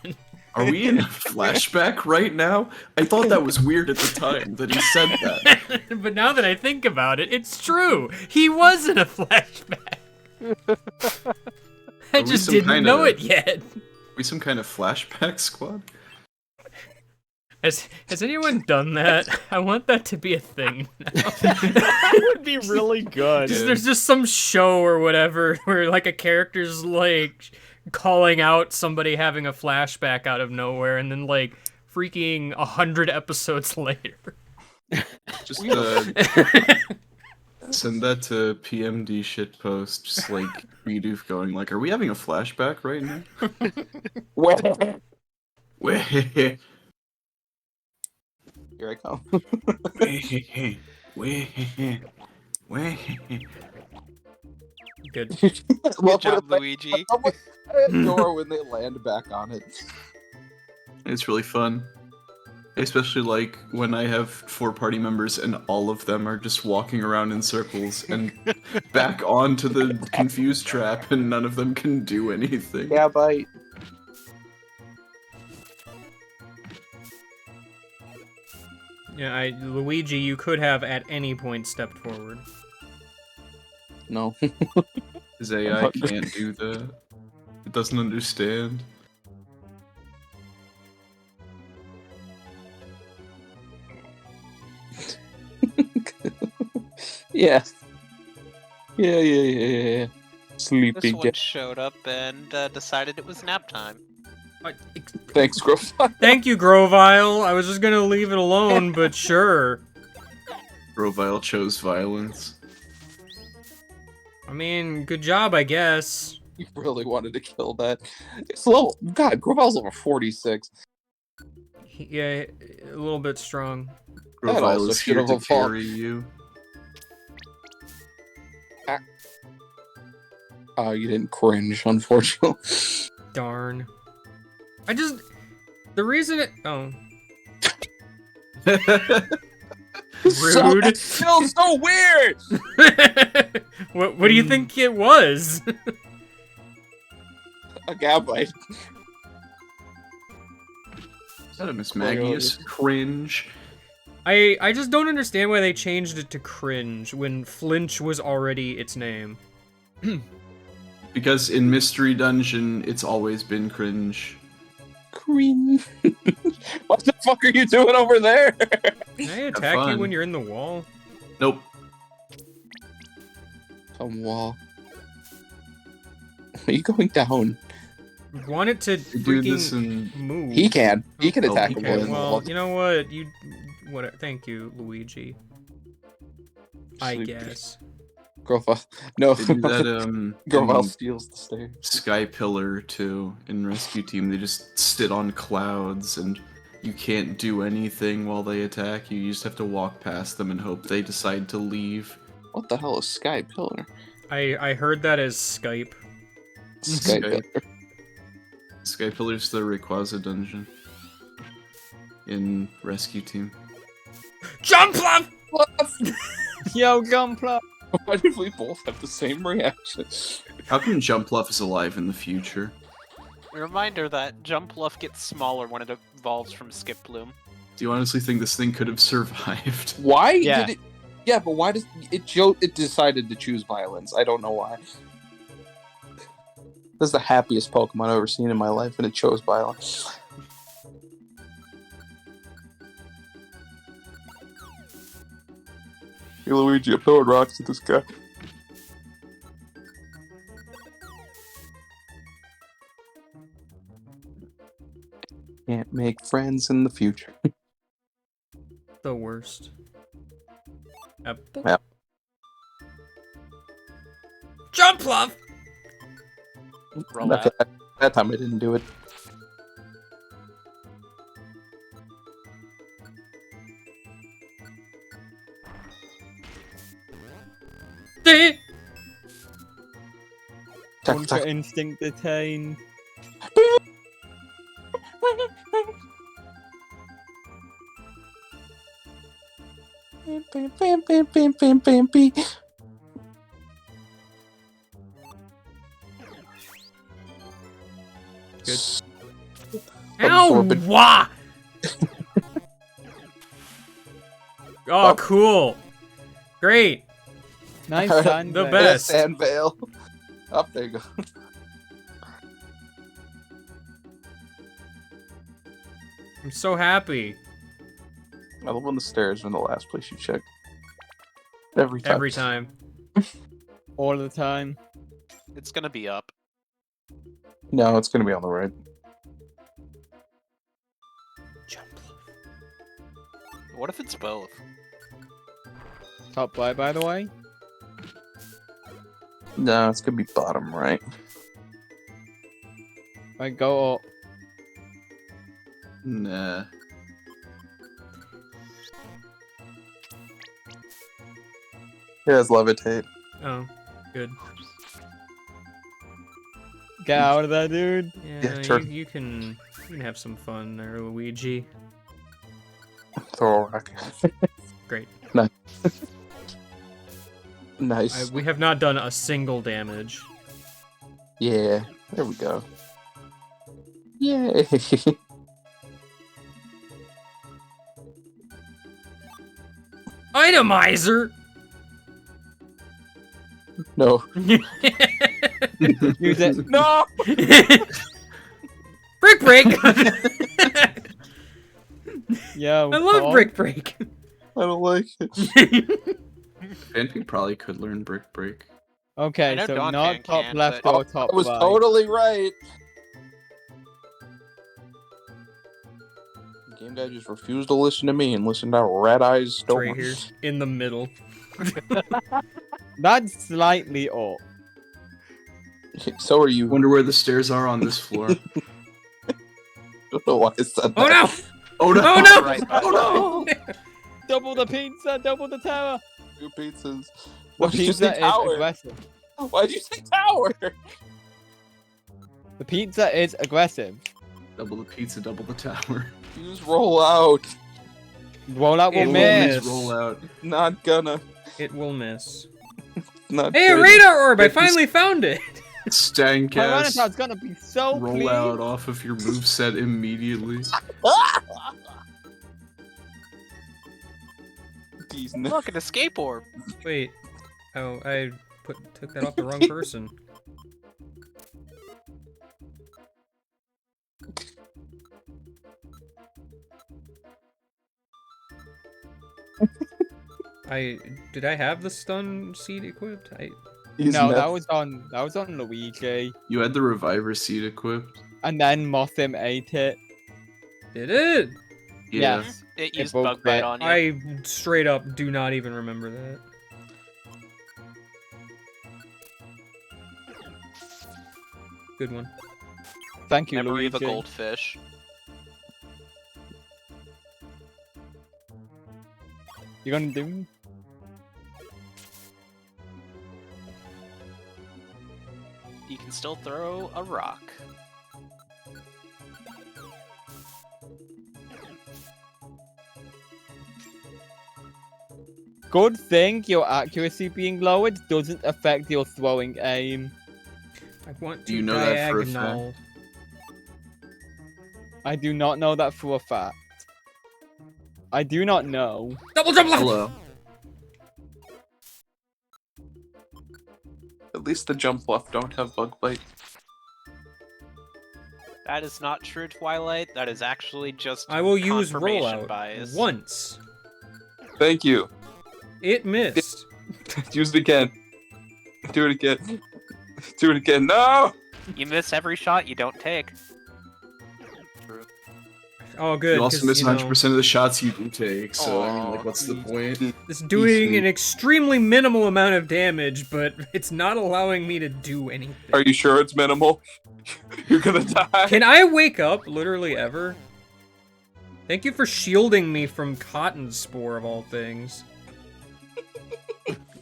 Are we in a flashback right now? I thought that was weird at the time that he said that. But now that I think about it, it's true. He was in a flashback. I just didn't know it yet. We some kind of flashback squad? Has anyone done that? I want that to be a thing now. That would be really good. There's just some show or whatever where like a character's like calling out somebody having a flashback out of nowhere, and then like freaking 100 episodes later. Just send that to PMD shitpost, just like Bidoof going like, are we having a flashback right now? Wait. Here I come. Good. Good job, Luigi. I adore when they land back on it. It's really fun. Especially like when I have 4 party members and all of them are just walking around in circles and back onto the confused trap and none of them can do anything. Yeah, bite. Yeah, Luigi, you could have at any point stepped forward. No. His AI can't do that. It doesn't understand. Yeah. Yeah. Sleepy. This one showed up and decided it was nap time. Thanks, Grovile. Thank you, Grovile. I was just gonna leave it alone, but sure. Grovile chose violence. I mean, good job, I guess. You really wanted to kill that. It's level. God, Grovile's level 46. Yeah, a little bit strong. That also Grovile is should here have to evolved. carry you. Oh, you didn't cringe, unfortunately. Darn. The reason it... Oh. Rude. It feels so weird! What do you think it was? A Gabite. Is that a Miss Maggius? Cringe. I just don't understand why they changed it to cringe when flinch was already its name. Because in Mystery Dungeon, it's always been cringe. Cringe. What the fuck are you doing over there? Can I attack you when you're in the wall? Nope. Come wall. Are you going down? Want it to Do this freaking and move. He can. He can Oh, attack he him. can. with Well, the you know what? Thank you, Luigi. I Sleep. guess. Grovile. No. they do that Grovile in steals the stairs. Sky Pillar too in Rescue Team. They just sit on clouds and you can't do anything while they attack you. You just have to walk past them and hope they decide to leave. What the hell is Sky Pillar? I heard that as Skype. Sky Sky- Pillar. Sky Pillar's the Rayquaza dungeon. in Rescue Team. Jumpluff! Yo, Gunpla! Why did we both have the same reaction? How come Jumpluff is alive in the future? A reminder that Jumpluff gets smaller when it evolves from Skip Bloom. Do you honestly think this thing could have survived? Why Yeah. did it? Yeah, but why does it? It decided to choose violence. I don't know why. This is the happiest Pokemon I've ever seen in my life, and it chose violence. Hey Luigi, I'm throwing rocks at this guy. Can't make friends in the future. The worst. Apple. Yep. Jumpluff! Roll out. That time I didn't do it. Dee! Ultra Instinct attained. Good. Absorbent. Ow! Wah! Oh, cool. Great. Nice Alright, sand. the veil. best. Sand veil. Up there you go. I'm so happy. I love when the stairs are in the last place you check. Every time. Every time. All the time. It's gonna be up. No, it's gonna be on the right. What if it's both? Top by the way. No, it's gonna be bottom right. I go up. Nah. It has levitate. Oh, good. Get out of there, dude. Yeah, sure. you can have some fun there, Luigi. Throw a rock. Great. Nice. We have not done a single damage. Yeah, there we go. Yay! Itemizer! No. Use it. No! Brick Break! Yo, I love Paul. Brick Break. I don't like it. Fanpy probably could learn Brick Break. I Okay, know so Don not Fan top can, left but- or top I was right. totally right. Game Guy just refused to listen to me and listen to Red Eyes It's Storm. right here, in the middle. That's slightly up. So are you. Wonder where the stairs are on this floor. Don't know why I said that. Oh no! Oh no! Oh no! Right, Oh no! Double the pizza, double the tower. Two pizzas. The Why did you pizza say is tower? aggressive. Why'd you say tower? The pizza is aggressive. Double the pizza, double the tower. You just roll out. Roll out will It will miss. miss. Roll out. Not gonna. It will miss. Not Hey, a good. radar orb! I Get this- finally found it! Stank ass. Tyranitar's gonna be so Roll pleased. out off of your moveset immediately. These Look, an escape orb. Wait. Oh, I took that off the wrong person. Did I have the stun seed equipped? He's No, never- that was on Luigi. You had the reviver seed equipped. And then Mothim ate it. Did it? Yeah. Yes. It It used broke bug bite it. on you. I straight up do not even remember that. Good one. Thank you, Memory Luigi. of a goldfish. You gonna do? You can still throw a rock. Good thing your accuracy being lowered doesn't affect your throwing aim. I want Do to you know that for a diagonal. I do not know that for a fact. I do not know. Double jump left! Hello. At least the jump left don't have bug bite. That is not true, Twilight. That is actually just I will use confirmation rollout bias. once. Thank you. It missed. Use it again. Do it again. Do it again. No! You miss every shot you don't take. Oh, good. You also 'cause, miss you know, 100% of the shots you do take, so I mean, Aw, like, what's the point? It's doing sweet. an extremely minimal amount of damage, but it's not allowing me to do anything. Are you sure it's minimal? You're gonna die. Can I wake up literally ever? Thank you for shielding me from cotton spore of all things.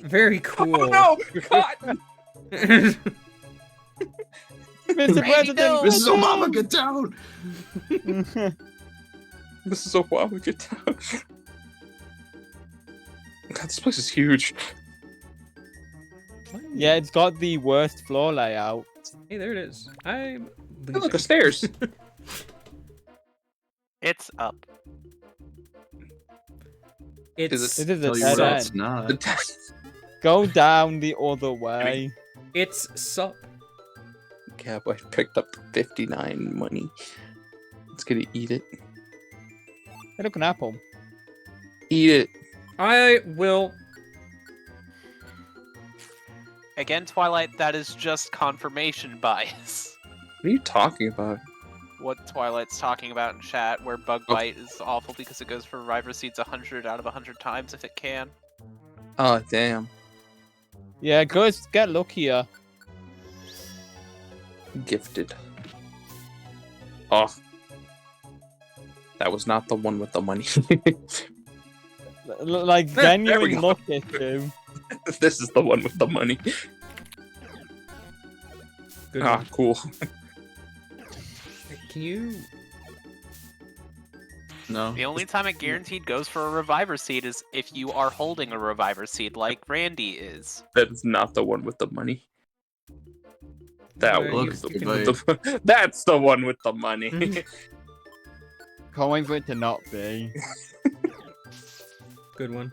Very cool. Oh no! Cotton! Mr. President, Mrs. Obama, get down! This is a while we get down. God, this place is huge. Yeah, it's got the worst floor layout. Hey, there it is. I'm Hey, look, the losing. stairs. It's up. It's It is a Tell you dead what, it's end. not. The test. Go down the other way. it's sup. Gab, I picked up 59 money. It's gonna eat it. Hey, look, an apple. Eat it. I will. Again, Twilight, that is just confirmation bias. What are you talking about? What Twilight's talking about in chat, where bug bite is awful because it goes for Reviver Seeds 100 out of 100 times if it can. Oh, damn. Yeah, go get luckier. Gifted. Oh. That was not the one with the money. Like There we genuine go. luck issue. This is the one with the money. Good Ah, one. cool. Can you? No. The only time it guaranteed goes for a Reviver Seed is if you are holding a Reviver Seed, like Randy is. That is not the one with the money. That Where one you is the can- one with the... That's the one with the money. Can't wait for it to not be. Good one.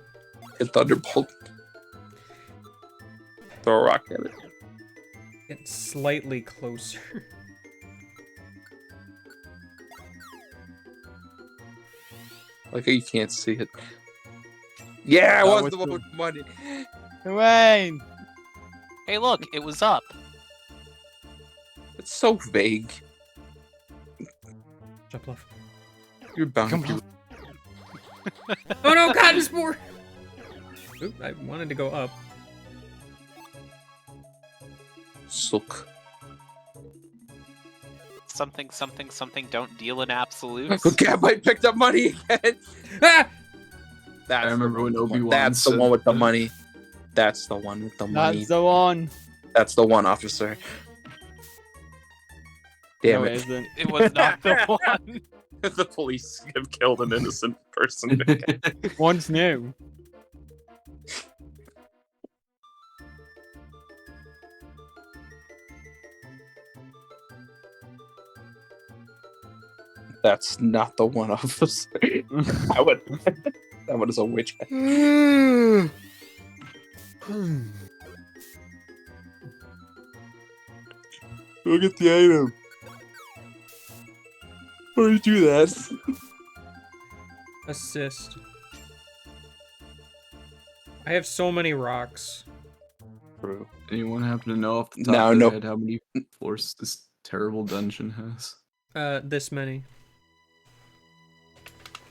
A thunderbolt. Throw a rock at it. Get slightly closer. Like you can't see it. Yeah, it That was was the one the- with the money. Wayne! Hey, look, it was up. It's so vague. Jump left. You're bound Come to. Oh no, cotton spore! Oop, I wanted to go up. Suck. Something, something, something, don't deal in absolutes. Okay, I picked up money again. Ah! That's I remember when the one. Obi-Wan That's the said one with the that. money. That's the one with the money. That's the one. That's the one, officer. Damn No, it. isn't. It was not the one. The police have killed an innocent person. One's new. That's not the one, officer. that one is a witch. Look at the item. Why did you do that? Assist. I have so many rocks. True. Anyone happen to know off the top No, of their no. head how many floors this terrible dungeon has? This many.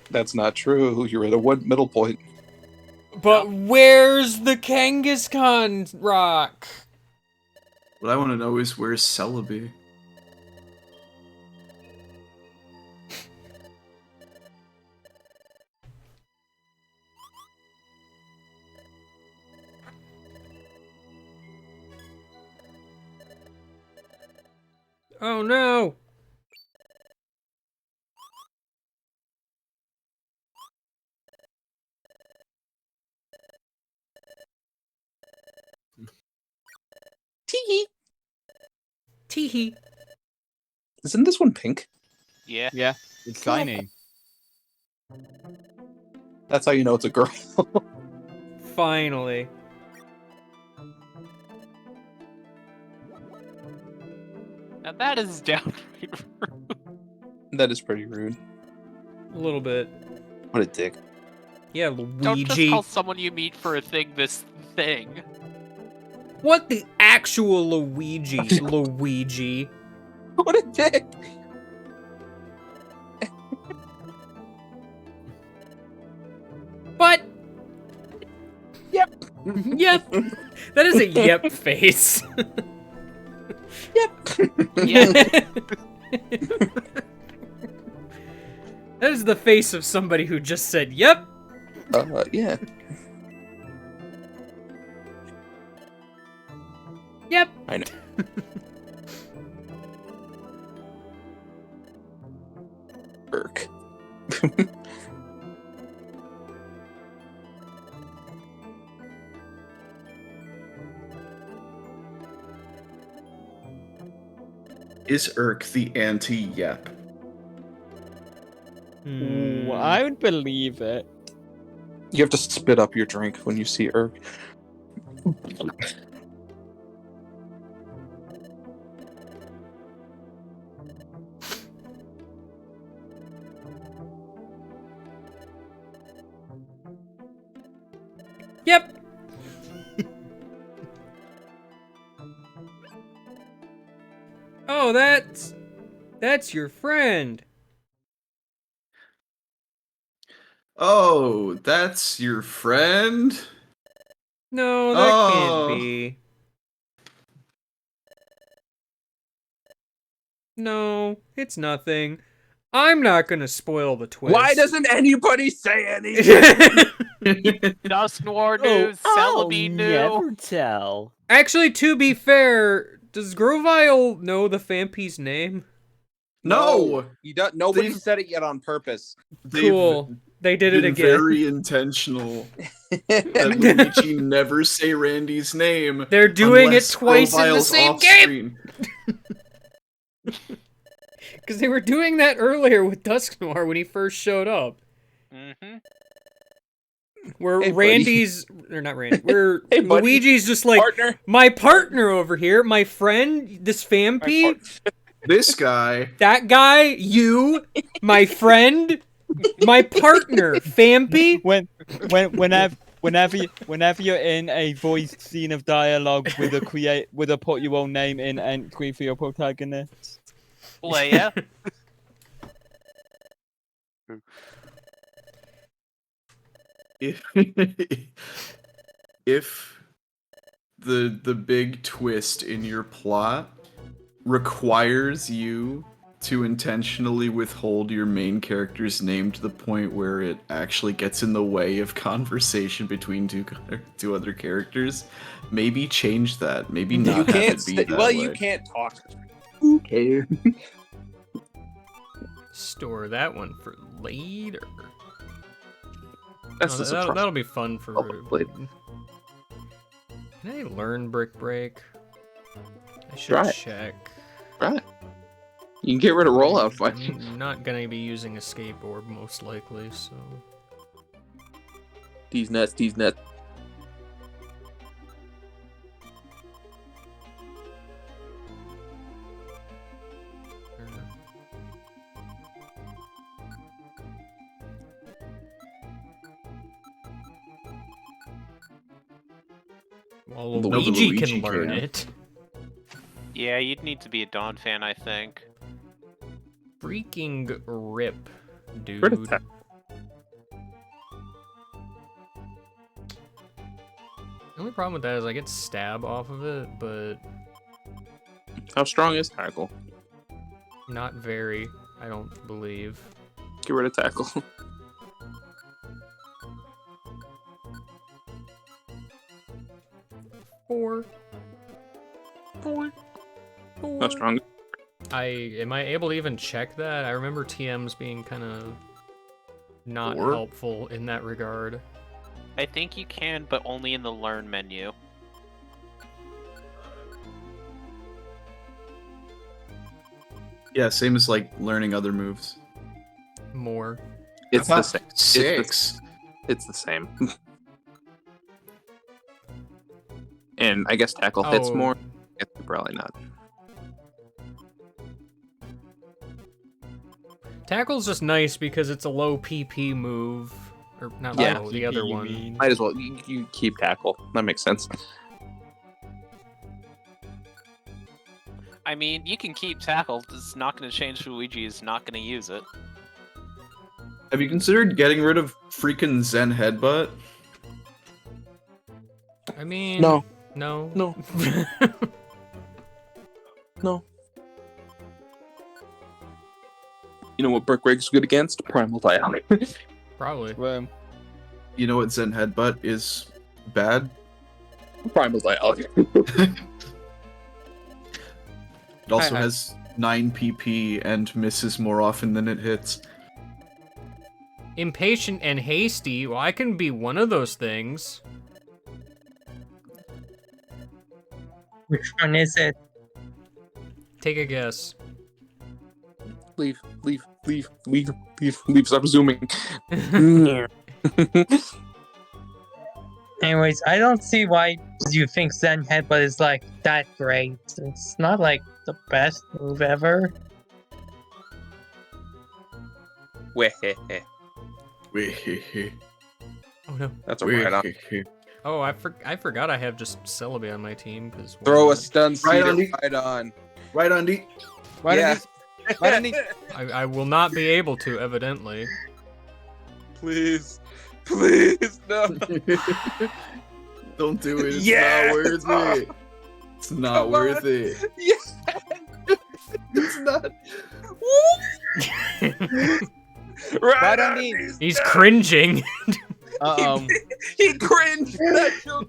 That's not true. You're at a one middle point. But where's the Kangaskhan rock? What I want to know is where's Celebi? Oh no! Tee Teehee. Isn't this one pink? Yeah. Yeah, it's shiny. That's how you know it's a girl. Finally. Now that is downright rude. That is pretty rude. A little bit. What a dick. Yeah, Don't just Luigi. call someone you meet for a thing this thing. What the actual Luigi? Luigi. What a dick. But. Yep. Yep. That is a yep face. Yeah. That is the face of somebody who just said yep. Yeah. Yep. I know. Irk. Is Irk the anti-Yep? Ooh, I would believe it. You have to spit up your drink when you see Irk. Yep. Oh, that's your friend. Oh, that's your friend? No, that Oh. can't be. No, it's nothing. I'm not gonna spoil the twist. Why doesn't anybody say anything? Dusk Noir news, Celebi new. Never tell. Actually, to be fair, does Grovile know the Fampi's name? No! You don't. Nobody They've- said it yet on purpose. Cool. They did it been again. very intentional. That Luigi never say Randy's name. They're doing it unless twice in the Grovile's same off game! screen. Because they were doing that earlier with Dusk Noir when he first showed up. Mm-hmm. Where Hey, buddy. Randy's, or not Randy, where Hey, buddy. Luigi's just like, Partner. my partner over here, my friend, this Fampi, This guy. that guy, you, my friend, my partner, Fampi. Whenever you're in a voiced scene of dialogue with a put your own name in entry for your protagonist. Leia. If the big twist in your plot requires you to intentionally withhold your main character's name to the point where it actually gets in the way of conversation between two other characters, maybe change that. Maybe not You have can't. it be that Well, way. you can't talk. Who cares? Store that one for later. That's Oh, the surprise. that'll be fun for. Probably. Can I learn Brick Break? I should Try it. check. Right. You can get rid of rollout fight. I'm not gonna be using a skateboard most likely, so. These nuts. These nuts. Well, The Luigi can Luigi learn can. it. Yeah, you'd need to be a Dawn fan, I think. Freaking rip, dude. Crit attack. The only problem with that is I get stab off of it, but How strong is tackle? not very, I don't believe. Get rid of tackle. 4. How strong? Am I able to even check that? I remember TMs being kind of not 4? helpful in that regard. I think you can, but only in the learn menu. Yeah, same as like learning other moves. More. It's the same. 6. It's the same. And I guess tackle hits Oh. more. It's probably not. Tackle's just nice because it's a low PP move. Or not Yeah, low, the other one. Might as well. You keep tackle. That makes sense. I mean, you can keep tackle. It's not going to change. Luigi is not going to use it. Have you considered getting rid of freaking Zen Headbutt? I mean, No. No. No. No. You know what Brick Break's good against? Primal Dial. Probably. Well, You know what Zen Headbutt is bad? Primal Dial. It also Hi. has 9 PP and misses more often than it hits. Impatient and hasty. Well, I can be one of those things. Which one is it? Take a guess. Leave. Stop zooming. Anyways, I don't see why you think Zen Headbutt is like that great. It's not like the best move ever. Oh no. That's a right on. Oh, I forgot I have just Celebi on my team because Throw a stun Right seeder on the- right on. Right on D. why Yeah. don't you- why don't you- I will not be able to, evidently. Please. Please, no. Don't do it. It's Yeah. not worth it. It's not Come worth on. it. Yes. It's not. Why don't he- He's cringing. He cringed. That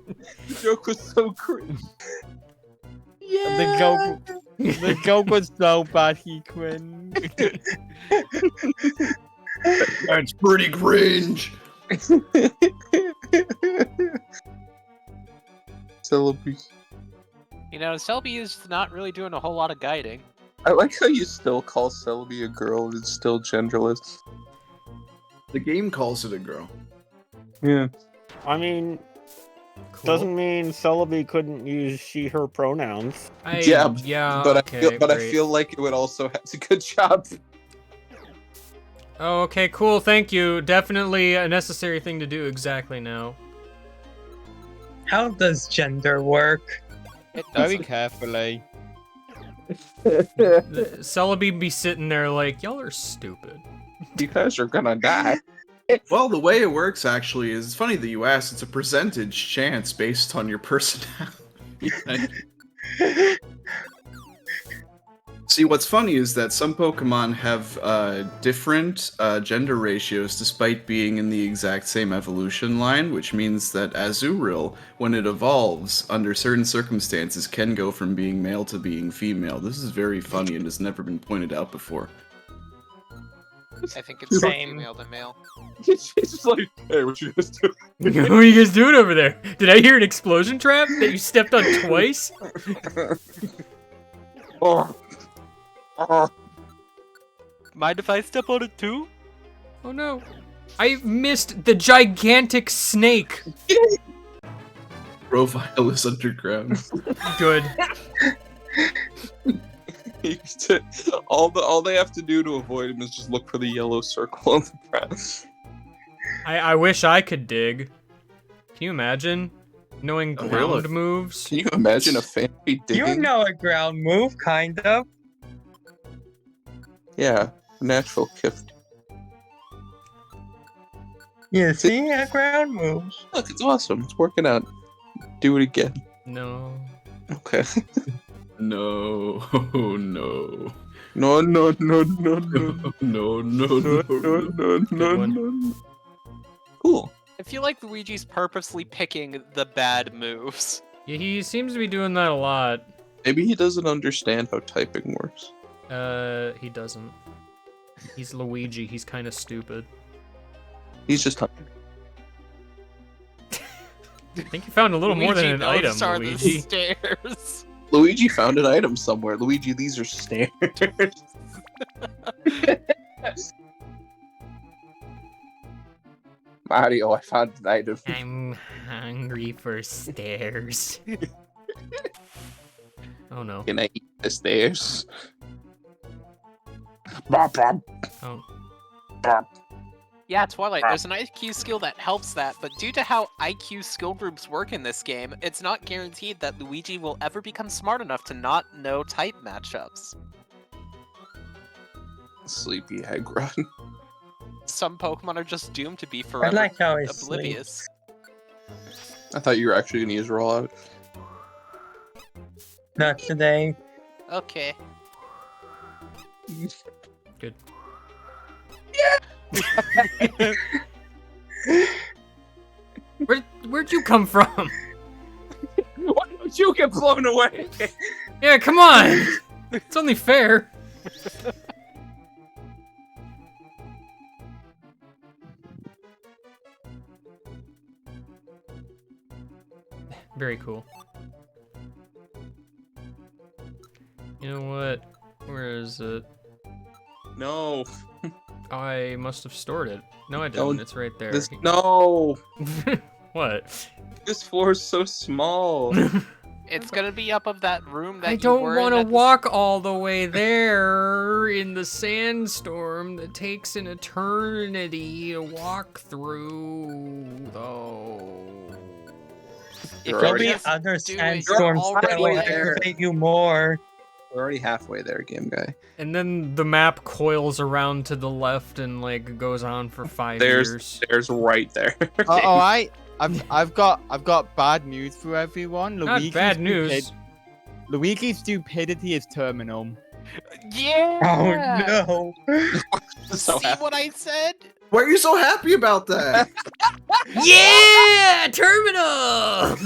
joke was so cringe. The joke was so bad he cringed. That's pretty cringe. Celebi. You know, Selby is not really doing a whole lot of guiding. I like how you still call Celebi a girl and it's still genderless. The game calls it a girl. Yeah. I mean, Cool. doesn't mean Celebi couldn't use she/her pronouns. Yeah. But Okay, I great. feel like it would also have a good job. Oh, okay, cool. Thank you. Definitely a necessary thing to do exactly now. How does gender work? Very carefully. Celebi be sitting there like, y'all are stupid. You guys are gonna die. Well, the way it works actually is it's funny that you asked. It's a percentage chance based on your personality. See, what's funny is that some Pokemon have different gender ratios despite being in the exact same evolution line, which means that Azurill, when it evolves, under certain circumstances, can go from being male to being female. This is very funny and has never been pointed out before. I think it's Same. female to male. It's just like, hey, what you guys doing? What are you guys doing over there? Did I hear an explosion trap that you stepped on twice? Oh. Oh. Mind if I step on it too? Oh no. I missed the gigantic snake. Profile is underground. Good. all they have to do to avoid him is just look for the yellow circle on the ground. I wish I could dig. Can you imagine? Knowing Oh, ground really? moves? Can you imagine a family digging? You know a ground move, kind of. Yeah, natural gift. You see a ground move. Look, it's awesome. It's working out. Do it again. No. Okay. No, no, No, no, no, no, no. no, no, No, no. no. Cool. I feel like Luigi's purposely picking the bad moves. Yeah, he seems to be doing that a lot. Maybe he doesn't understand how typing works. He doesn't. He's Luigi, he's kind of stupid. He's just typing. I think you found a little more than an Luigi, item, those are Luigi. the stairs. Luigi found an item somewhere. Luigi, these are stairs. Mario, I found an item. I'm hungry for stairs. Oh no. Can I eat the stairs? Bop, bop, Oh. bop. Yeah, Twilight, there's an IQ skill that helps that, but due to how IQ skill groups work in this game, it's not guaranteed that Luigi will ever become smart enough to not know type matchups. Sleepy egg run. Some Pokemon are just doomed to be I forever like how he oblivious. sleeps. I thought you were actually gonna use rollout. Not today. Okay. Good. Where'd you come from? Why don't you get blown away? Yeah, come on. It's only fair. Very cool. You know what? Where is it? No. I must have stored it. No, I didn't. Don't- It's right there. No. What? This floor is so small. It's gonna be up of that room that I you don't were in want to at the walk all the way there in the sandstorm that takes an eternity to walk through, though. If You're you There'll be already- just other do it, sandstorms you're that will already there. aggravate you more. We're already halfway there, game guy. And then the map coils around to the left and like goes on for 5 There's years. stairs right there. I've got bad news for everyone. Not bad news. Luigi's stupidity is terminal. Yeah! Oh no. So See what I said? Why are you so happy about that? Yeah, terminal.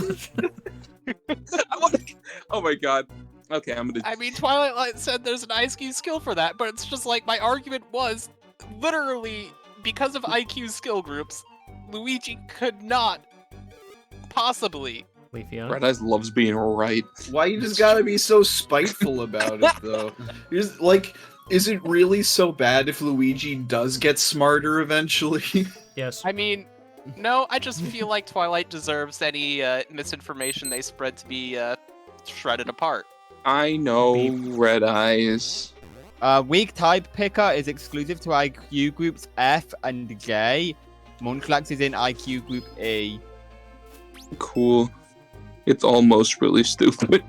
Oh my god. Okay, I'm gonna. I mean, Twilight Light said there's an IQ skill for that, but it's just like my argument was literally because of IQ skill groups, Luigi could not possibly. Leafeon. Red Eyes loves being right. Why you just gotta be so spiteful about it, though? Is it really so bad if Luigi does get smarter eventually? Yes. I mean, no, I just feel like Twilight deserves any misinformation they spread to be shredded apart. I know, Red Eyes. Weak type picker is exclusive to IQ groups F and J. Munchlax is in IQ group E. Cool. It's almost really stupid.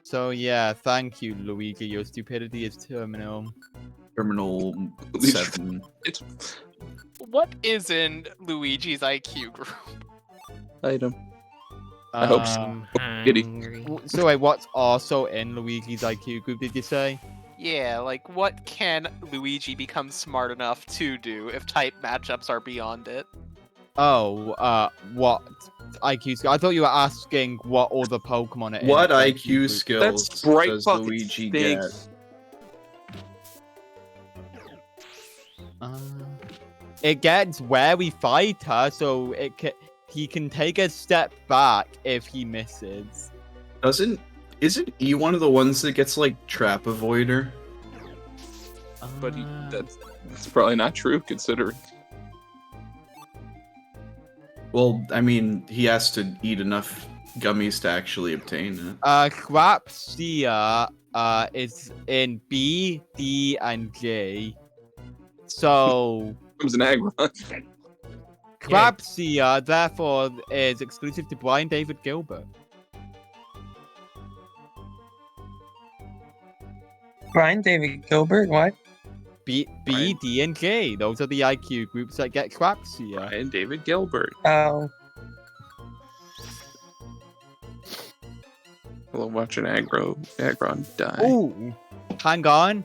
So yeah, thank you, Luigi. Your stupidity is terminal. Terminal 7. It's What is in Luigi's IQ group? item. I hope so. Giddy. Hungry. So wait, what's also in Luigi's IQ group? Did you say? Yeah, like what can Luigi become smart enough to do if type matchups are beyond it? Oh, what IQ skill? I thought you were asking what other Pokemon are in What the IQ group. skills That's bright does fucking Luigi stinks. get? It gets where we fight her, so he can take a step back if he misses. Isn't E one of the ones that gets like Trap Avoider? But that's probably not true, considering. Well, I mean, he has to eat enough gummies to actually obtain it. Crapsia is in B, D, and J. So It was an egg run. Crapsia, therefore, is exclusive to Brian David Gilbert. Brian David Gilbert, what? B, Brian. D, and J. Those are the IQ groups that get Crapsia. And David Gilbert. Oh. I love watching Aggron die. Ooh, hang on.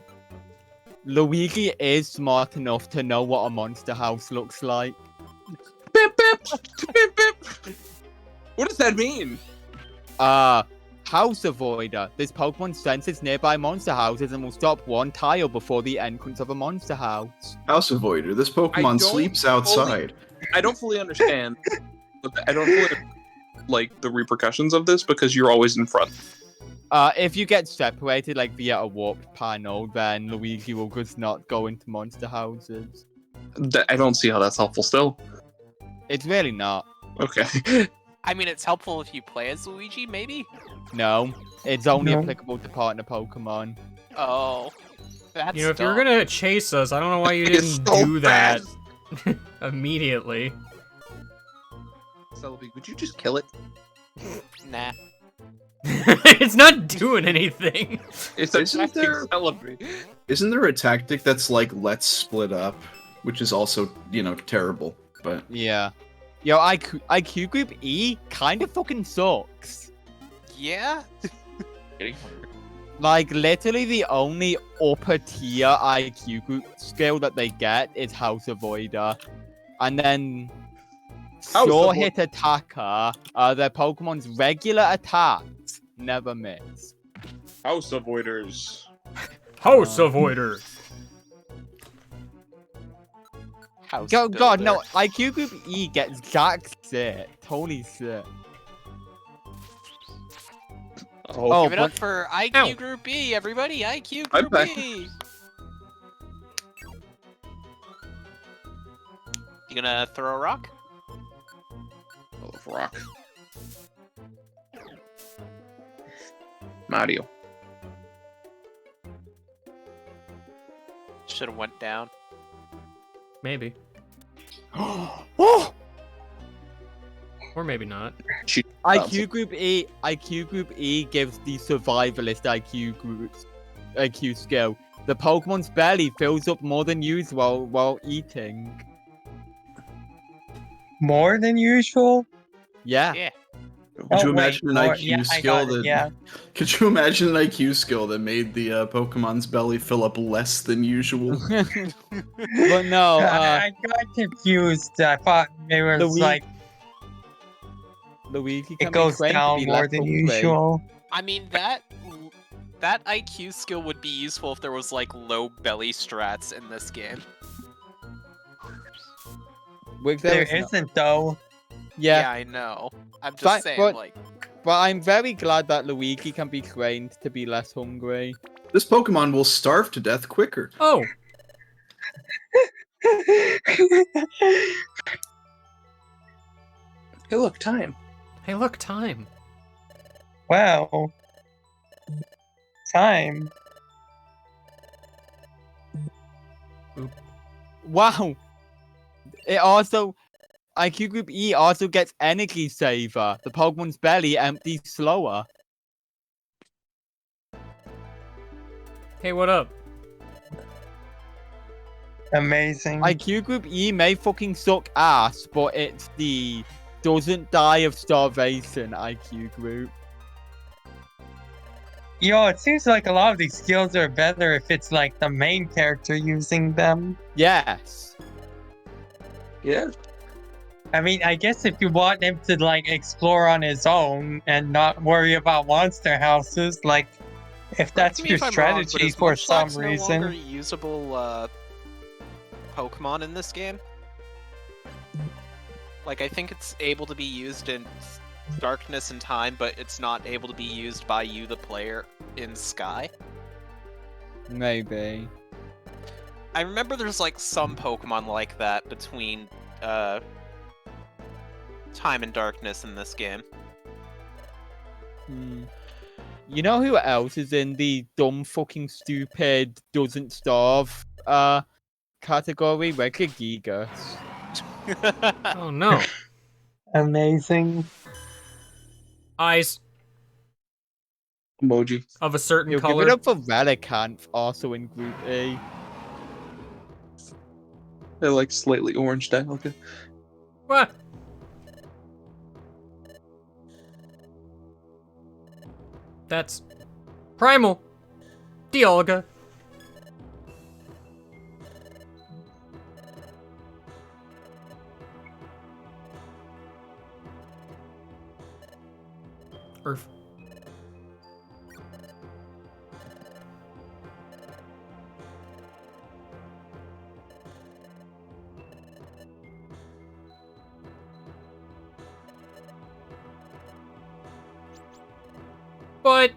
Luigi is smart enough to know what a monster house looks like. Bip, bip, bip, bip. What does that mean? House Avoider. This Pokemon senses nearby monster houses and will stop one tile before the entrance of a monster house. House Avoider. This Pokemon don't sleeps fully- outside. I don't fully understand. I don't fully. like the repercussions of this because you're always in front. If you get separated like via a warped panel, then Luigi will just not go into monster houses. I don't see how that's helpful still. It's really not. Okay. I mean, it's helpful if you play as Luigi, maybe? No, it's only No. applicable to partner Pokemon. Oh. That's You know, if you're dumb. gonna chase us, I don't know why you It's didn't so do that fast. immediately. Celebi, would you just kill it? Nah. It's not doing anything. It's Isn't attacking there- Celebi. Isn't there a tactic that's like let's split up, which is also terrible? But Yeah. Yo, IQ Group E kind of fucking sucks. Yeah? Like, literally the only upper tier IQ Group skill that they get is House Avoider. And then Sure Hit Attacker, their Pokemon's regular attacks never miss. House Avoiders. House Avoider. House God, no, builder. IQ Group E gets jack shit. Holy shit. Oh, Give it up but- for IQ Ow. Group B, everybody! IQ I'm Group back. B! You gonna throw a rock? I love rock. Mario. Should have went down. Maybe. Oh! Or maybe not. IQ Group E gives the survivalist IQ skill. The Pokemon's belly fills up more than usual while eating. More than usual? Yeah. Yeah. could you Oh, wait, imagine an more- IQ yeah, I skill got it, that? yeah. Could you imagine an IQ skill that made the Pokemon's belly fill up less than usual? But no, I got confused. I thought it was Luigi like Luigi can it goes be trained to down be more less than hungry. usual. I mean, that IQ skill would be useful if there was, like, low belly strats in this game. Which There is not. isn't though. Yeah, I know. I'm just But- saying, but- like... but I'm very glad that Luigi can be trained to be less hungry. This Pokemon will starve to death quicker. Oh, Hey, look, time. hey, look, time. Wow. Time. Wow. It also IQ Group E also gets Energy Saver. The Pokemon's belly empties slower. Hey, what up? Amazing. IQ Group E may fucking suck ass, but it's the doesn't die of starvation IQ Group. Yo, it seems like a lot of these skills are better if it's like the main character using them. Yes. Yeah. I mean, I guess if you want him to like explore on his own and not worry about monster houses, like if that's Correct me your if I'm wrong, but strategy is for some Munchlax no longer reason. usable Pokemon in this game? Like, I think it's able to be used in Darkness and Time, but it's not able to be used by you, the player, in Sky. Maybe. I remember there's like some Pokemon like that between Time and Darkness in this game. Hmm. You know who else is in the dumb fucking stupid doesn't starve category? Regigigas. Oh no. Amazing. Eyes Emoji. of a certain You'll color. give it up for Relicanth, also in Group A. They're like slightly orange Dialga. What? That's Primal. Dialga. Earth. But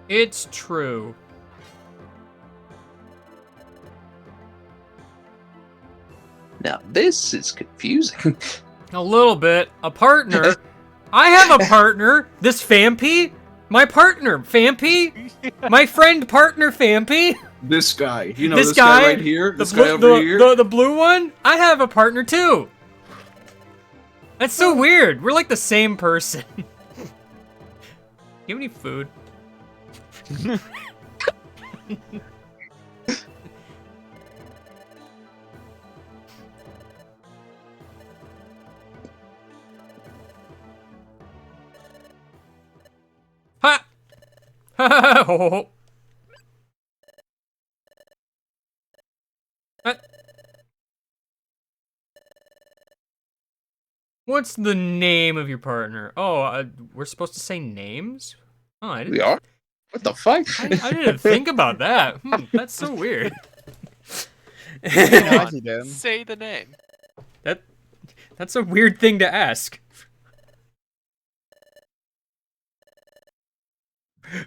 it's true. Now this is confusing. A little bit. A partner. I have a partner. This Fampy. My partner, Fampy. My friend partner, Fampy. This guy, you know, This this guy guy, right here, this blue, guy over here. The blue one. I have a partner too. That's so weird. We're like the same person. Do you have any food? Ha! Ha ha ha! What's the name of your partner? Oh, we're supposed to say names? Oh, I didn't. We are? What the fuck? I didn't think about that. That's so weird. Say the name. That's a weird thing to ask.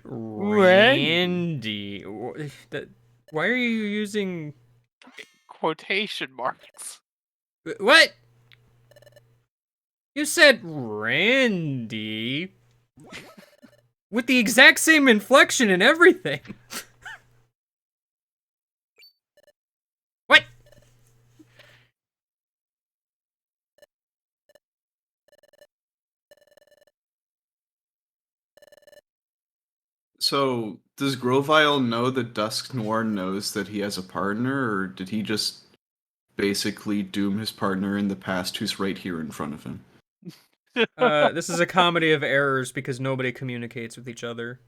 Randy. Why are you using quotation marks? What? You said Randy with the exact same inflection and everything. What? So, does Grovile know that Dusk Noir knows that he has a partner, or did he just basically doom his partner in the past who's right here in front of him? This is a comedy of errors because nobody communicates with each other.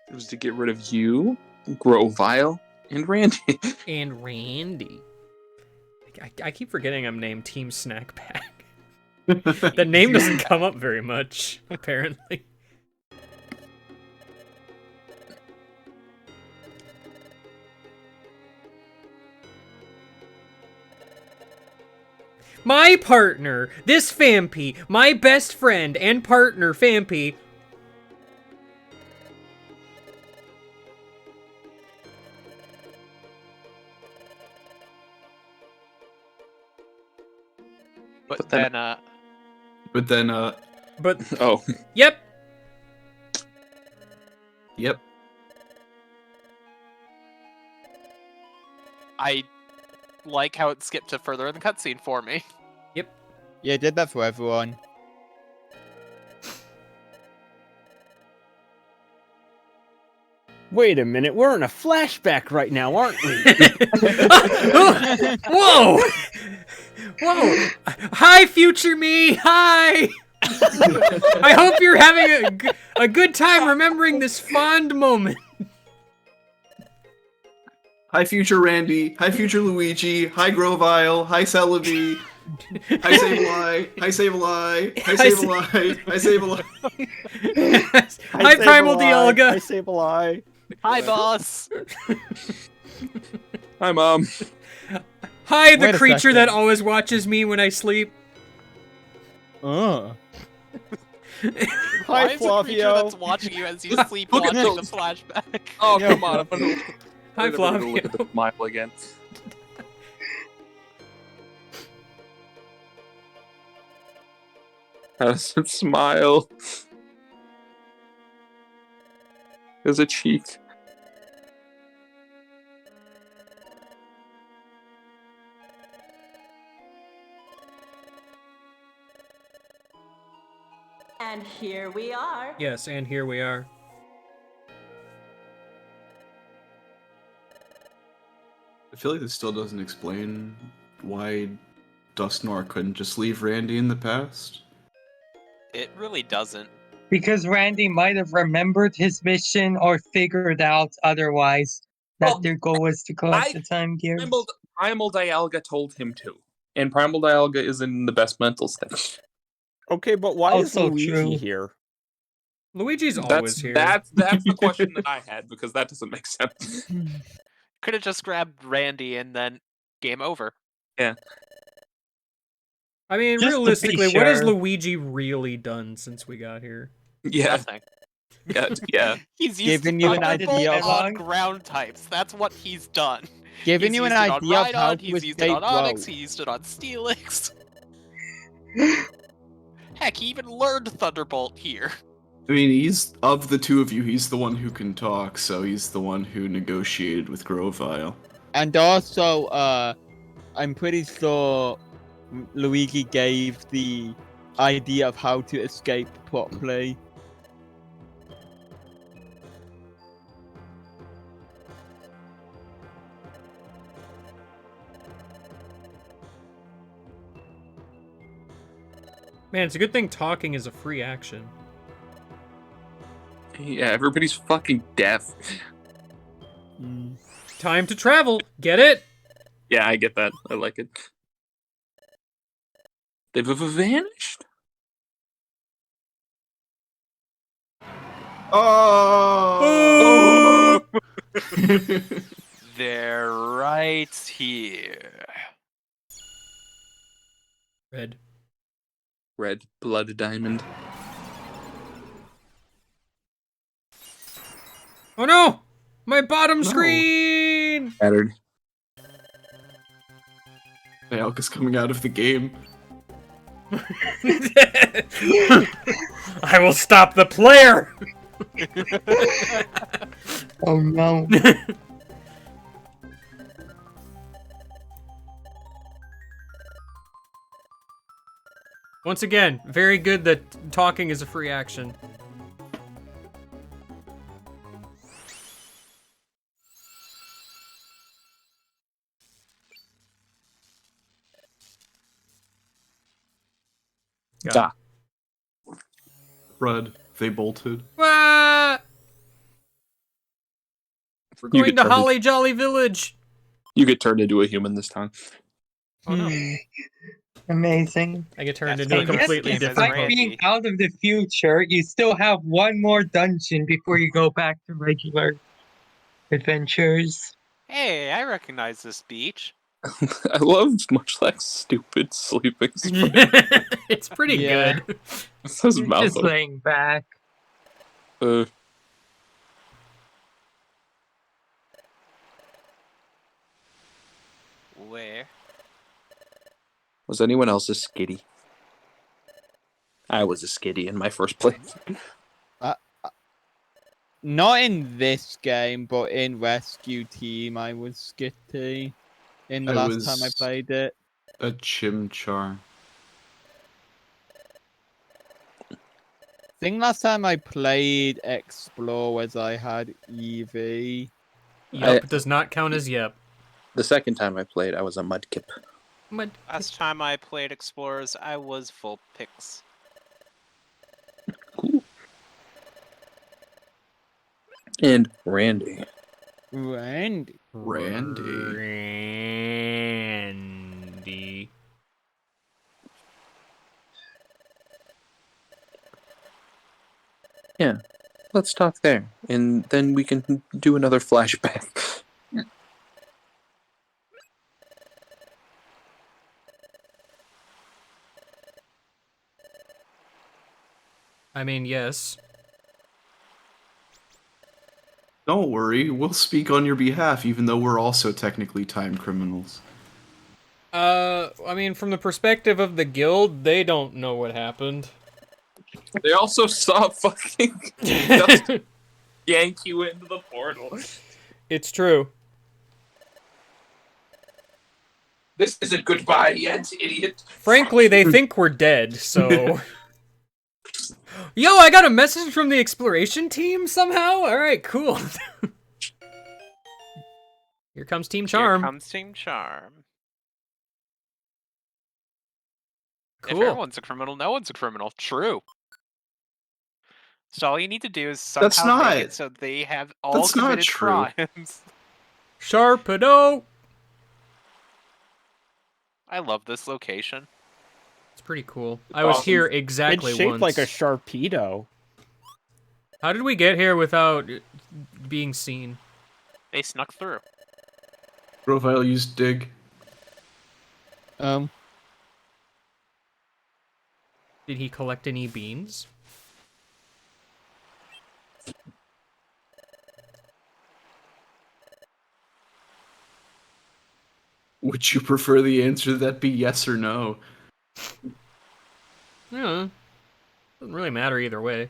It was to get rid of you, Grovile, and Randy. And Randy. I keep forgetting I'm named Team Snack Pack. That name doesn't come up very much, apparently. My partner, this Fampy, my best friend and partner, Fampy. But then, But oh, yep. Yep. I like how it skipped to further in the cutscene for me. Yep. Yeah, it did that for everyone. Wait a minute, we're in a flashback right now, aren't we? Whoa! Whoa! Hi, future me! Hi! I hope you're having a good time remembering this fond moment. Hi, future Randy. Hi, future Luigi. Hi, Grovile. Hi, Celebi. Hi, Sableye. Hi, Sableye. Hi, Sableye. Hi, Sableye. Hi, Primal Dialga. Hi, Sableye. Hi, boss. Hi, Mom. Hi, the Wait a creature second. that always watches me when I sleep. Why Hi, is a creature Flavio. that's watching you as you sleep Look at watching the those. flashback? Oh, Yeah. come on. I'm gonna Hi, I'm gonna look at Flavio. the smile again. How does it smile? There's a cheek. And here we are. Yes, and here we are. I feel like this still doesn't explain why Dustnor couldn't just leave Randy in the past. It really doesn't. Because Randy might have remembered his mission or figured out otherwise that Well, their goal was to collect the time gears. Primal Dialga told him to. And Primal Dialga is in the best mental state. Okay, but why is Also Luigi true. here? Luigi's always here. That's the question that I had, because that doesn't make sense. Could have just grabbed Randy and then game over. Yeah. I mean, Just to be realistically, what has sure. Luigi really done since we got here? Yeah. Nothing. Yeah. He's used Giving you an Thunderbolt idea of- on ground types. That's what he's done. Giving He's you an used it on idea of how Rhydon, to he's used it escape on Onyx, WoW. he used it on Steelix. Heck, he even learned Thunderbolt here. I mean, he's of the two of you, he's the one who can talk, so he's the one who negotiated with Grovile. And also, I'm pretty sure Luigi gave the idea of how to escape properly. Man, it's a good thing talking is a free action. Yeah, everybody's fucking deaf. Time to travel. Get it? Yeah, I get that. I like it. They've vanished? Oh! They're right here. Red. Red blood diamond. Oh no! My bottom No. screen! Battered. Dialga's coming out of the game. I will stop the player! Oh no. Once again, very good that talking is a free action. Da. Red, they bolted. Ah! We're You going get to turned Holly Jolly Village. You get turned into a human this time. Oh no. Amazing. I get turned That's into a kind of completely the same as different Randy. book. Being out of the future, you still have one more dungeon before you go back to regular adventures. Hey, I recognize this beach. I love much like stupid sleeping spray. It's pretty Yeah. good. It says You're mouth just open. laying back. Where? Was anyone else a skitty? I was a skitty in my first place. Not in this game, but in Rescue Team, I was skitty. In the I last time I was- played it. A chimchar. I think last time I played Explorers, I had Eevee. Yep, does not count as yep. The second time I played, I was a mudkip. Mud. Last time I played Explorers, I was full picks. And Randy. Randy. Randy. Randy. Yeah. Let's talk there. And then we can do another flashback. I mean, yes. Don't worry, we'll speak on your behalf, even though we're also technically time criminals. I mean, from the perspective of the guild, they don't know what happened. They also saw fucking just yank you into the portal. It's true. This isn't goodbye yet, idiot. Frankly, they think we're dead, so... Yo, I got a message from the exploration team somehow? Alright, cool. Here comes Team Here Charm. comes Team Charm. If Cool. everyone's a criminal, no one's a criminal. True. So all you need to do is That's somehow make not- it so they have all that's not committed true. crimes. Sharpedo! I love this location. It's pretty cool. I was here exactly It's shaped once. like a Sharpedo. How did we get here without being seen? They snuck through. Profile used dig. Did he collect any beans? Would you prefer the answer to that be yes or no? Yeah. Doesn't really matter either way.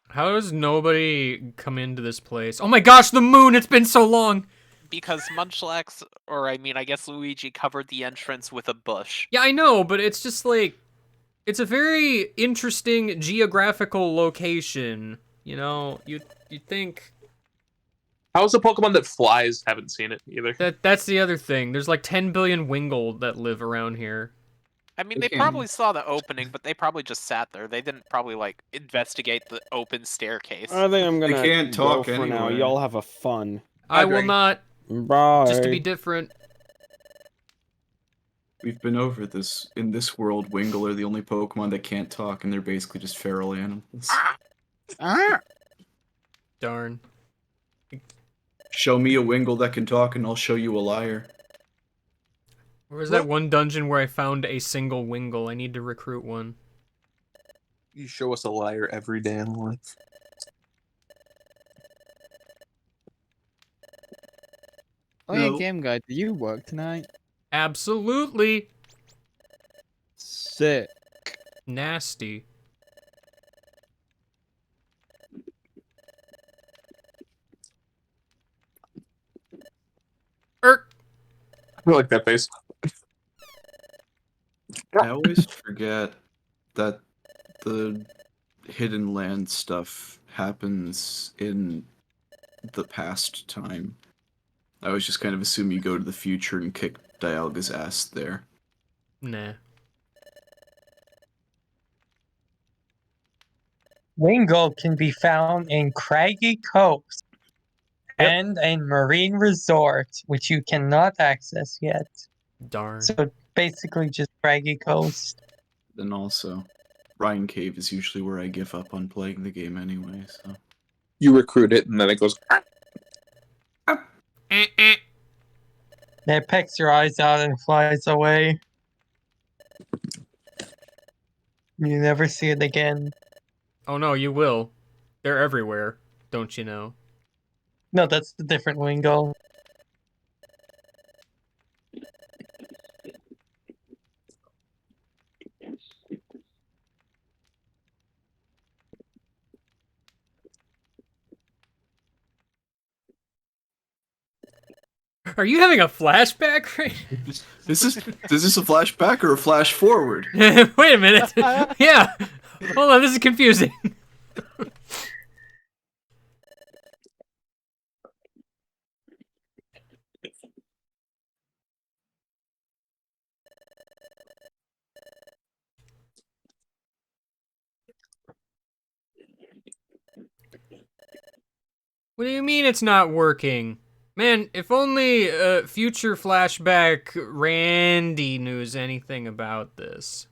How does nobody come into this place? Oh my gosh, the moon! It's been so long! Because Munchlax, or I mean, I guess Luigi covered the entrance with a bush. Yeah, I know, but it's just like... It's a very interesting geographical location. You know, you'd think... How's a Pokemon that flies? Haven't seen it either. That's the other thing. There's like 10 billion Wingull that live around here. I mean, they probably saw the opening, but they probably just sat there. They didn't probably, like, investigate the open staircase. I think I'm gonna can't talk go for now. anyway. Y'all have a fun. I will not, Bye. just to be different. We've been over this. In this world, Wingull are the only Pokemon that can't talk, and they're basically just feral animals. Darn. Show me a Wingull that can talk, and I'll show you a liar. Where was that one dungeon where I found a single Wingull? I need to recruit one. You show us a liar every day in life. Oh yeah, Game Guy, do you work tonight? Absolutely. Sick. Nasty. I like that face. I always forget that the hidden land stuff happens in the past time. I always just kind of assume you go to the future and kick Dialga's ass there. Nah. Wingull can be found in Craggy Coast and in Marine Resort, which you cannot access yet. Darn. So basically just Craggy Coast. Then also, Ryan Cave is usually where I give up on playing the game anyway, so... You recruit it, and then it goes... It pecks your eyes out and flies away. You never see it again. Oh no, you will. They're everywhere, don't you know? No, that's the different Wingull. Are you having a flashback right Is this a flashback or a flash forward? Wait a minute. Yeah. Hold on, this is confusing. What do you mean it's not working? Man, if only future flashback Randy knows anything about this.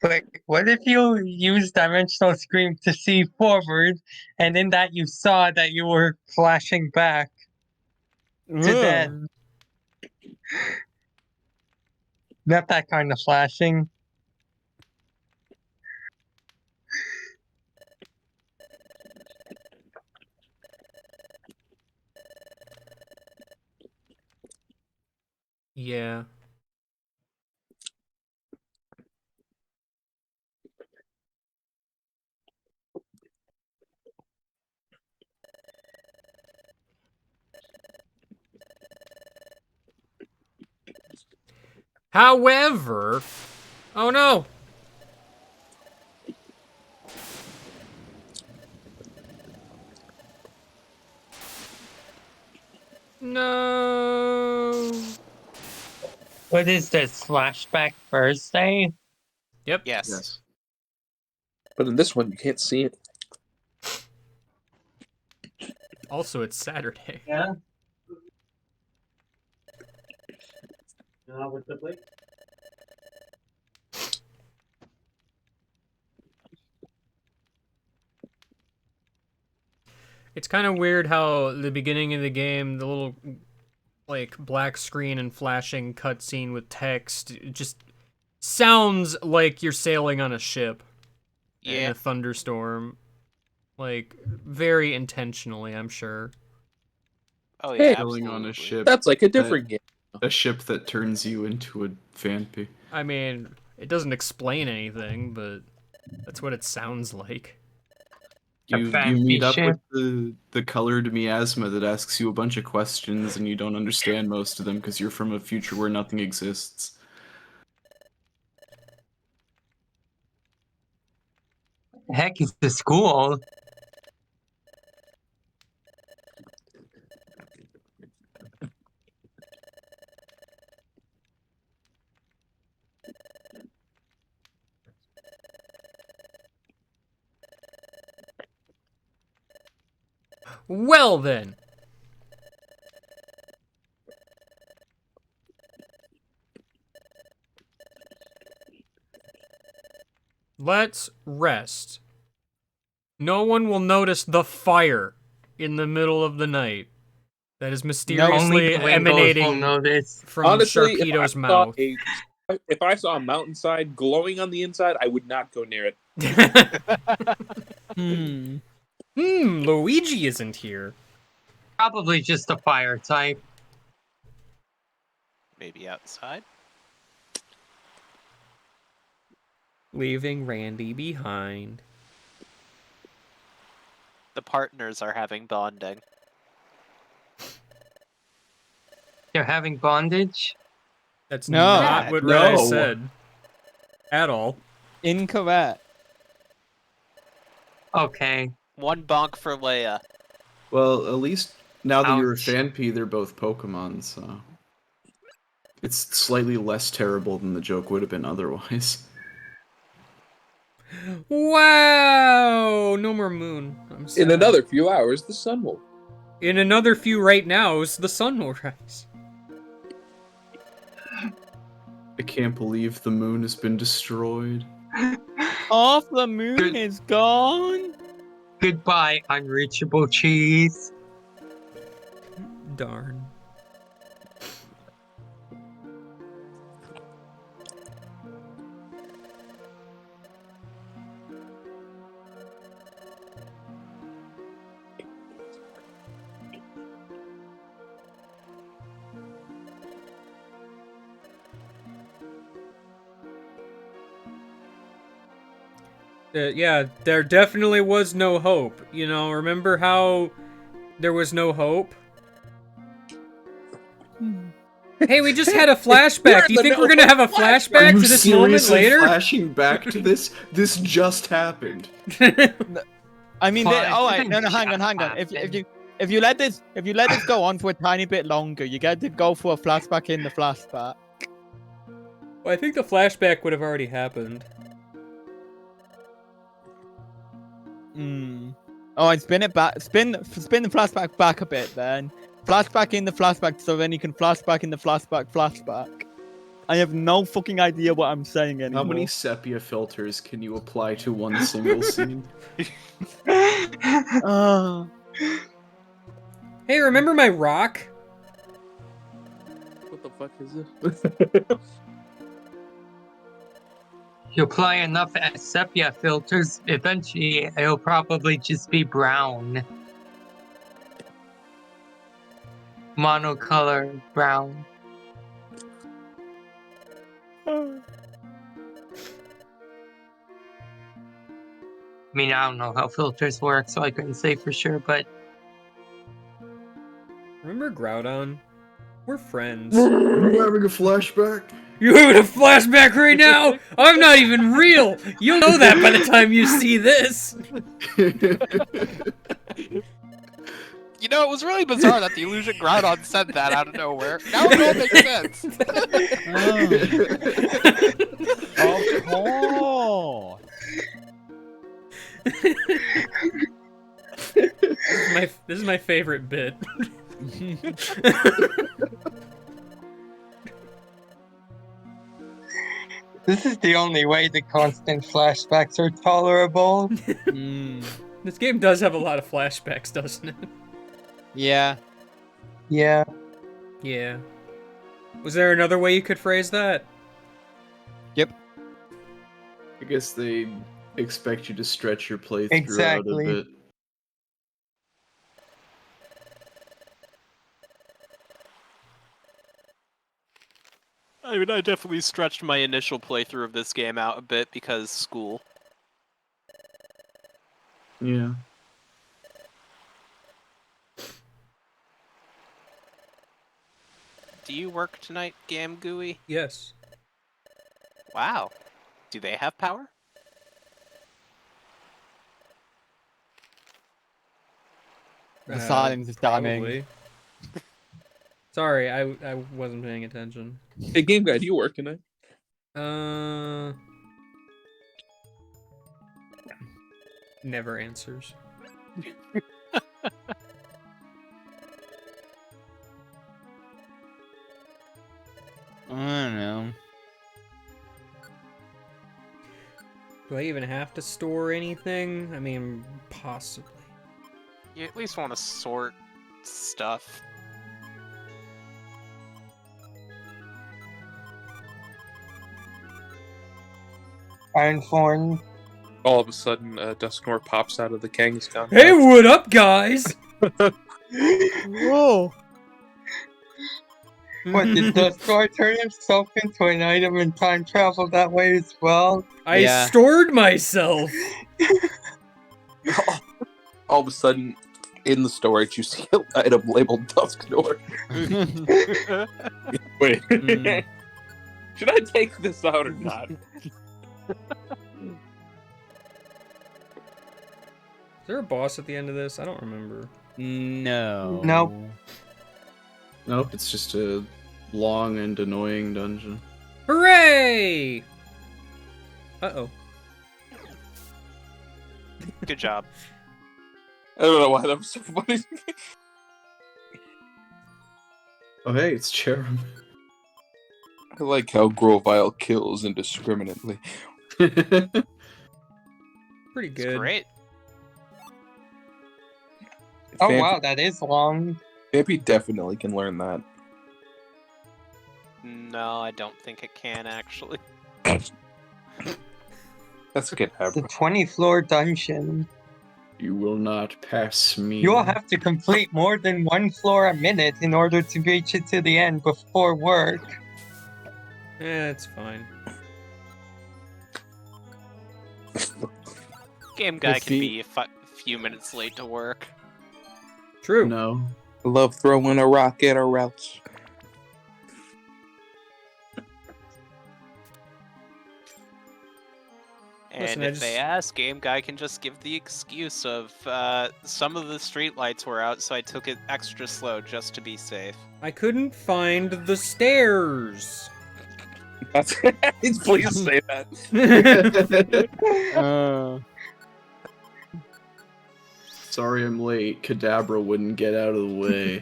But what if you use Dimensional Scream to see forward, and in that you saw that you were flashing back to then? Not that kind of flashing. Yeah. However, oh no. No. What is this? Flashback Thursday? Yep. Yes. Yes. But in this one, you can't see it. Also, it's Saturday. Yeah. With the blade. It's kind of weird how the beginning of the game, the little like black screen and flashing cutscene with text, it just sounds like you're sailing on a ship in Yeah. a thunderstorm. Like very intentionally, I'm sure. Oh yeah. Sailing on a absolutely. ship. That's like a different game. A ship that turns you into a vampy. I mean, it doesn't explain anything, but that's what it sounds like. You fancy meet up ship. with the colored miasma that asks you a bunch of questions and you don't understand most of them because you're from a future where nothing exists. The heck is the school? Well then. Let's rest. No one will notice the fire in the middle of the night that is mysteriously Only the Wingos will emanating notice. from Honestly, Sharpedo's mouth. if I saw a mountainside glowing on the inside, I would not go near it. Luigi isn't here. Probably just a fire type. Maybe outside. Leaving Randy behind. The partners are having bonding. They're having bondage? That's No. not what Rai No. said. At all. Incorrect. Okay. One bonk for Leia. Well, at least now that you're a Ouch. Fanpy, they're both Pokemon, so... It's slightly less terrible than the joke would have been otherwise. Wow! No more moon. I'm sad. In another few hours, the sun will. In another few right now, the sun will rise. I can't believe the moon has been destroyed. Half the moon is gone. Goodbye, unreachable cheese. Darn. Yeah, there definitely was no hope. You know, remember how there was no hope? Hey, we just had a flashback. Do you think we're gonna have a flashback Are you to this moment seriously later? flashing back to this? This just happened. I mean, Well, oh it wait, no, didn't hang on. just If you let this go on for a tiny bit longer, you get to go for a flashback in the flashback. Well, I think the flashback would have already happened. Oh, and spin it back. Spin the flashback back a bit, then. Flashback in the flashback, so then you can flashback in the flashback. I have no fucking idea what I'm saying anymore. How many sepia filters can you apply to one single scene? Hey, remember my rock? What the fuck is this? You apply enough sepia filters, eventually it'll probably just be brown. Monocolor brown. I mean, I don't know how filters work, so I couldn't say for sure, but... Remember Groudon? We're friends. Are you having a flashback? You having a flashback right now? I'm not even real. You'll know that by the time you see this. You know, it was really bizarre that the Illusion Groudon said that out of nowhere. Now it all makes sense. Of course. This is my favorite bit. This is the only way the constant flashbacks are tolerable. This game does have a lot of flashbacks, doesn't it? Yeah. Yeah. Yeah. Was there another way you could phrase that? Yep. I guess they expect you to stretch your playthrough Exactly. out a bit. I mean, I definitely stretched my initial playthrough of this game out a bit because school. Yeah. Do you work tonight, Gamgooey? Yes. Wow. Do they have power? The silence is stunning. Probably. Sorry, I wasn't paying attention. Hey, Game Guy, do you work tonight? Never answers. I don't know. Do I even have to store anything? I mean, possibly. You at least want to sort stuff. Ironthorn. All of a sudden, Dusknoir pops out of the Kangaskhan. Hey, what up, guys? Whoa. What, did Dusknoir turn himself into an item and time travel that way as well? I stored myself. All of a sudden, in the storage, you see an item labeled Dusknoir. Wait. Should I take this out or not? Is there a boss at the end of this? I don't remember. No. Nope. Nope, it's just a long and annoying dungeon. Hooray! Uh-oh. Good job. I don't know why that was so funny. Oh hey, it's Cherum. I like how Grovile kills indiscriminately. Pretty It's good. great. Oh wow, that is long. Maybe definitely can learn that. No, I don't think it can, actually. That's a good The habit. 20-floor dungeon. You will not pass me. You'll have to complete more than one floor a minute in order to reach it to the end before work. It's fine. Game Guy Let's can see. be a few minutes late to work. True. No. I love throwing a rock at a route. And Listen, if they ask, Game Guy can just give the excuse of, some of the streetlights were out, so I took it extra slow just to be safe. I couldn't find the stairs. That's please say that. Sorry I'm late. Kadabra wouldn't get out of the way.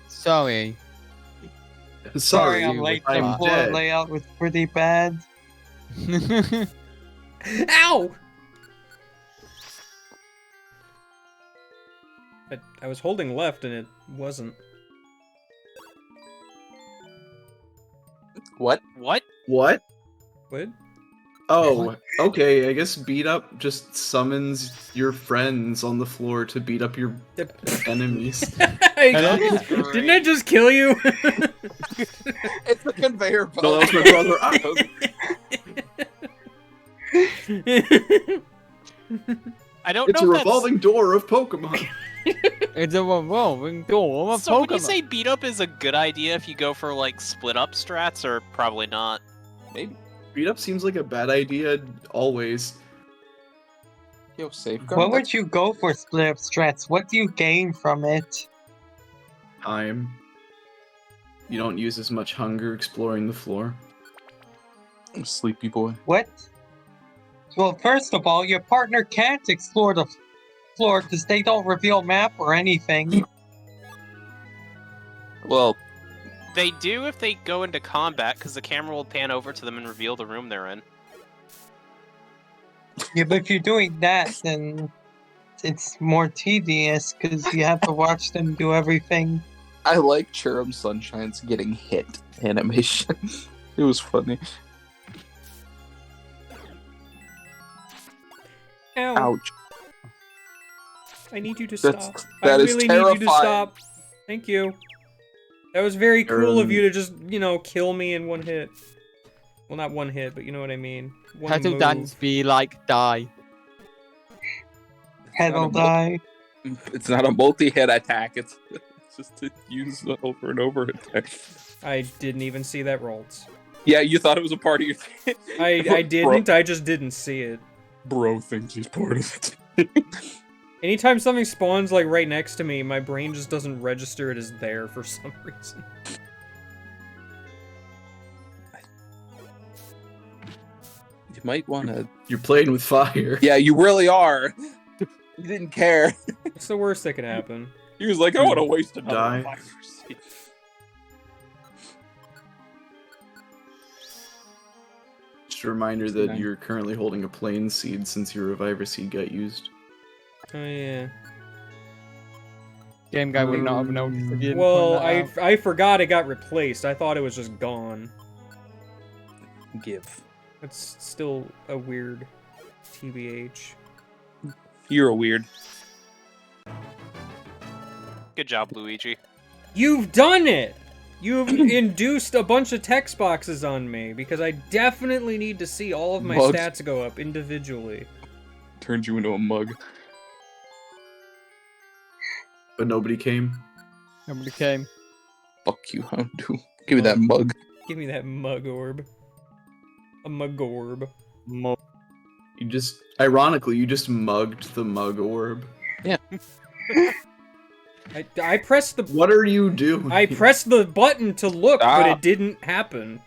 Sorry. Sorry, I'm late. The I'm floor dead. layout was pretty bad. Ow! But I was holding left and it wasn't. What? What? What? What? Oh, okay. I guess beat up just summons your friends on the floor to beat up your enemies. Didn't I just kill you? It's the conveyor belt. No, that was my brother. I don't It's a know if revolving door of Pokemon. It's a revolving door of So Pokemon. when you say beat up is a good idea if you go for like split up strats, or probably not? Maybe. Beat up seems like a bad idea always. Yo, safeguard. What would you go for split up strats? What do you gain from it? Time. You don't use as much hunger exploring the floor. Sleepy boy. What? Well, first of all, your partner can't explore the floor because they don't reveal map or anything. Well, They do if they go into combat, because the camera will pan over to them and reveal the room they're in. Yeah, but if you're doing that, then it's more tedious because you have to watch them do everything. I like Cherub Sunshine's getting hit animation. It was funny. Ow. Ouch. I need you to That's- stop. that I is really need you to terrifying. stop. Thank you. That was very cool of you to just, kill me in one hit. Well, not one hit, but you know what I mean. One Petal move. dance be like die. Petal die. It's not a multi-hit attack. It's just to use the over and over attack. I didn't even see that rolled. Yeah, you thought it was a part of your thing. I didn't, I just didn't see it. Bro thinks he's part of it. Anytime something spawns, like, right next to me, my brain just doesn't register it as there for some reason. You might want to... You're playing with fire. Yeah, you really are. You didn't care. It's the worst that could happen. He was like, I want to waste a Die. die. Just a reminder that you're currently holding a plain seed since your reviver seed got used. Oh, yeah. Game guy would not have noticed if you didn't Well, point that out. I forgot it got replaced. I thought it was just gone. Give. It's still a weird TBH. You're a weird. Good job, Luigi. You've done it! You've induced a bunch of text boxes on me, because I definitely need to see all of my Mugs. stats go up individually. Turned you into a mug. But nobody came. Nobody came. Fuck you, Houndoom. Give me that mug. Give me that mug orb. A mug orb. You just, ironically, you just mugged the mug orb. Yeah. I pressed the... What are you doing? I pressed the button to look, but Ah. it didn't happen.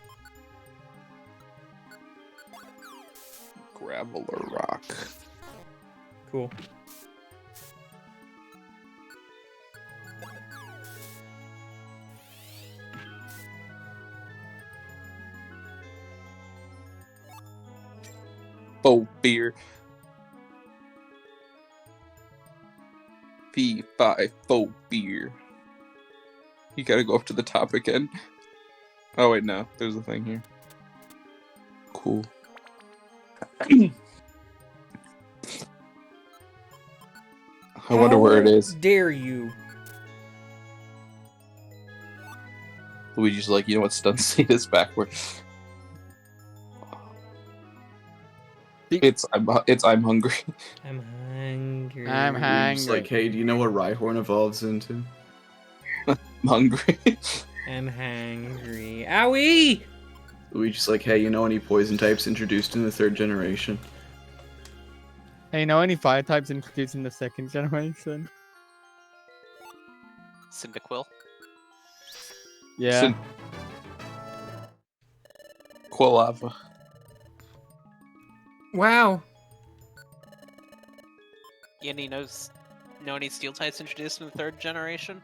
Graveler rock. Cool. Oh, beer. P5 faux beer. You gotta go up to the top again. Oh wait, no. There's a thing here. Cool. I wonder where it is. How dare you? Luigi's like, you know what stun seed is backward. It's I'm hungry. I'm hungry. I'm You're just hungry. like, hey, do you know what Rhyhorn evolves into? I'm hungry. I'm hungry. Owie! Luigi's like, hey, you know any poison types introduced in the 3rd generation? Hey, you know any fire types introduced in the 2nd generation? Cyndaquil. Yeah. Quilava. Wow. Yandy know any steel types introduced in the 3rd generation?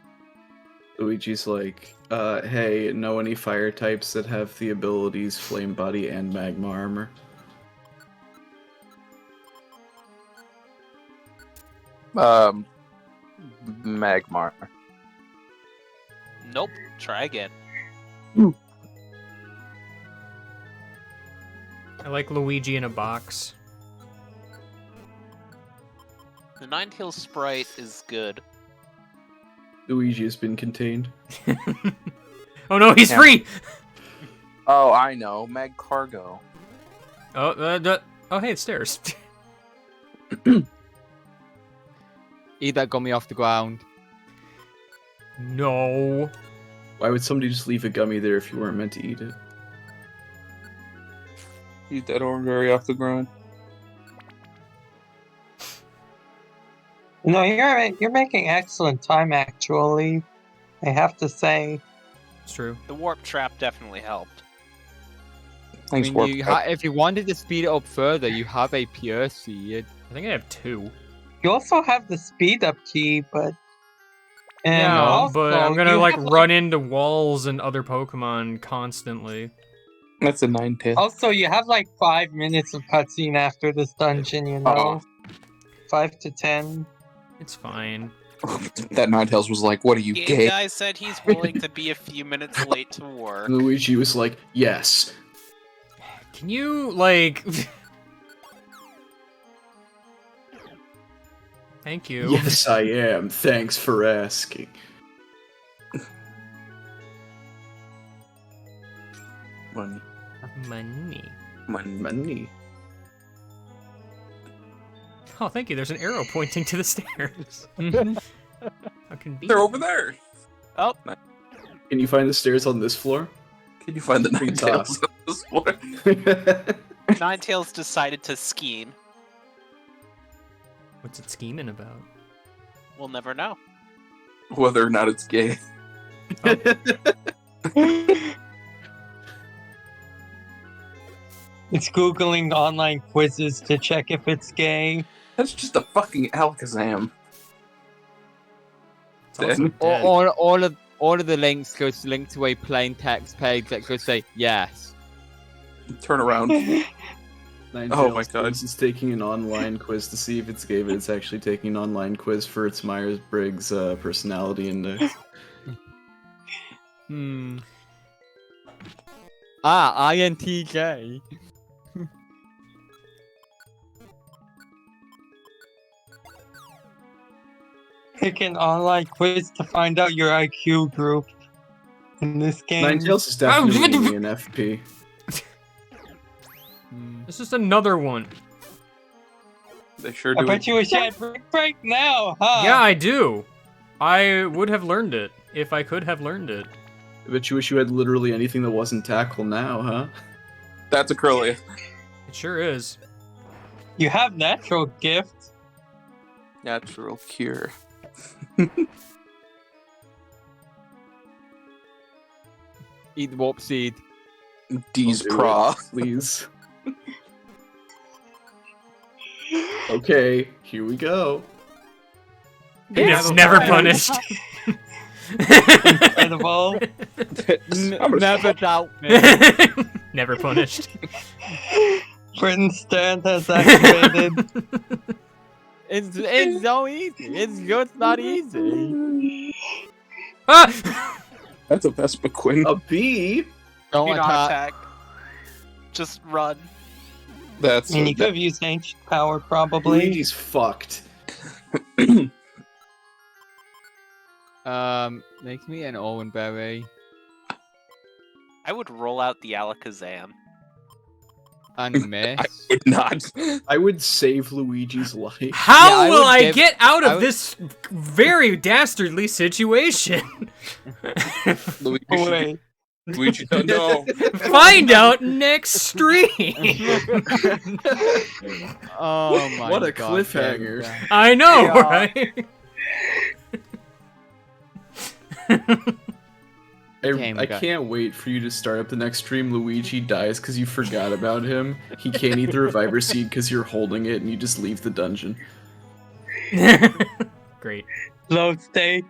Luigi's like, hey, know any fire types that have the abilities Flame Body and Magma Armor? Magmar. Nope. Try again. I like Luigi in a box. The Ninetales sprite is good. Luigi has been contained. Oh no, he's Yeah. free! Oh, I know. Mag Cargo. Oh, oh, hey, it's stairs. Eat that gummy off the ground. No. Why would somebody just leave a gummy there if you weren't meant to eat it? Eat that orangeberry off the ground. No, you're making excellent time, actually. I have to say. It's true. The warp trap definitely helped. I mean, if you wanted to speed it up further, you have a pure seed. I think I have 2. You also have the speed up key, but Yeah, also, but I'm gonna you like have, run into walls and other Pokemon constantly. That's a 9-tail. Also, you have like 5 minutes of cutscene after this dungeon. You know, 5 to 10. It's fine. That 9-tails was like, "What are you, Game gay?" guy said he's willing to be a few minutes late to work. Luigi was like, yes. Can you like? Thank you. Yes, I am. Thanks for asking. Money. Money. Oh, thank you. There's an arrow pointing to the stairs. How convenient. They're over there. Oh. Can you find the stairs on this floor? Can you find the Pretty 9-tails on this floor? Ninetales decided to scheme. What's it scheming about? We'll never know. Whether or not it's gay. It's Googling online quizzes to check if it's gay. That's just a fucking Alakazam. All of the links go to link to a plain text page that goes say yes. Turn around. Oh my God. It's taking an online quiz to see if it's gay, but it's actually taking an online quiz for its Myers-Briggs personality index. INTJ. Pick an online quiz to find out your IQ group in this game. Ninetales is definitely an FP. This is another one. They sure do. I bet you wish you had break now, huh? Yeah, I do. I would have learned it if I could have learned it. I bet you wish you had literally anything that wasn't tackle now, huh? That's a Curlia. It sure is. You have natural gift. Natural cure. Eat the warp seed. D's Pra. Please. Okay, here we go. It's never punished. Incredible. Never doubt me. Never punished. Britain's stand has activated. It's so easy. It's just not easy. Ah! That's a Vespiquen. A B? Don't Do not attack. attack. Just run. That's. And you could have used ancient power, probably. Luigi's fucked. Make me an Owen Berry. I would roll out the Alakazam. And miss. I would not. I would save Luigi's life. How Yeah, will I give- get out I of would- this very dastardly situation? Luigi, Wait. Luigi, no. Find out next stream. Oh my What a God, cliffhanger. James. I know, Yeah. right? I can't wait for you to start up the next stream. Luigi dies because you forgot about him. He can't eat the reviver seed because you're holding it and you just leave the dungeon. Great. Load state.